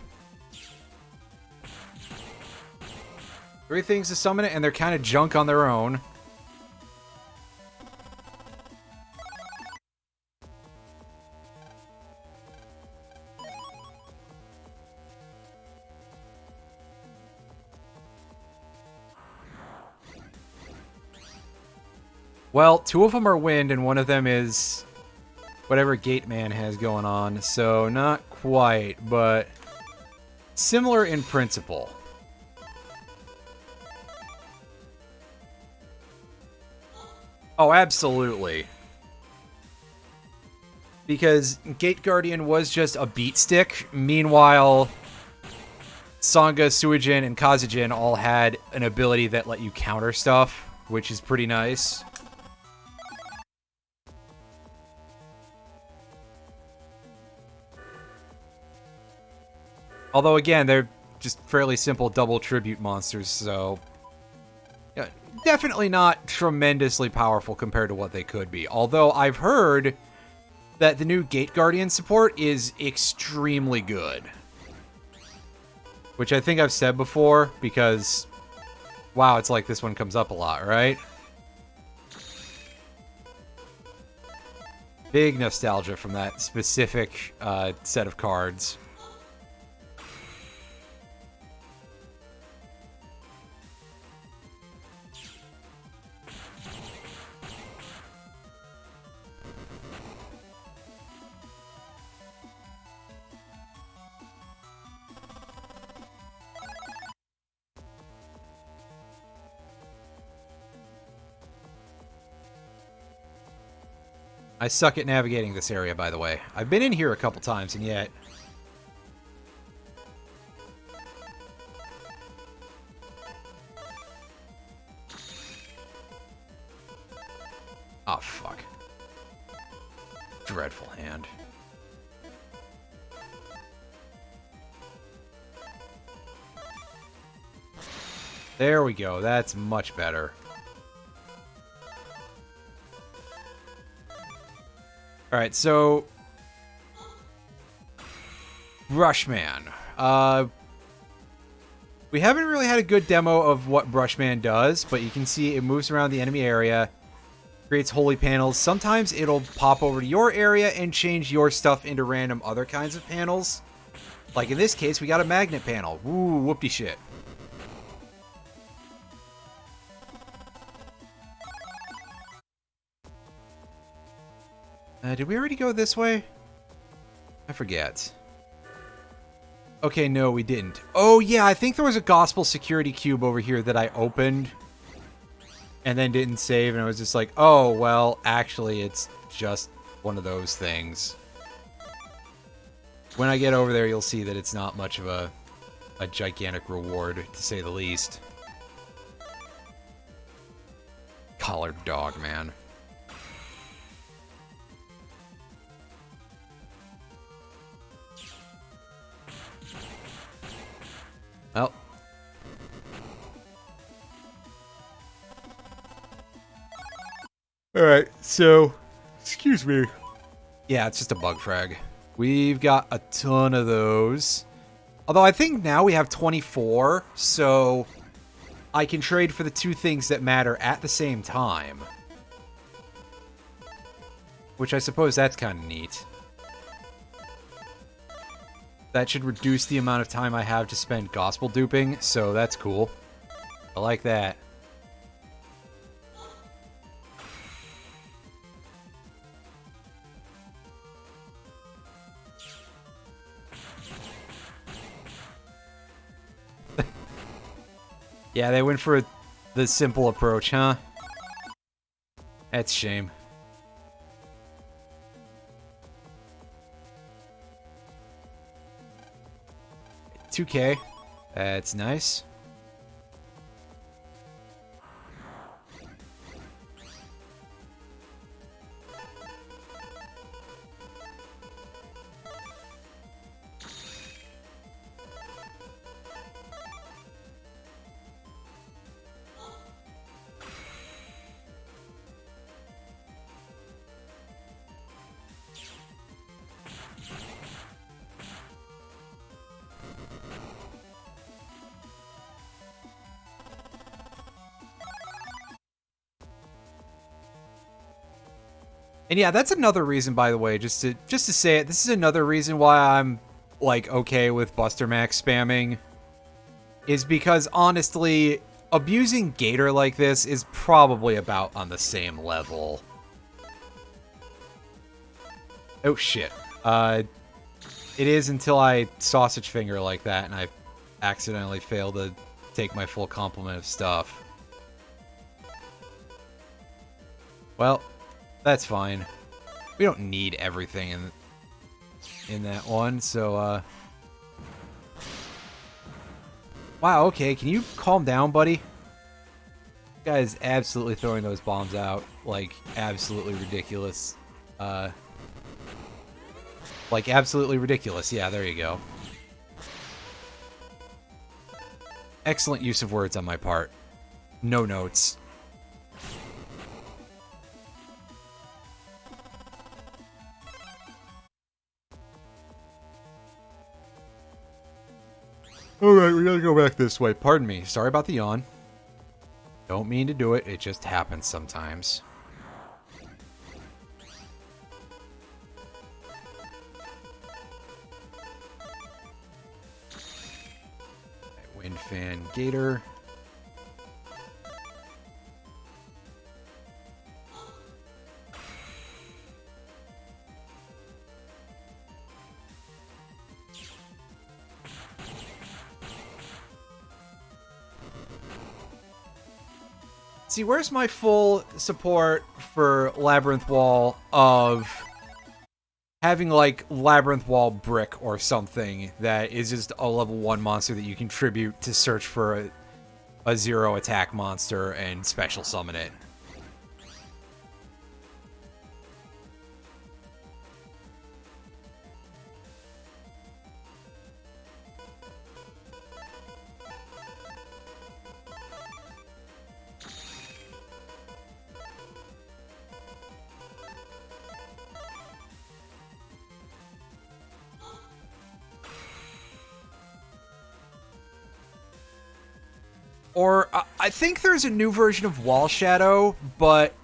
3 things to summon it, and they're kind of junk on their own. Well, 2 of them are wind, and 1 of them is whatever Gate Man has going on. So, not quite, but similar in principle. Oh, absolutely. Because Gate Guardian was just a beat stick. Meanwhile, Sangha, Suijin, and Kazujin all had an ability that let you counter stuff, which is pretty nice. Although, again, they're just fairly simple double tribute monsters, so... yeah, definitely not tremendously powerful compared to what they could be. Although, I've heard that the new Gate Guardian support is extremely good. Which I think I've said before, because... wow, it's like this one comes up a lot, right? Big nostalgia from that specific set of cards. I suck at navigating this area, by the way. I've been in here a couple times, and yet... oh, fuck. Dreadful hand. There we go. That's much better. Alright, so... Brushman. We haven't really had a good demo of what Brushman does, but you can see it moves around the enemy area, creates holy panels. Sometimes it'll pop over to your area and change your stuff into random other kinds of panels. Like in this case, we got a magnet panel. Woo, whoopty shit. Did we already go this way? I forget. Okay, no, we didn't. Oh, yeah, I think there was a Gospel Security Cube over here that I opened and then didn't save, and I was just like, oh, well, actually, it's just one of those things. When I get over there, you'll see that it's not much of a gigantic reward, to say the least. Collared dog, man. Alright, so... Excuse me. Yeah, it's just a bug frag. We've got a ton of those. Although I think now we have 24, so... I can trade for the two things that matter at the same time. Which I suppose that's kind of neat. That should reduce the amount of time I have to spend gospel duping, so that's cool. I like that. Yeah, they went for the simple approach, huh? That's a shame. $2K. That's nice. And yeah, that's another reason, by the way, just to say it, this is another reason why I'm, like, okay with Buster Max spamming. Is because, honestly, abusing Gator like this is probably about on the same level. Oh, shit. It is until I sausage finger like that and I accidentally fail to take my full complement of stuff. Well... That's fine. We don't need everything in that one, so, Wow, okay, can you calm down, buddy? This guy is absolutely throwing those bombs out. Like, absolutely ridiculous. Like, absolutely ridiculous. Yeah, there you go. Excellent use of words on my part. No notes. Alright, we gotta go back this way. Pardon me. Sorry about the yawn. Don't mean to do it. It just happens sometimes. Wind Fan Gator. See, where's my full support for Labyrinth Wall of having, like, Labyrinth Wall Brick or something that is just a level 1 monster that you contribute to search for a 0 attack monster and special summon it? Or, I think there's a new version of Wall Shadow, but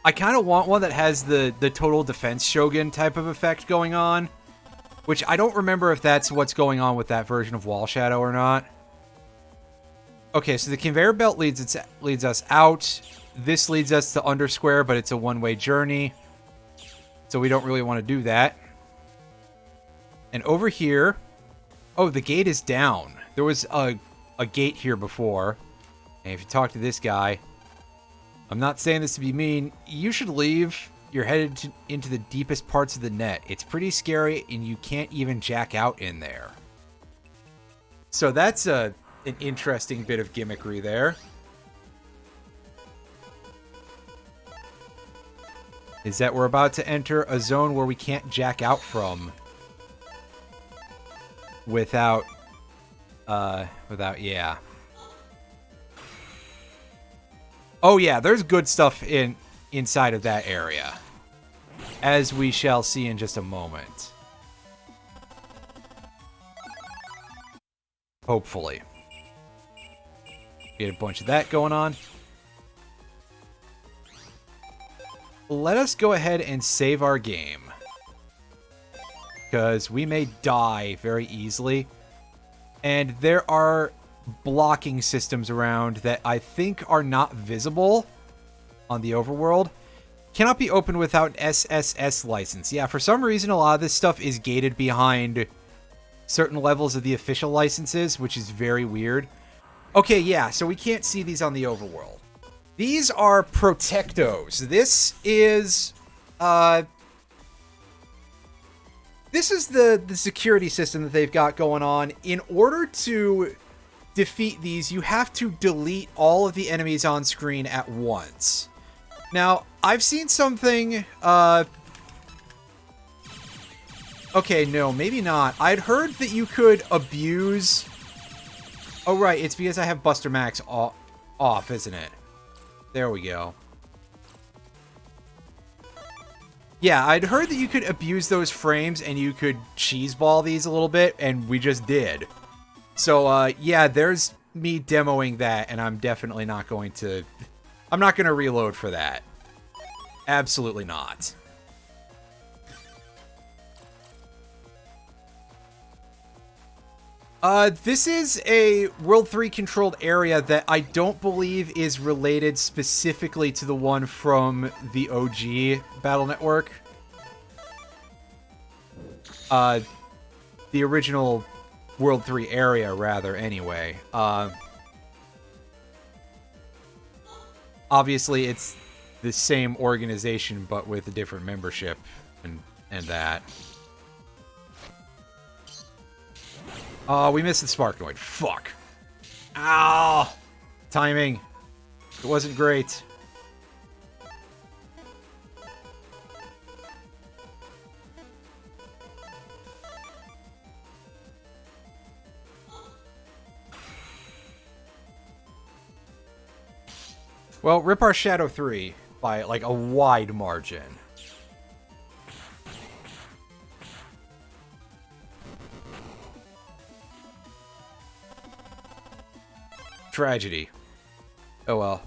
I kind of want one that has the total defense Shogun type of effect going on. Which I don't remember if that's what's going on with that version of Wall Shadow or not. Okay, so the conveyor belt leads us out. This leads us to Undersquare, but it's a one-way journey. So we don't really want to do that. And over here... Oh, the gate is down. There was a gate here before. And if you talk to this guy, I'm not saying this to be mean, you should leave. You're headed into the deepest parts of the net. It's pretty scary, and you can't even jack out in there. So that's an interesting bit of gimmickry there. Is that we're about to enter a zone where we can't jack out from without, yeah. Oh yeah, there's good stuff in... inside of that area, as we shall see in just a moment. Hopefully. Get a bunch of that going on. Let us go ahead and save our game, because we may die very easily. And there are blocking systems around that I think are not visible on the overworld. Cannot be opened without an SSS license. Yeah, for some reason, a lot of this stuff is gated behind certain levels of the official licenses, which is very weird. Okay, yeah, so we can't see these on the overworld. These are protectos. This is the security system that they've got going on. In order to defeat these, you have to delete all of the enemies on screen at once. Now, I've seen something, okay, no, maybe not. I'd heard that you could abuse... Oh, right, it's because I have Buster Max off, isn't it? There we go. Yeah, I'd heard that you could abuse those frames and you could cheeseball these a little bit, and we just did. So, yeah, there's me demoing that, and I'm definitely not going to... I'm not going to reload for that. Absolutely not. This is a World 3 controlled area that I don't believe is related specifically to the one from the OG Battle Network. The original World 3 area, rather, anyway. Obviously, it's the same organization, but with a different membership and that. Oh, we missed the Sparknoid. Fuck. Ow! Timing. It wasn't great. Well, rip our Shadow 3 by, like, a wide margin. Tragedy. Oh well.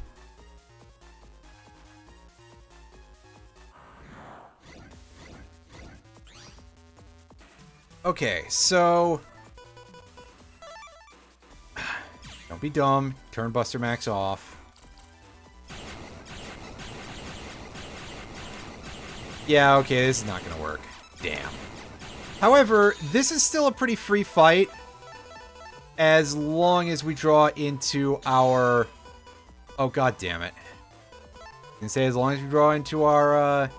Okay, so... Don't be dumb. Turn Buster Max off. Yeah, okay, this is not gonna work. Damn. However, this is still a pretty free fight, as long as we draw into our... Oh, god damn it. I can say as long as we draw into our, as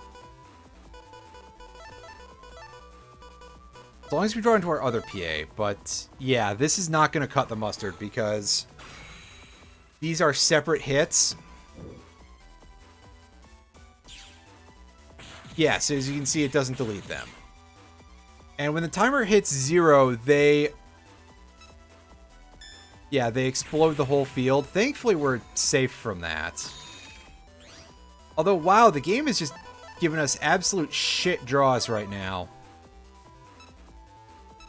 long as we draw into our other PA, but yeah, this is not going to cut the mustard because these are separate hits. Yeah, so as you can see, it doesn't delete them. And when the timer hits 0, they... Yeah, they explode the whole field. Thankfully, we're safe from that. Although, wow, the game is just giving us absolute shit draws right now.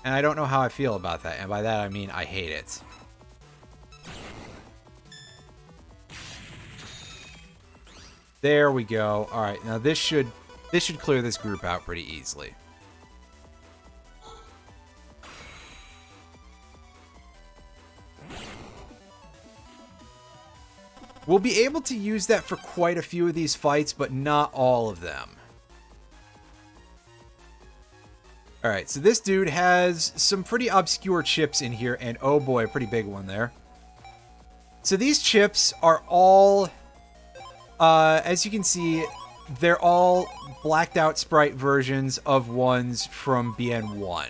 And I don't know how I feel about that. And by that, I mean I hate it. There we go. Alright, now this should clear this group out pretty easily. We'll be able to use that for quite a few of these fights, but not all of them. Alright, so this dude has some pretty obscure chips in here, and oh boy, a pretty big one there. So these chips are all, as you can see, they're all blacked out sprite versions of ones from BN1.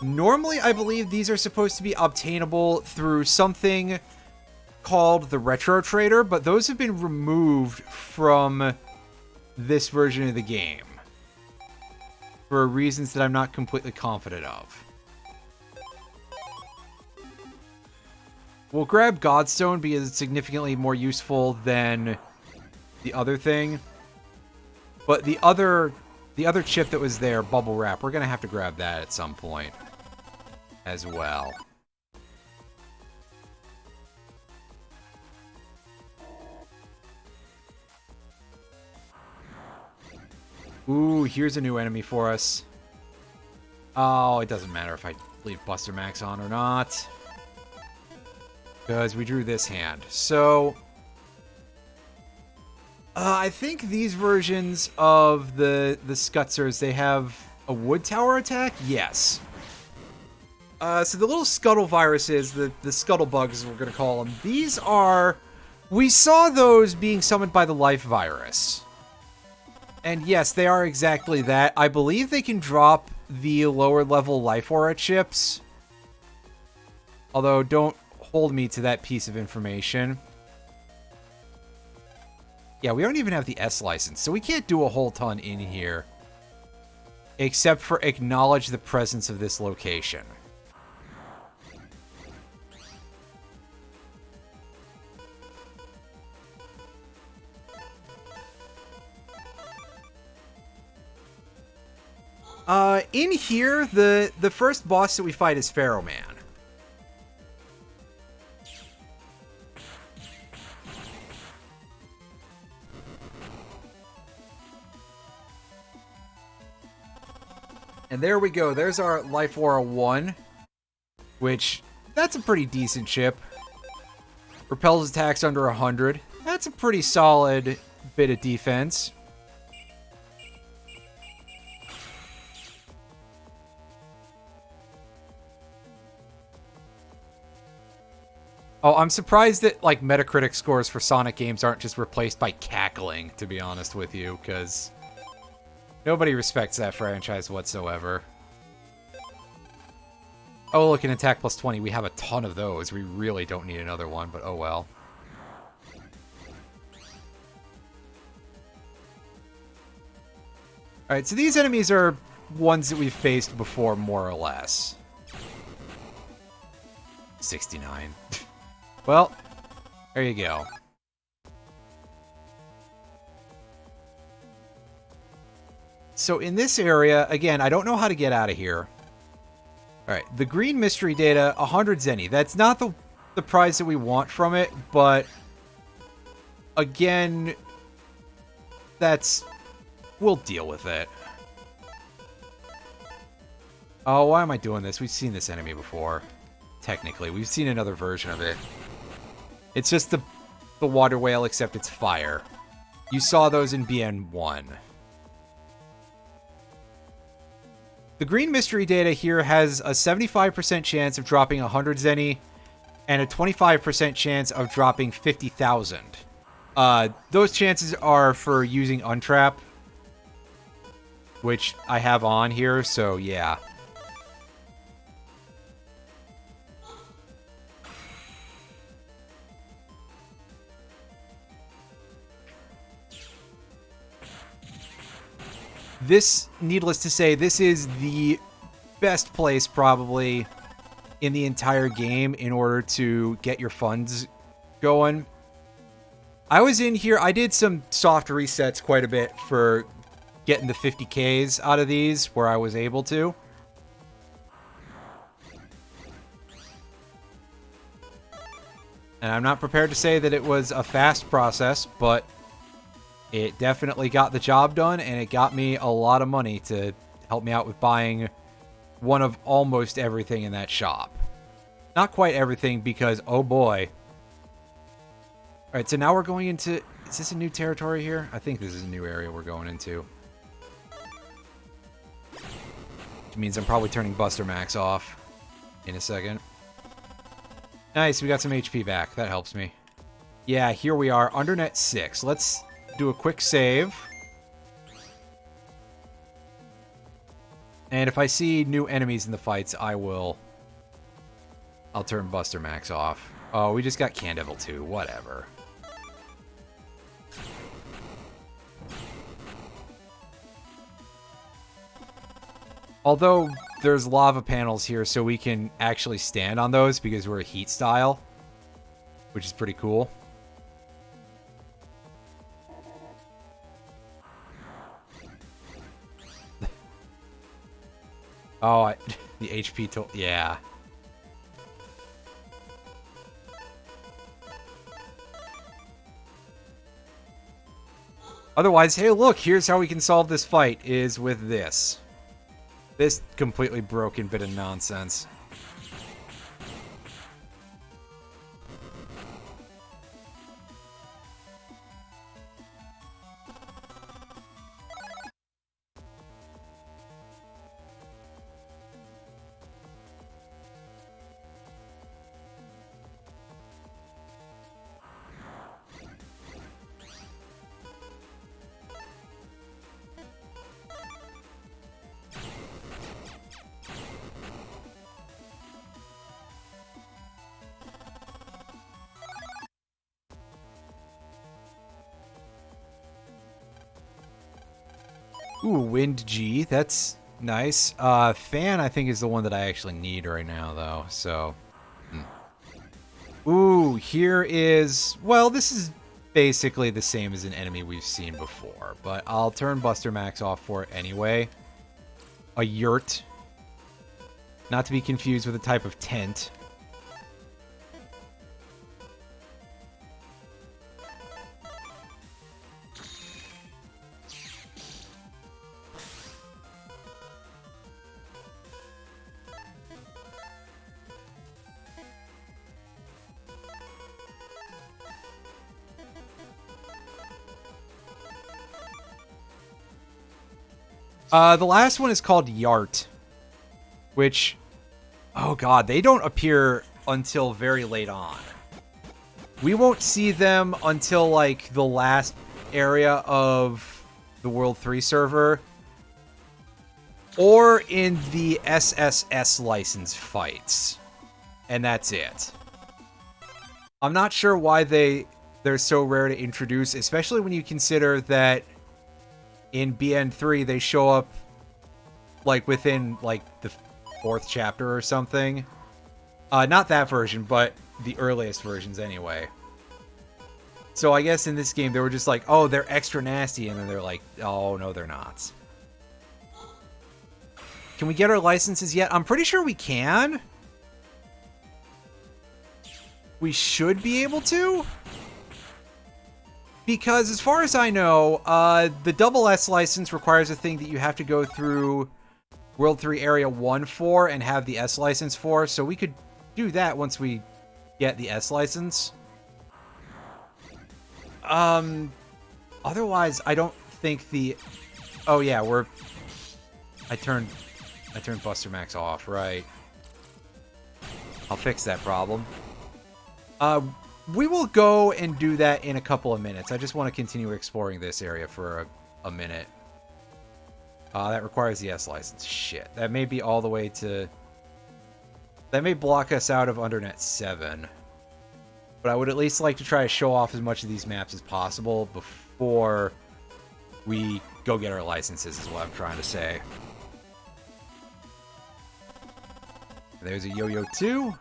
Normally, I believe these are supposed to be obtainable through something called the Retro Trader, but those have been removed from this version of the game for reasons that I'm not completely confident of. We'll grab Godstone because it's significantly more useful than the other thing. But the other chip that was there, Bubble Wrap, we're going to have to grab that at some point as well. Ooh, here's a new enemy for us. Oh, it doesn't matter if I leave Buster Max on or not, because we drew this hand. So, I think these versions of the Skutzers, they have a wood tower attack? Yes. So the little scuttle viruses, the scuttle bugs, we're going to call them, these are... We saw those being summoned by the life virus. And yes, they are exactly that. I believe they can drop the lower level life aura chips. Although, don't hold me to that piece of information. Yeah, we don't even have the S license, so we can't do a whole ton in here. Except for acknowledge the presence of this location. In here, the first boss that we fight is Pharaoh Man. And there we go. There's our Life Aura 1, which, that's a pretty decent chip. Repels attacks under 100. That's a pretty solid bit of defense. Oh, I'm surprised that, like, Metacritic scores for Sonic games aren't just replaced by cackling, to be honest with you, because nobody respects that franchise whatsoever. Oh, look, an attack plus 20. We have a ton of those. We really don't need another one, but oh well. Alright, so these enemies are ones that we've faced before, more or less. 69. Well, there you go. So in this area, again, I don't know how to get out of here. Alright, the green mystery data, 100 Zenny. That's not the prize that we want from it, but again, we'll deal with it. Oh, why am I doing this? We've seen this enemy before. Technically, we've seen another version of it. It's just the water whale, except it's fire. You saw those in BN1. The green mystery data here has a 75% chance of dropping 100 Zenny and a 25% chance of dropping 50,000. Those chances are for using Untrap, which I have on here, so yeah. This, needless to say, this is the best place probably in the entire game in order to get your funds going. I was in here, I did some soft resets quite a bit for getting the 50Ks out of these where I was able to. And I'm not prepared to say that it was a fast process, but it definitely got the job done, and it got me a lot of money to help me out with buying one of almost everything in that shop. Not quite everything, because, oh boy. Alright, so now we're going into... Is this a new territory here? I think this is a new area we're going into. Which means I'm probably turning Buster Max off in a second. Nice, we got some HP back. That helps me. Yeah, here we are, Undernet 6. Let's do a quick save. And if I see new enemies in the fights, I'll turn Buster Max off. Oh, we just got Candevil 2. Whatever. Although there's lava panels here, so we can actually stand on those because we're a heat style, which is pretty cool. Oh, the HP total. Yeah. Otherwise, hey, look, here's how we can solve this fight, is with this. This completely broken bit of nonsense. Ooh, Wind G. That's nice. Fan, I think, is the one that I actually need right now, though. So, Ooh, here is... Well, this is basically the same as an enemy we've seen before, but I'll turn Buster Max off for it anyway. A yurt. Not to be confused with a type of tent. The last one is called Yart, which, oh god, they don't appear until very late on. We won't see them until, like, the last area of the World 3 server, or in the SSS license fights, and that's it. I'm not sure why they're so rare to introduce, especially when you consider that in BN3, they show up, like, within, like, the 4th chapter or something. Not that version, but the earliest versions anyway. So I guess in this game, they were just like, oh, they're extra nasty, and then they're like, oh, no, they're not. Can we get our licenses yet? I'm pretty sure we can. We should be able to. Because as far as I know, the double S license requires a thing that you have to go through World 3 Area 1 for and have the S license for, so we could do that once we get the S license. Otherwise, I don't think the... Oh yeah, I turned Buster Max off, right. I'll fix that problem. We will go and do that in a couple of minutes. I just want to continue exploring this area for a minute. That requires the S license. Shit. That may be all the way to... That may block us out of Undernet 7. But I would at least like to try to show off as much of these maps as possible before we go get our licenses, is what I'm trying to say. There's a Yo-Yo 2.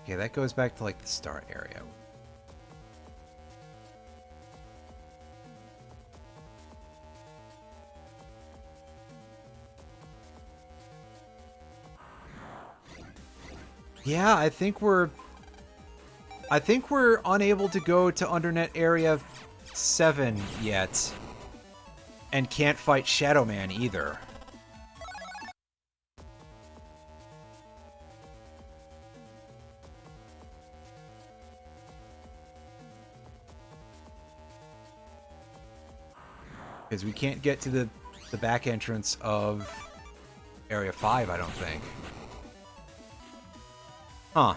Okay, that goes back to, like, the start area. Yeah, I think we're unable to go to Undernet Area 7 yet. And can't fight Shadow Man either. Because we can't get to the back entrance of Area 5, I don't think. Huh.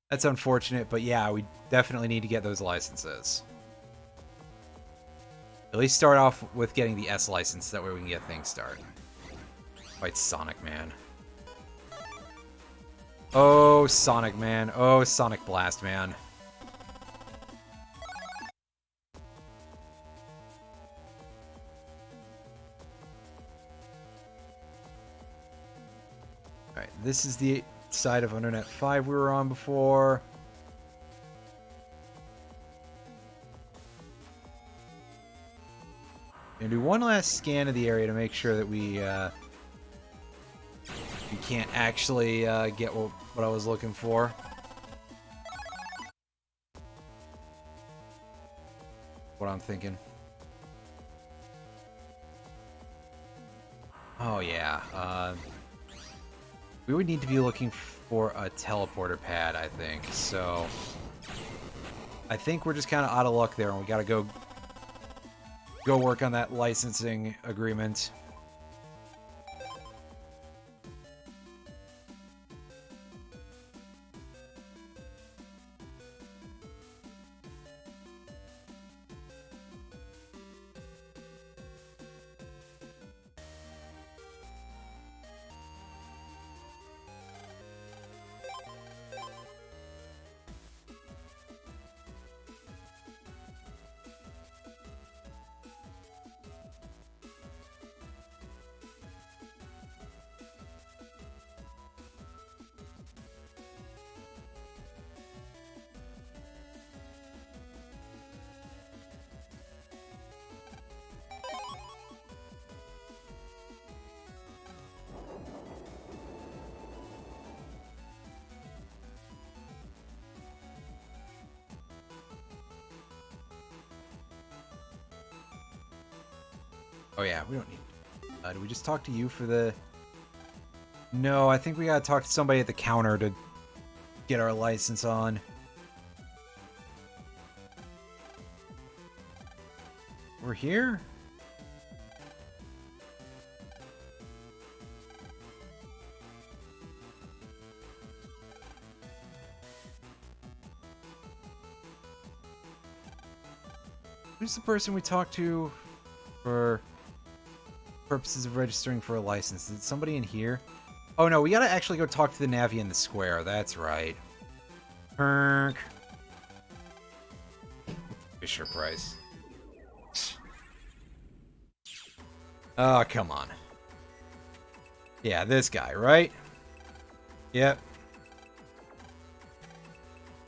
That's unfortunate, but yeah, we definitely need to get those licenses. At least start off with getting the S license, that way we can get things started. Fight Sonic Man. Oh, Sonic Man. Oh, Sonic Blast Man. Alright, this is the side of Undernet 5 we were on before. Gonna do one last scan of the area to make sure that we can't actually get what I was looking for. What I'm thinking. Oh yeah, we would need to be looking for a teleporter pad, I think. So I think we're just kind of out of luck there, and we gotta go work on that licensing agreement. Oh yeah, we don't need... do we just talk to you for the... No, I think we gotta talk to somebody at the counter to get our license on. We're here? Who's the person we talked to for purposes of registering for a license? Is it somebody in here? Oh no, we gotta actually go talk to the Navi in the square. That's right. Perk. Fisher Price. Oh, come on. Yeah, this guy, right? Yep.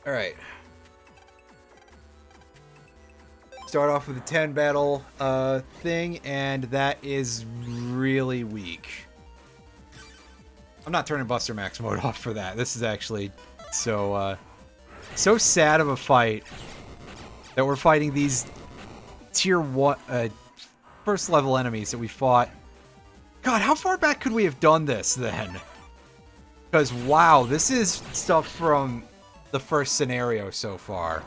Alright. Start off with a 10 battle thing, and that is really weak. I'm not turning Buster Max mode off for that. This is actually so sad of a fight that we're fighting these tier 1 first level enemies that we fought. God, how far back could we have done this then? Because wow, this is stuff from the first scenario so far.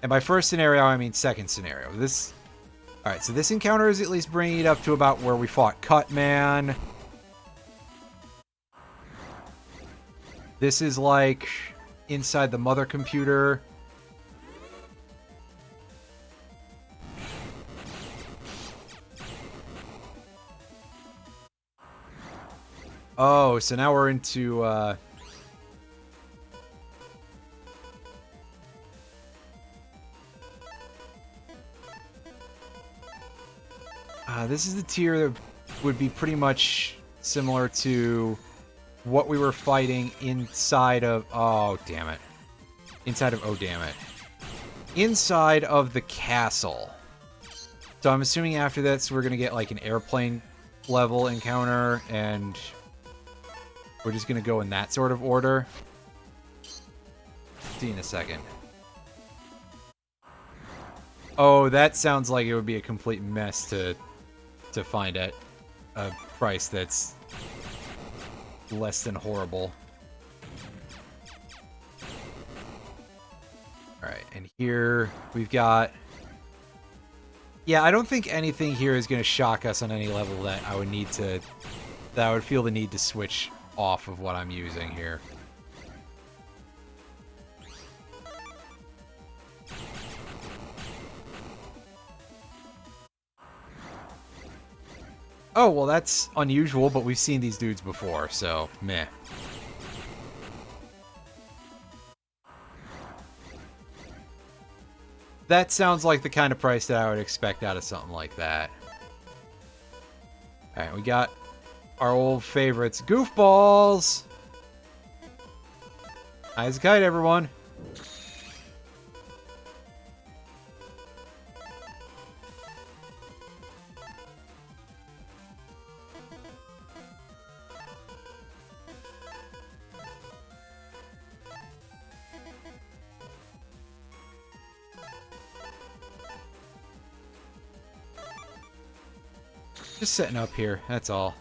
And by first scenario, I mean second scenario. Alright, so this encounter is at least bringing it up to about where we fought Cutman. This is like inside the mother computer. Oh, so now we're into this is the tier that would be pretty much similar to what we were fighting inside of... Oh, damn it. Inside of... Oh, damn it. Inside of the castle. So I'm assuming after this we're going to get like an airplane level encounter, and we're just going to go in that sort of order. See you in a second. Oh, that sounds like it would be a complete mess to find at a price that's less than horrible. Alright, and here we've got... Yeah, I don't think anything here is going to shock us on any level that I would need to... that I would feel the need to switch off of what I'm using here. Oh, well, that's unusual, but we've seen these dudes before, so meh. That sounds like the kind of price that I would expect out of something like that. Alright, we got our old favorites. Goofballs! High as a kite, everyone. Just setting up here, that's all.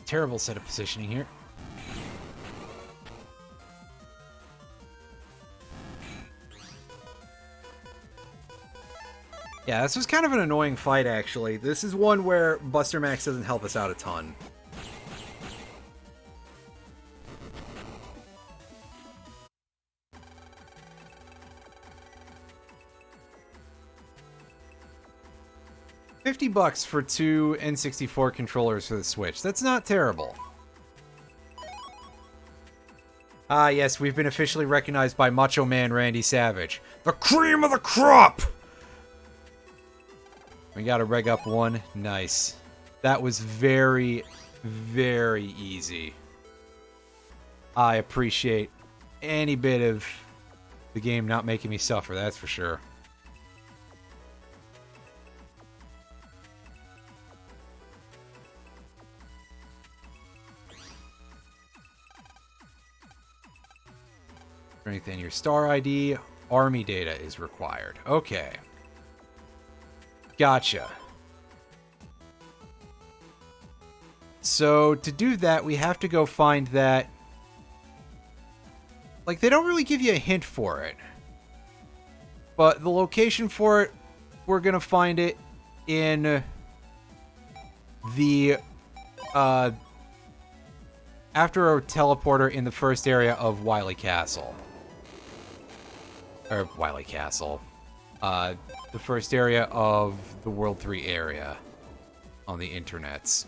Terrible set of positioning here. Yeah, this was kind of an annoying fight, actually. This is one where Buster Max doesn't help us out a ton. $50 for two N64 controllers for the Switch. That's not terrible. Ah, yes, we've been officially recognized by Macho Man Randy Savage. The cream of the crop! We got a reg up one. Nice. That was very, very easy. I appreciate any bit of the game not making me suffer, that's for sure. Strengthen your star ID. Army data is required. Okay. Gotcha. So, to do that, we have to go find that... Like, they don't really give you a hint for it. But the location for it, we're gonna find it in... the... after a teleporter in the first area of Wily Castle. Or Wily Castle. The first area of the World 3 area on the internets.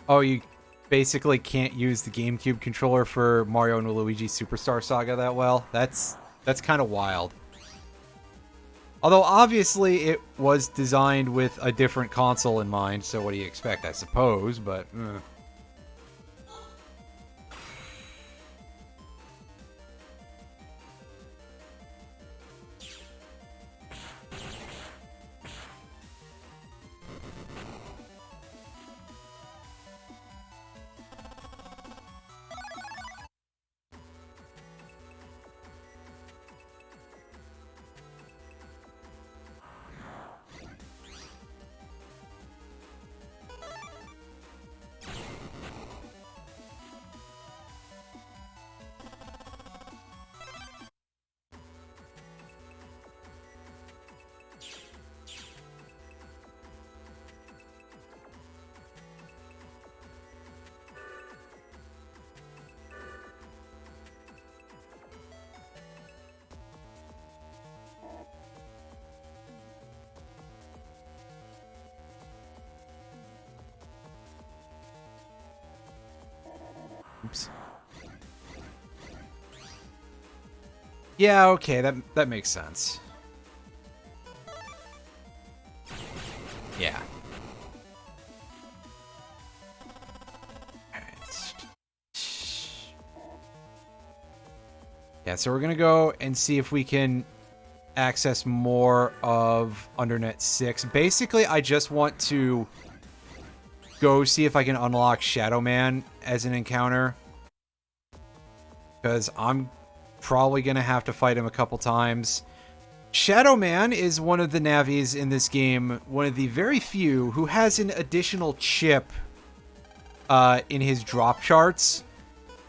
Oh, you basically can't use the GameCube controller for Mario and Luigi Superstar Saga that well? That's kind of wild. Although, obviously, it was designed with a different console in mind, so what do you expect, I suppose, but... Oops. Yeah, okay, that makes sense. Yeah. Alright. Yeah, so we're gonna go and see if we can access more of Undernet 6. Basically, I just want to go see if I can unlock Shadow Man as an encounter. Because I'm probably going to have to fight him a couple times. Shadow Man is one of the Navis in this game, one of the very few who has an additional chip in his drop charts.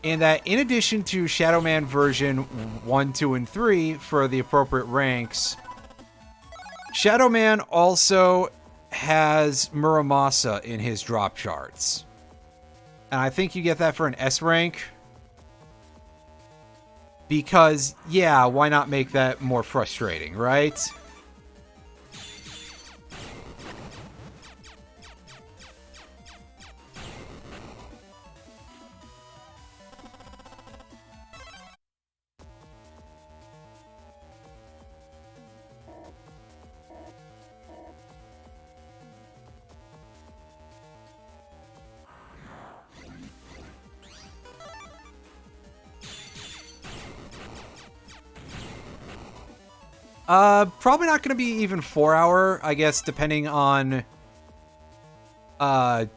And that in addition to Shadow Man version 1, 2, and 3 for the appropriate ranks, Shadow Man also has Muramasa in his drop charts. And I think you get that for an S rank. Because, yeah, why not make that more frustrating, right? Probably not going to be even 4 hour, I guess, depending on... I've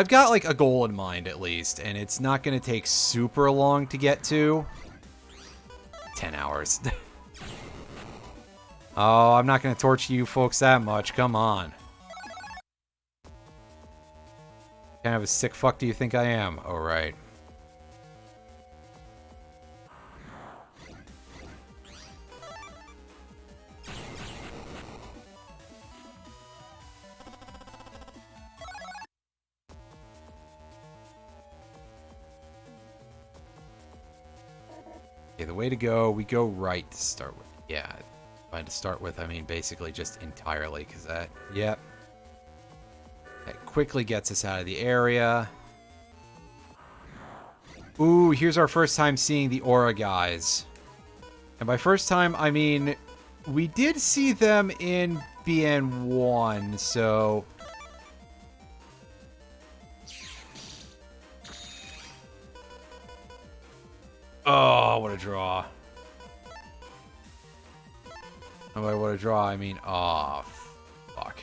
got, like, a goal in mind, at least, and it's not going to take super long to get to. 10 hours. Oh, I'm not going to torture you folks that much, come on. Kind of a sick fuck do you think I am? Oh, right. Okay, the way to go, we go right to start with. Yeah, by to start with, I mean basically just entirely, because that, yep. That quickly gets us out of the area. Ooh, here's our first time seeing the Aura guys. And by first time, I mean, we did see them in BN1, so... Oh, what a draw. Oh, by what a draw, I mean, oh, fuck.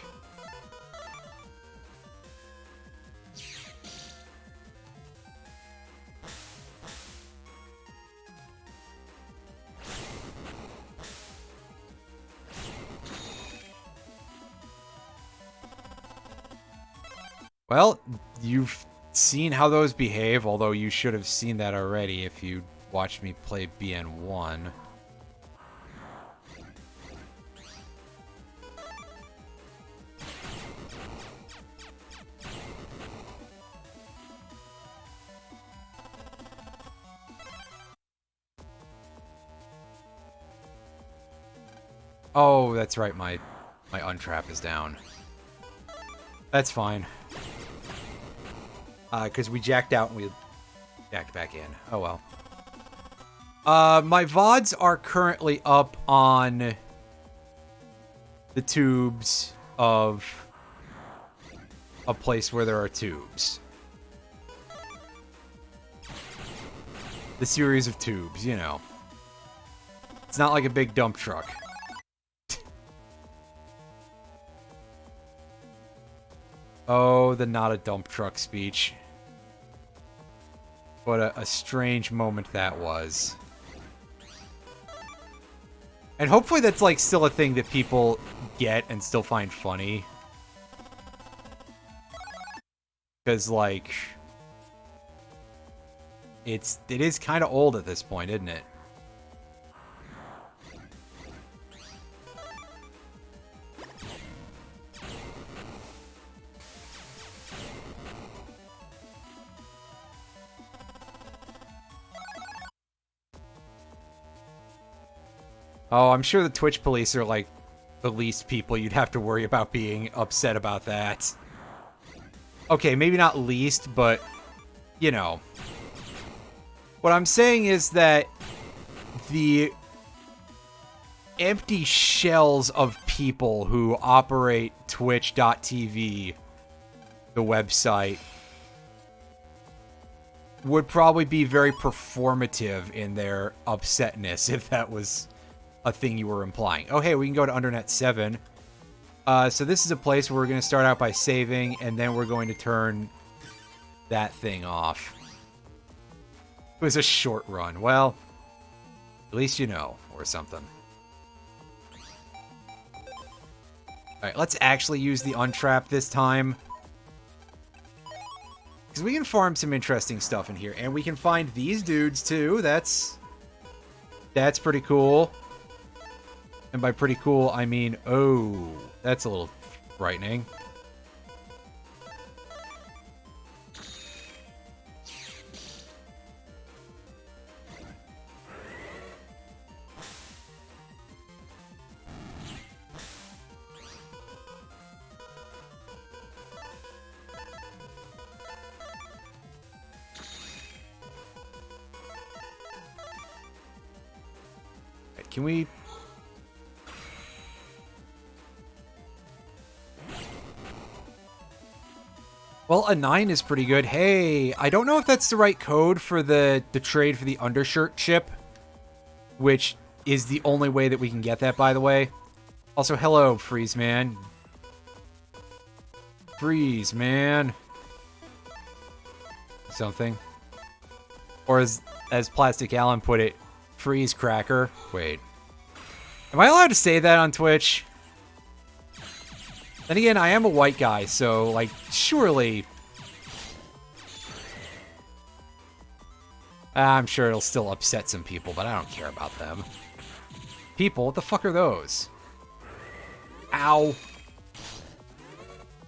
Well, you've seen how those behave, although you should have seen that already if you watched me play BN1. Oh, that's right, my untrap is down. That's fine. Because we jacked out and we jacked back in. Oh well. My VODs are currently up on the tubes of a place where there are tubes. The series of tubes, you know. It's not like a big dump truck. Oh, the not a dump truck speech. What a strange moment that was. And hopefully that's, like, still a thing that people get and still find funny. Because, like... it is kind of old at this point, isn't it? Oh, I'm sure the Twitch police are, like, the least people you'd have to worry about being upset about that. Okay, maybe not least, but... you know. What I'm saying is that the empty shells of people who operate Twitch.tv, the website, would probably be very performative in their upsetness if that was a thing you were implying. Oh, hey, we can go to Undernet 7. So this is a place where we're going to start out by saving, and then we're going to turn that thing off. It was a short run. Well, at least you know, or something. Alright, let's actually use the untrap this time. Because we can farm some interesting stuff in here. And we can find these dudes, too. That's pretty cool. And by pretty cool, I mean, oh, that's a little frightening. Can we... Well, a 9 is pretty good. Hey, I don't know if that's the right code for the trade for the undershirt chip, which is the only way that we can get that, by the way. Also, hello, Freeze Man. Freeze Man. Something. Or as Plastic Alan put it, Freeze Cracker. Wait. Am I allowed to say that on Twitch? Then again, I am a white guy, so, like, surely... I'm sure it'll still upset some people, but I don't care about them. People? What the fuck are those? Ow.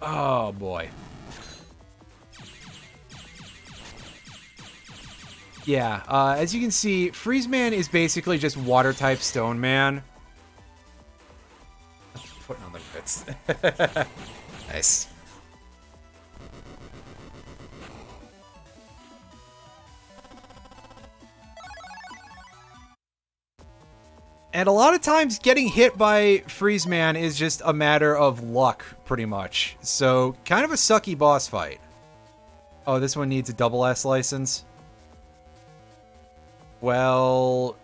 Oh, boy. Yeah, as you can see, Freeze Man is basically just water-type Stone Man. Putting on the bits. Nice. And a lot of times getting hit by Freeze Man is just a matter of luck, pretty much. So, kind of a sucky boss fight. Oh, this one needs a double S license? Well,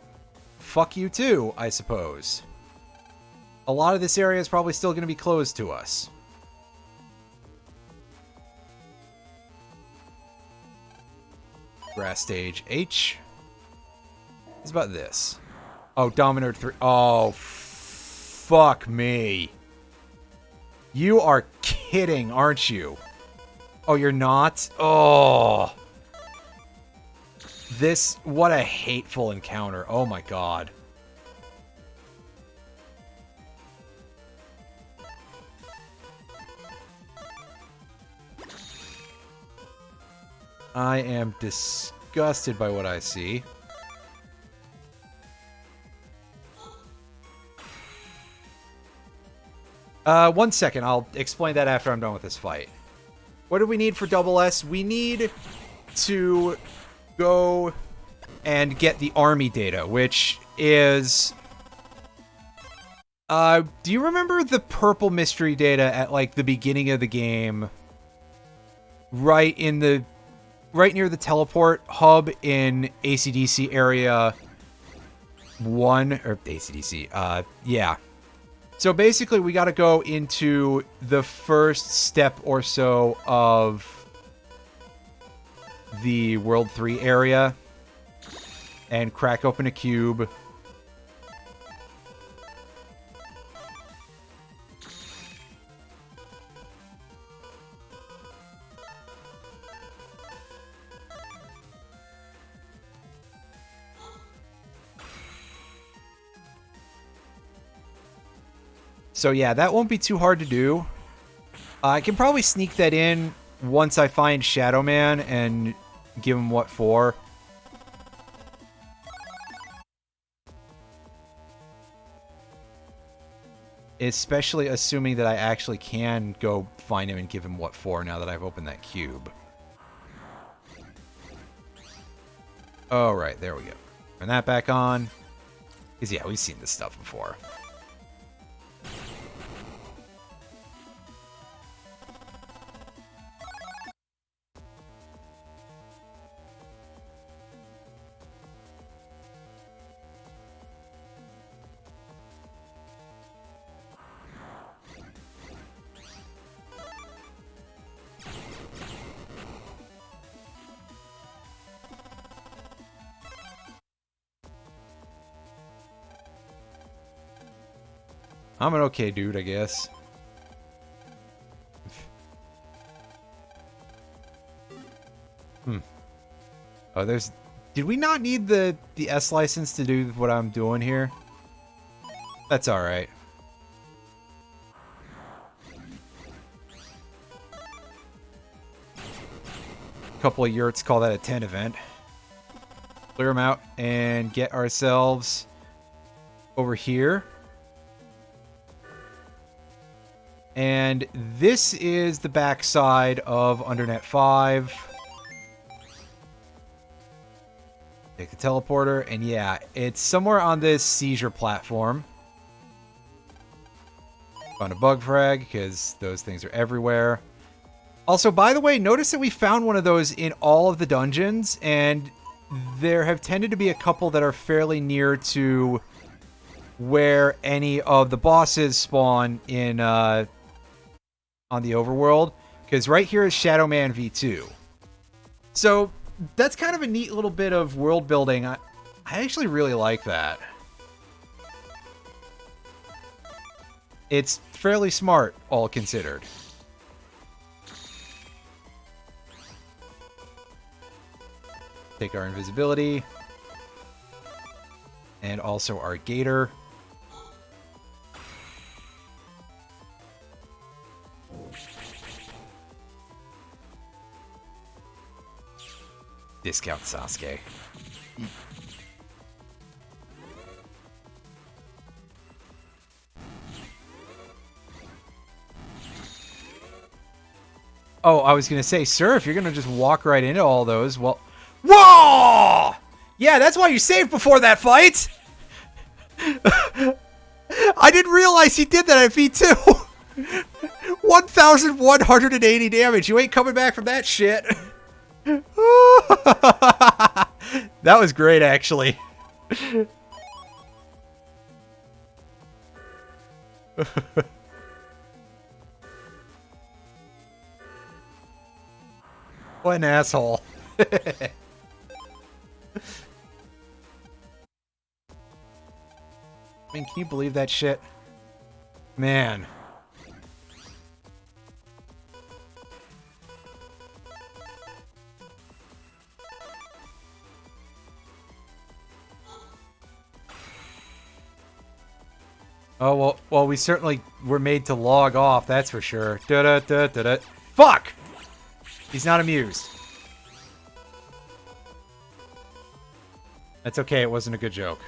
fuck you too, I suppose. A lot of this area is probably still going to be closed to us. Grass stage H. It's about this. Oh, Dominator 3. Oh, fuck me. You are kidding, aren't you? Oh, you're not? Oh. This, what a hateful encounter. Oh my god. I am disgusted by what I see. One second. I'll explain that after I'm done with this fight. What do we need for double S? We need to go and get the army data, which is... do you remember the purple mystery data at, like, the beginning of the game? Right near the teleport hub in AC/DC area 1, or AC/DC, yeah. So basically we gotta go into the first step or so of the World 3 area and crack open a cube. So yeah, that won't be too hard to do. I can probably sneak that in once I find Shadow Man and give him what for. Especially assuming that I actually can go find him and give him what for now that I've opened that cube. Oh, right. There we go. Turn that back on. Because, yeah, we've seen this stuff before. I'm an okay dude, I guess. Oh, there's... Did we not need the S license to do what I'm doing here? That's alright. A couple of yurts, call that a 10 event. Clear them out and get ourselves over here. And this is the backside of Undernet 5. Take the teleporter, and yeah, it's somewhere on this seizure platform. Found a bug frag, because those things are everywhere. Also, by the way, notice that we found one of those in all of the dungeons, and there have tended to be a couple that are fairly near to where any of the bosses spawn in, on the overworld, because right here is Shadow Man V2. So that's kind of a neat little bit of world building. I actually really like that. It's fairly smart, all considered. Take our invisibility. And also our gator. Discount Sasuke. Oh, I was going to say, sir, if you're going to just walk right into all those, well... Whoa! Yeah, that's why you saved before that fight! I didn't realize he did that at V2! 1,180 damage. You ain't coming back from that shit. That was great, actually. What an asshole. I mean, can you believe that shit? Man. Oh, well, we certainly were made to log off, that's for sure. Da-da-da-da-da. Fuck! He's not amused. That's okay, it wasn't a good joke.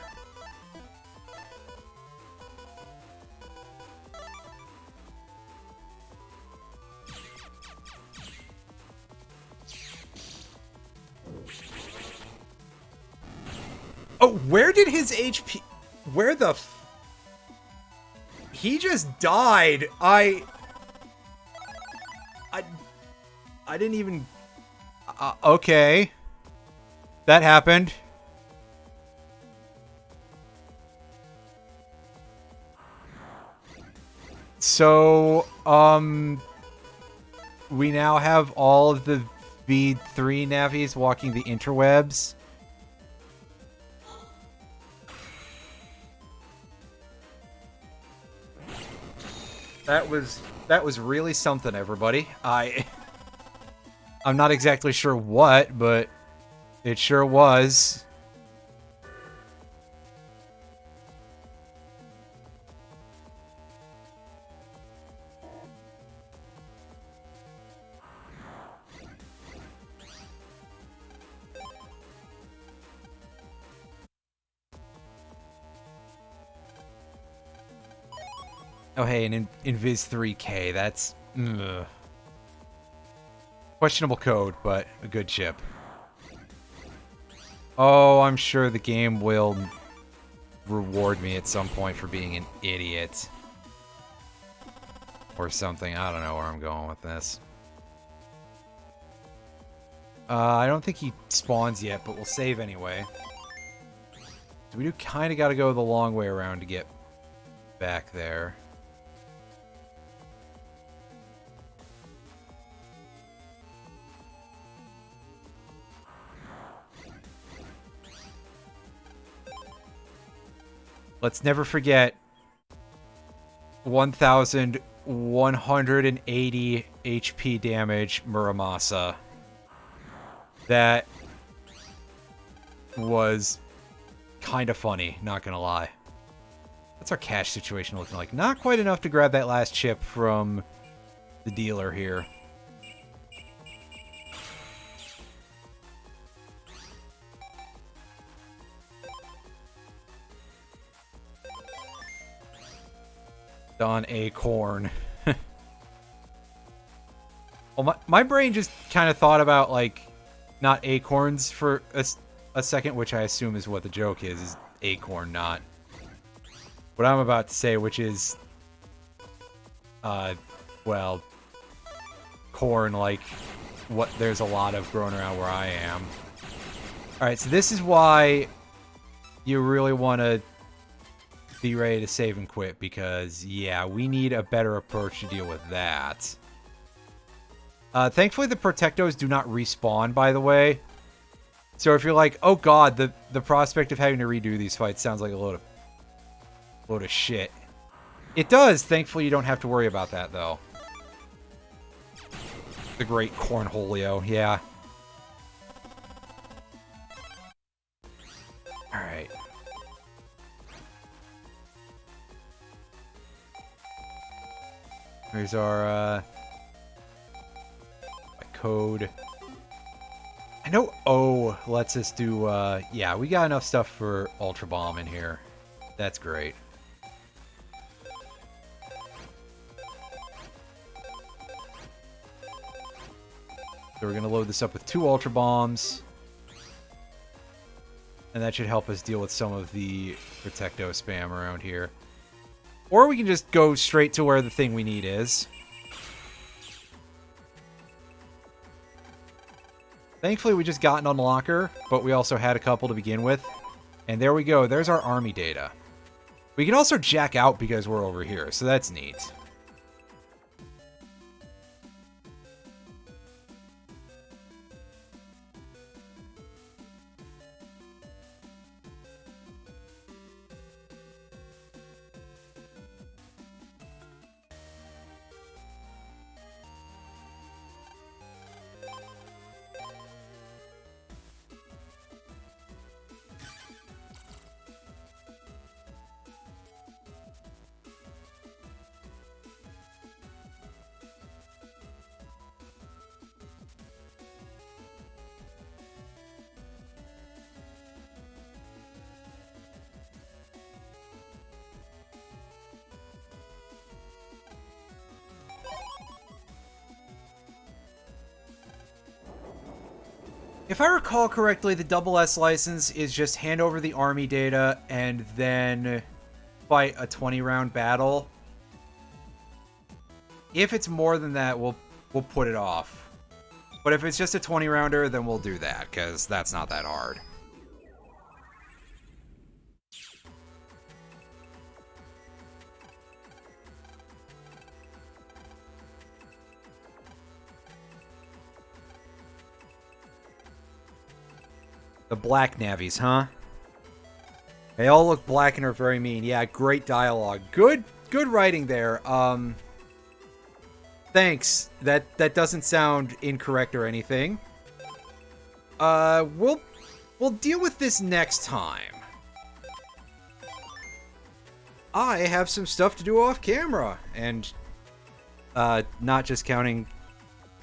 Oh, where did his HP... Where the... He just died. I didn't even... okay. That happened. So, we now have all of the V3 navies walking the interwebs. That was really something, everybody. I'm not exactly sure what, but it sure was. Oh, hey, and in Viz 3K, that's... Ugh. Questionable code, but a good chip. Oh, I'm sure the game will reward me at some point for being an idiot. Or something. I don't know where I'm going with this. I don't think he spawns yet, but we'll save anyway. So we do kind of got to go the long way around to get back there. Let's never forget 1,180 HP damage Muramasa. That was kind of funny, not gonna lie. What's our cash situation looking like? Not quite enough to grab that last chip from the dealer here. Don Acorn. Well, my brain just kind of thought about, like, not acorns for a second, which I assume is what the joke is acorn, not what I'm about to say, which is, well, corn, like what there's a lot of growing around where I am. Alright, so this is why you really want to be ready to save and quit, because, yeah, we need a better approach to deal with that. Thankfully, the Protectos do not respawn, by the way. So if you're like, oh god, the prospect of having to redo these fights sounds like a load of shit. It does. Thankfully, you don't have to worry about that, though. The great Cornholio, yeah. Alright. Here's our, code. I know O lets us do, yeah, we got enough stuff for Ultra Bomb in here. That's great. So we're going to load this up with 2 Ultra Bombs. And that should help us deal with some of the Protecto spam around here. Or we can just go straight to where the thing we need is. Thankfully, we just got an unlocker, but we also had a couple to begin with. And there we go. There's our army data. We can also jack out because we're over here, so that's neat. If I recall correctly, the double S license is just hand over the army data and then fight a 20-round battle. If it's more than that, we'll put it off. But if it's just a 20-rounder, then we'll do that, because that's not that hard. The black navies, huh? They all look black and are very mean. Yeah, great dialogue. Good writing there. Thanks. That doesn't sound incorrect or anything. We'll deal with this next time. I have some stuff to do off camera, and not just counting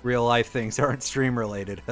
real life things that aren't stream related.